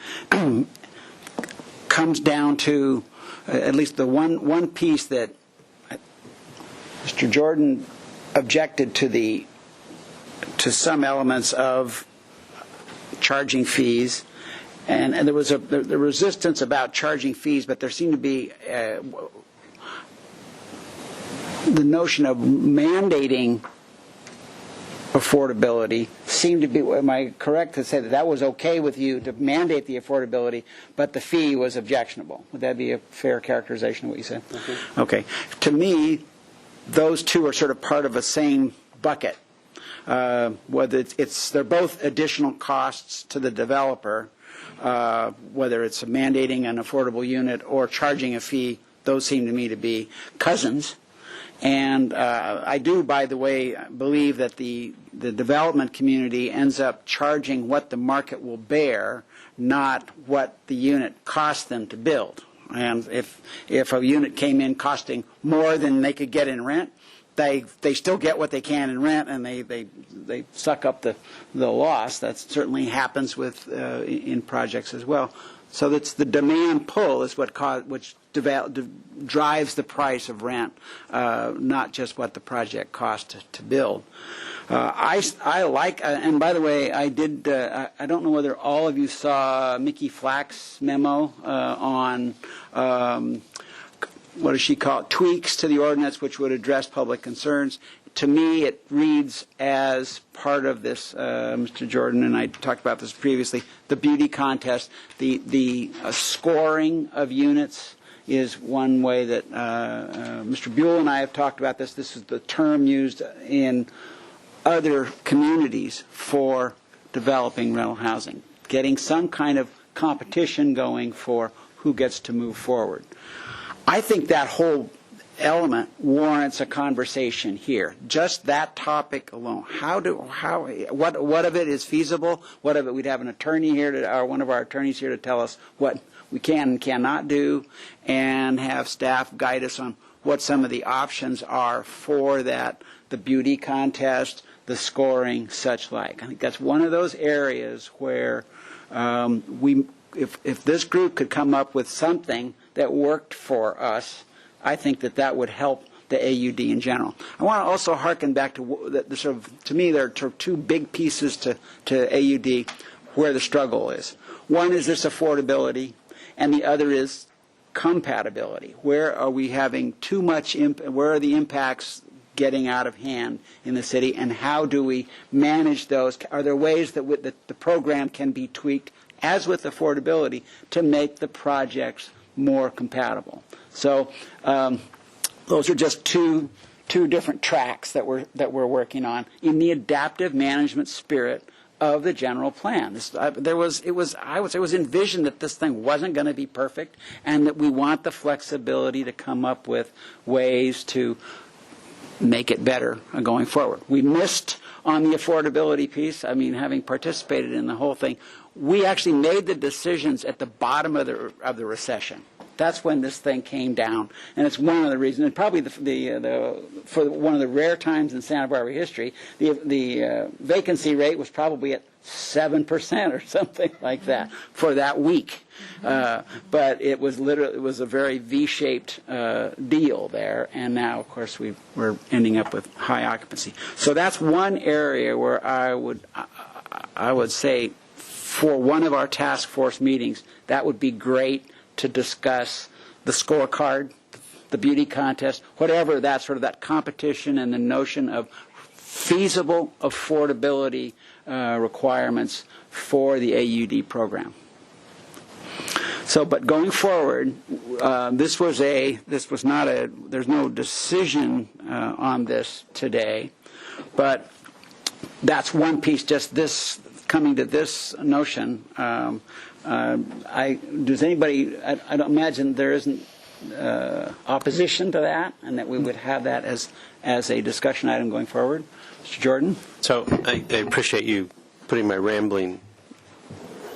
comes down to at least the one piece that Mr. Jordan objected to some elements of charging fees. And there was the resistance about charging fees, but there seemed to be the notion of mandating affordability seemed to be, am I correct to say that was okay with you to mandate the affordability, but the fee was objectionable? Would that be a fair characterization of what you said? Okay. To me, those two are sort of part of the same bucket. Whether they're both additional costs to the developer, whether it's mandating an affordable unit or charging a fee, those seem to me to be cousins. And I do, by the way, believe that the development community ends up charging what the market will bear, not what the unit costs them to build. And if a unit came in costing more than they could get in rent, they still get what they can in rent, and they suck up the loss. That certainly happens in projects as well. So that's the demand pull is what drives the price of rent, not just what the project costs to build. I like, and by the way, I don't know whether all of you saw Mickey Flack's memo on, what does she call it, tweaks to the ordinance which would address public concerns. To me, it reads as part of this, Mr. Jordan and I talked about this previously, the beauty contest, the scoring of units is one way that Mr. Buell and I have talked about this. This is the term used in other communities for developing rental housing, getting some kind of competition going for who gets to move forward. I think that whole element warrants a conversation here. Just that topic alone. What of it is feasible? What of it we'd have an attorney here or one of our attorneys here to tell us what we can and cannot do, and have staff guide us on what some of the options are for that, the beauty contest, the scoring, such like. I think that's one of those areas where if this group could come up with something that worked for us, I think that would help the AUD in general. I want to also hearken back to the sort of, to me, there are two big pieces to AUD where the struggle is. One is this affordability, and the other is compatibility. Where are we having too much, where are the impacts getting out of hand in the city, and how do we manage those? Are there ways that the program can be tweaked, as with affordability, to make the projects more compatible? So those are just two different tracks that we're working on in the adaptive management spirit of the general plan. It was envisioned that this thing wasn't going to be perfect, and that we want the flexibility to come up with ways to make it better going forward. We missed on the affordability piece. I mean, having participated in the whole thing, we actually made the decisions at the bottom of the recession. That's when this thing came down, and it's one of the reasons, and probably for one of the rare times in Santa Barbara history, the vacancy rate was probably at 7% or something like that for that week. But it was a very V-shaped deal there, and now, of course, we're ending up with high occupancy. So that's one area where I would say, for one of our task force meetings, that would be great to discuss the scorecard, the beauty contest, whatever that sort of that competition and the notion of feasible affordability requirements for the AUD program. So, but going forward, there's no decision on this today, but that's one piece. Just this coming to this notion. Does anybody? I don't imagine there isn't opposition to that, and that we would have that as a discussion item going forward. Mr. Jordan? So I appreciate you putting my rambling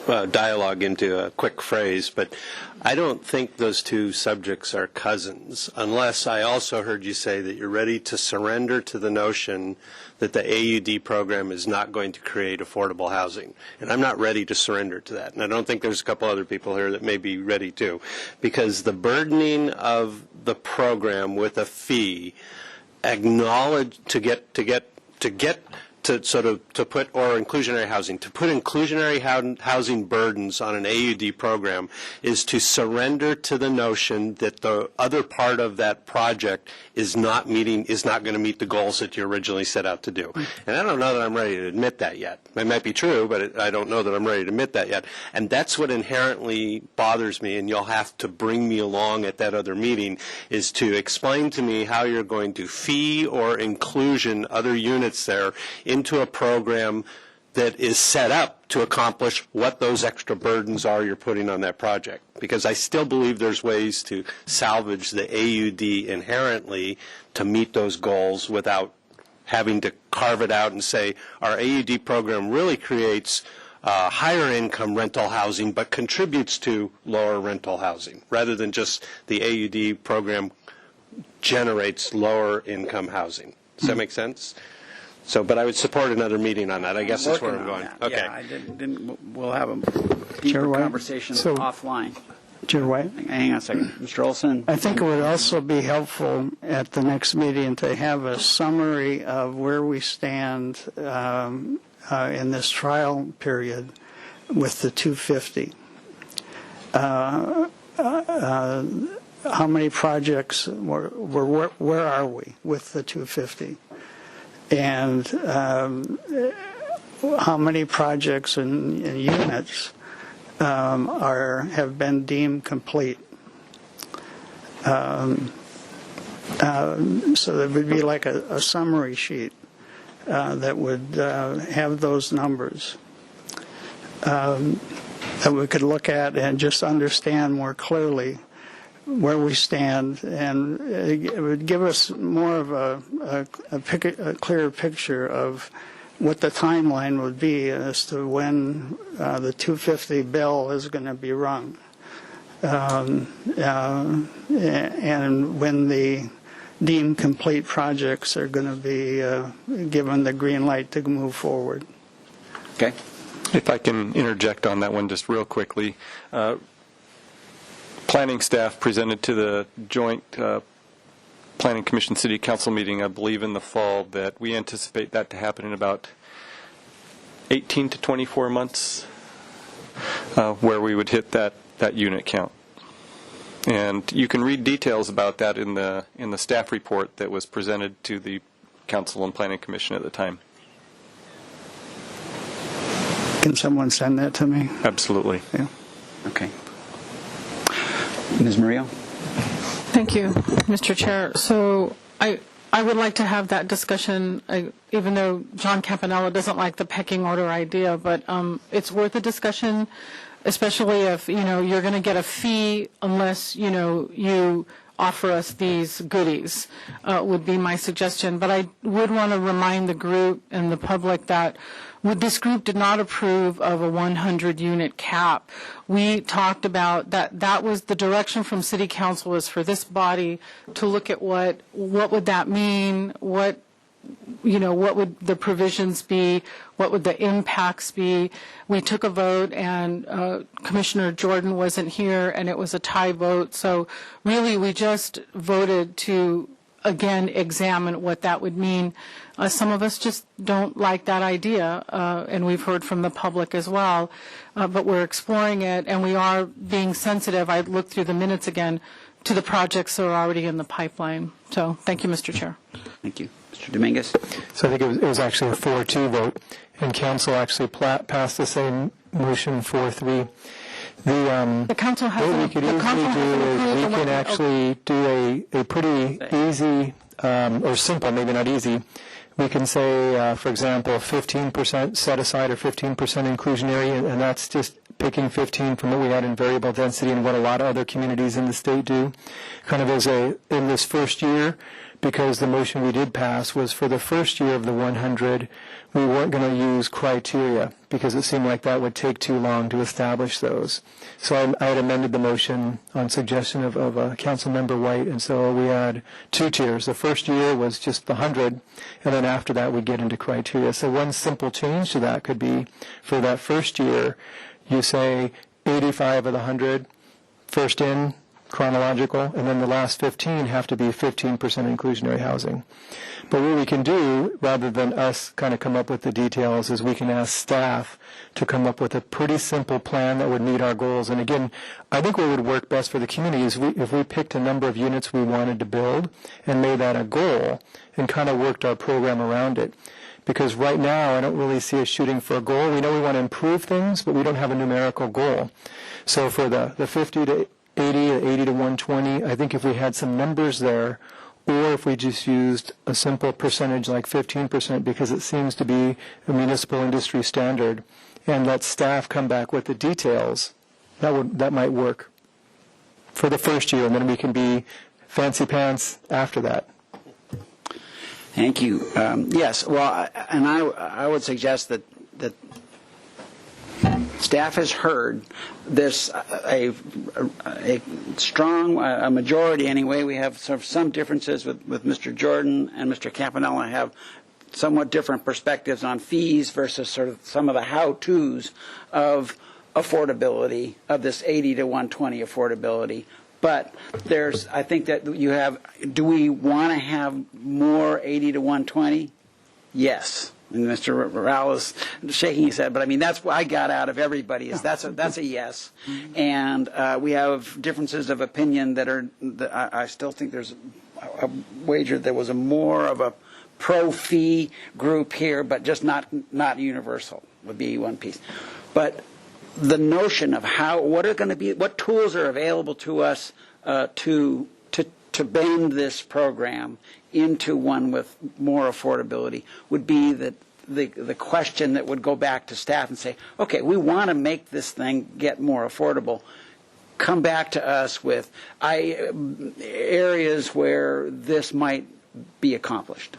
dialogue into a quick phrase, but I don't think those two subjects are cousins, unless I also heard you say that you're ready to surrender to the notion that the AUD program is not going to create affordable housing. And I'm not ready to surrender to that. And I don't think there's a couple other people here that may be ready to, because the burdening of the program with a fee acknowledge to put inclusionary housing burdens on an AUD program is to surrender to the notion that the other part of that project is not going to meet the goals that you originally set out to do. And I don't know that I'm ready to admit that yet. It might be true, but I don't know that I'm ready to admit that yet. And that's what inherently bothers me, and you'll have to bring me along at that other meeting, is to explain to me how you're going to fee or inclusion other units there into a program that is set up to accomplish what those extra burdens are you're putting on that project. Because I still believe there's ways to salvage the AUD inherently to meet those goals without having to carve it out and say our AUD program really creates higher income rental housing but contributes to lower rental housing, rather than just the AUD program generates lower income housing. Does that make sense? So, but I would support another meeting on that. I guess that's where I'm Working going. on that. Okay. Yeah, I didn't. We'll have a deeper White? conversation So- offline. Chair White? Hang on a second. Mr. Olson? I think it would also be helpful at the next meeting to have a summary of where we stand in this trial period with the 250. How many projects, where are we with the 250? And how many projects and units have been deemed complete? So there would be like a summary sheet that would have those numbers that we could look at and just understand more clearly where we stand, and it would give us more of a clearer picture of what the timeline would be as to when the 250 bell is going to be rung, and when the deemed complete projects are going to be given the green light to move forward. Okay. If I can interject on that one just real quickly. Planning staff presented to the joint Planning Commission City Council meeting, I believe in the fall, that we anticipate that to happen in about 18 to 24 months, where we would hit that unit count. And you can read details about that in the staff report that was presented to the Council and Planning Commission at the time. Can someone send that to me? Absolutely. Yeah. Okay. Ms. Murillo? Thank you, Mr. Chair. So I would like to have that discussion, even though John Campanella doesn't like the pecking order idea, but it's worth a discussion, especially if, you're going to get a fee unless, you offer us these goodies, would be my suggestion. But I would want to remind the group and the public that this group did not approve of a 100-unit cap. We talked about that was the direction from City Council was for this body to look at what would that mean, what would the provisions be, what would the impacts be. We took a vote, and Commissioner Jordan wasn't here, and it was a tie vote. So really we just voted to, again, examine what that would mean. Some of us just don't like that idea, and we've heard from the public as well, but we're exploring it, and we are being sensitive. I looked through the minutes again to the projects that are already in the pipeline. So thank you, Mr. Chair. Thank you. Mr. Dominguez? So I think it was actually a 4-2 vote, and council actually passed the same motion 4-3. The council has what we could easily do is we can actually do a pretty easy or simple, maybe not easy. We can say, for example, 15% set aside or 15% inclusionary, and that's just picking 15 from what we had in variable density and what a lot of other communities in the state do, kind of as in this first year, because the motion we did pass was for the first year of the 100, we weren't going to use criteria because it seemed like that would take too long to establish those. So I had amended the motion on suggestion of Councilmember White, and so we had 2 tiers. The first year was just the 100, and then after that we'd get into criteria. So one simple change to that could be for that first year, you say 85 of the 100, first in, chronological, and then the last 15 have to be 15% inclusionary housing. But what we can do, rather than us kind of come up with the details, is we can ask staff to come up with a pretty simple plan that would meet our goals. And again, I think what would work best for the community is if we picked a number of units we wanted to build and made that a goal and kind of worked our program around it. Because right now, I don't really see us shooting for a goal. We know we want to improve things, but we don't have a numerical goal. So for the 50 to 80 or 80 to 120, I think if we had some numbers there, or if we just used a simple percentage like 15%, because it seems to be a municipal industry standard, and let staff come back with the details, that might work for the first year, and then we can be fancy pants after that. Thank you. Yes, well, and I would suggest that staff has heard this, a strong, a majority anyway. We have some differences with Mr. Jordan and Mr. Campanella have somewhat different perspectives on fees versus sort of some of the how-tos of affordability, of this 80 to 120 affordability. But I think that do we want to have more 80 to 120? Yes. And Mr. Rowell is shaking his head, but I mean, that's what I got out of everybody, is that's a yes. And we have differences of opinion I still think there's a wager there was more of a pro-fee group here, but just not universal would be one piece. But the notion of what tools are available to us to bend this program into one with more affordability would be the question that would go back to staff and say, okay, we want to make this thing get more affordable. Come back to us with areas where this might be accomplished.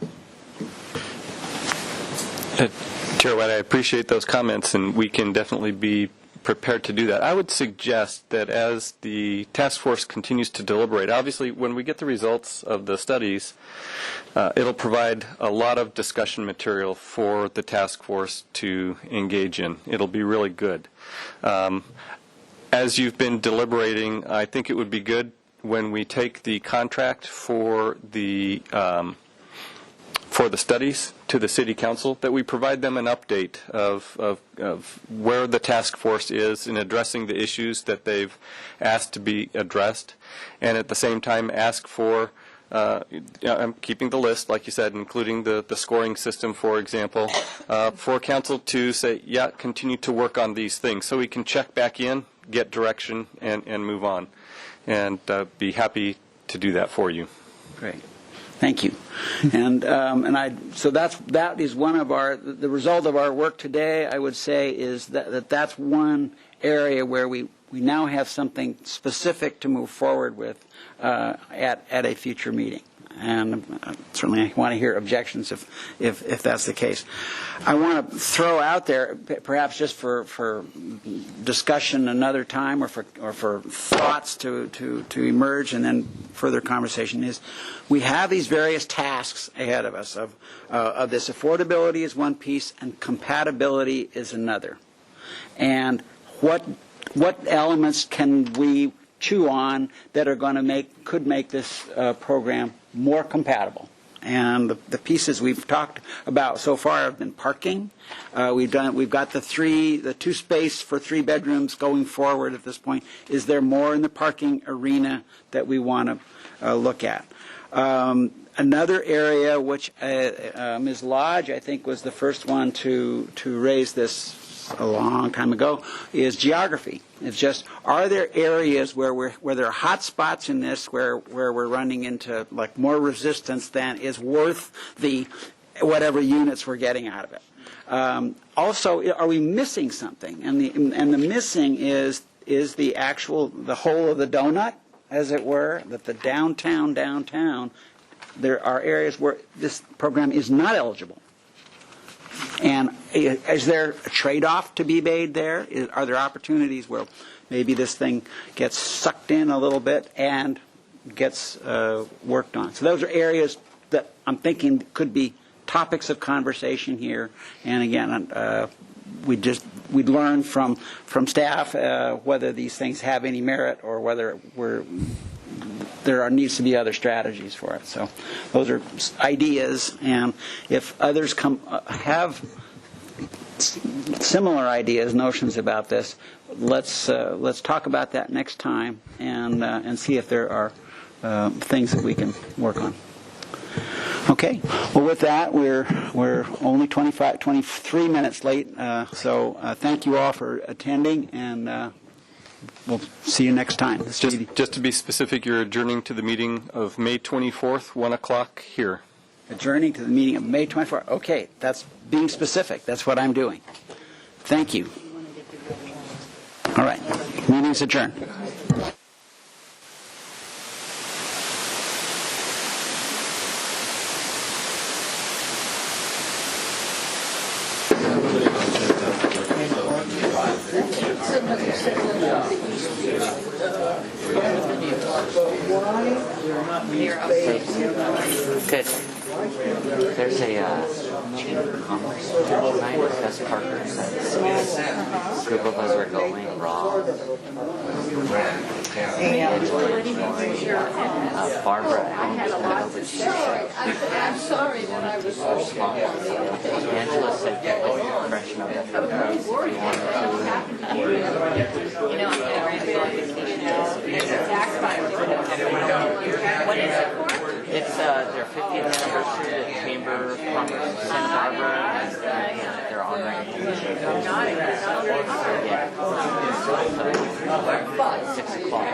Chair White, I appreciate those comments, and we can definitely be prepared to do that. I would suggest that as the task force continues to deliberate, obviously when we get the results of the studies, it'll provide a lot of discussion material for the task force to engage in. It'll be really good. As you've been deliberating, I think it would be good when we take the contract for the studies to the City Council, that we provide them an update of where the task force is in addressing the issues that they've asked to be addressed, and at the same time ask for, I'm keeping the list, like you said, including the scoring system, for example, for Council to say, yeah, continue to work on these things, so we can check back in, get direction, and move on. And be happy to do that for you. Great. Thank you. So that is one of the result of our work today, I would say, is that's one area where we now have something specific to move forward with at a future meeting. And certainly I want to hear objections if that's the case. I want to throw out there, perhaps just for discussion another time, or for thoughts to emerge and then further conversation, is we have these various tasks ahead of us of this. Affordability is one piece and compatibility is another. And what elements can we chew on that are going to could make this program more compatible? And the pieces we've talked about so far have been parking. We've got the 2 space for 3 bedrooms going forward at this point. Is there more in the parking arena that we want to look at? Another area which Ms. Lodge, I think, was the first one to raise this a long time ago, is geography. It's just, are there areas where there are hot spots in this where we're running into like more resistance than is worth the whatever units we're getting out of it? Also, are we missing something? And the missing is the whole of the donut, as it were, that the downtown, there are areas where this program is not eligible. And is there a trade-off to be made there? Are there opportunities where maybe this thing gets sucked in a little bit and gets worked on? So those are areas that I'm thinking could be topics of conversation here. And again, we'd learn from staff whether these things have any merit or whether there needs to be other strategies for it. So those are ideas, and if others have similar ideas, notions about this, let's talk about that next time and see if there are things that we can work on. Okay. Well, with that, we're only 23 minutes late. So thank you all for attending, and we'll see you next time. Just to be specific, you're adjourning to the meeting of May 24th, 1 o'clock here. Adjourning to the meeting of May 24th. Okay, that's being specific. That's what I'm doing. Thank you. All right. Meeting's adjourned. Good. There's a Chamber of Commerce tonight at Gus Parker's. A group of us are going. Rob, Barbara, I'm sorry that I was Angela said that was freshen up that food price if you wanted to. You know, I'm getting ready to go on vacation now. What is it for? It's their 50th anniversary at Chamber of Commerce in Santa Barbara, and they're honoring the 6 o'clock.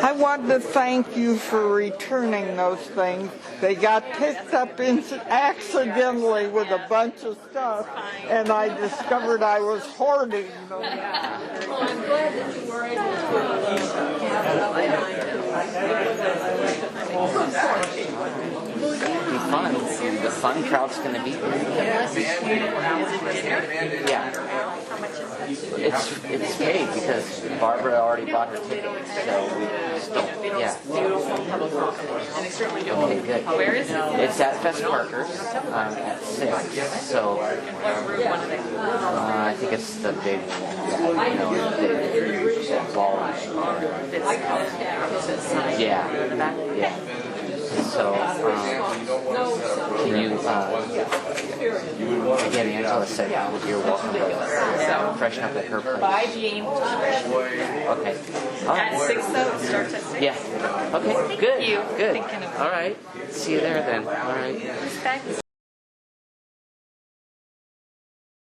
I want to thank you for returning those things. They got picked up accidentally with a bunch of stuff, and I discovered I was hoarding them. Well, I'm glad that you were able It'll be fun. The fun crowd's going to be there. Yeah. It's paid because Barbara already bought her ticket. So yeah. And they certainly do. Okay, good. Where is it? It's at Fest Parker's at 6. So What room one of they? I think it's the big, the ball. Yeah. Yeah. So, can you, again, Angela said you're welcome to freshen up at her place. Bye, Jean. Okay. At 6, though? It starts at 6? Yeah. Okay, good. Thank you. Good. Thinking of All right. See you there then. All right. Respect.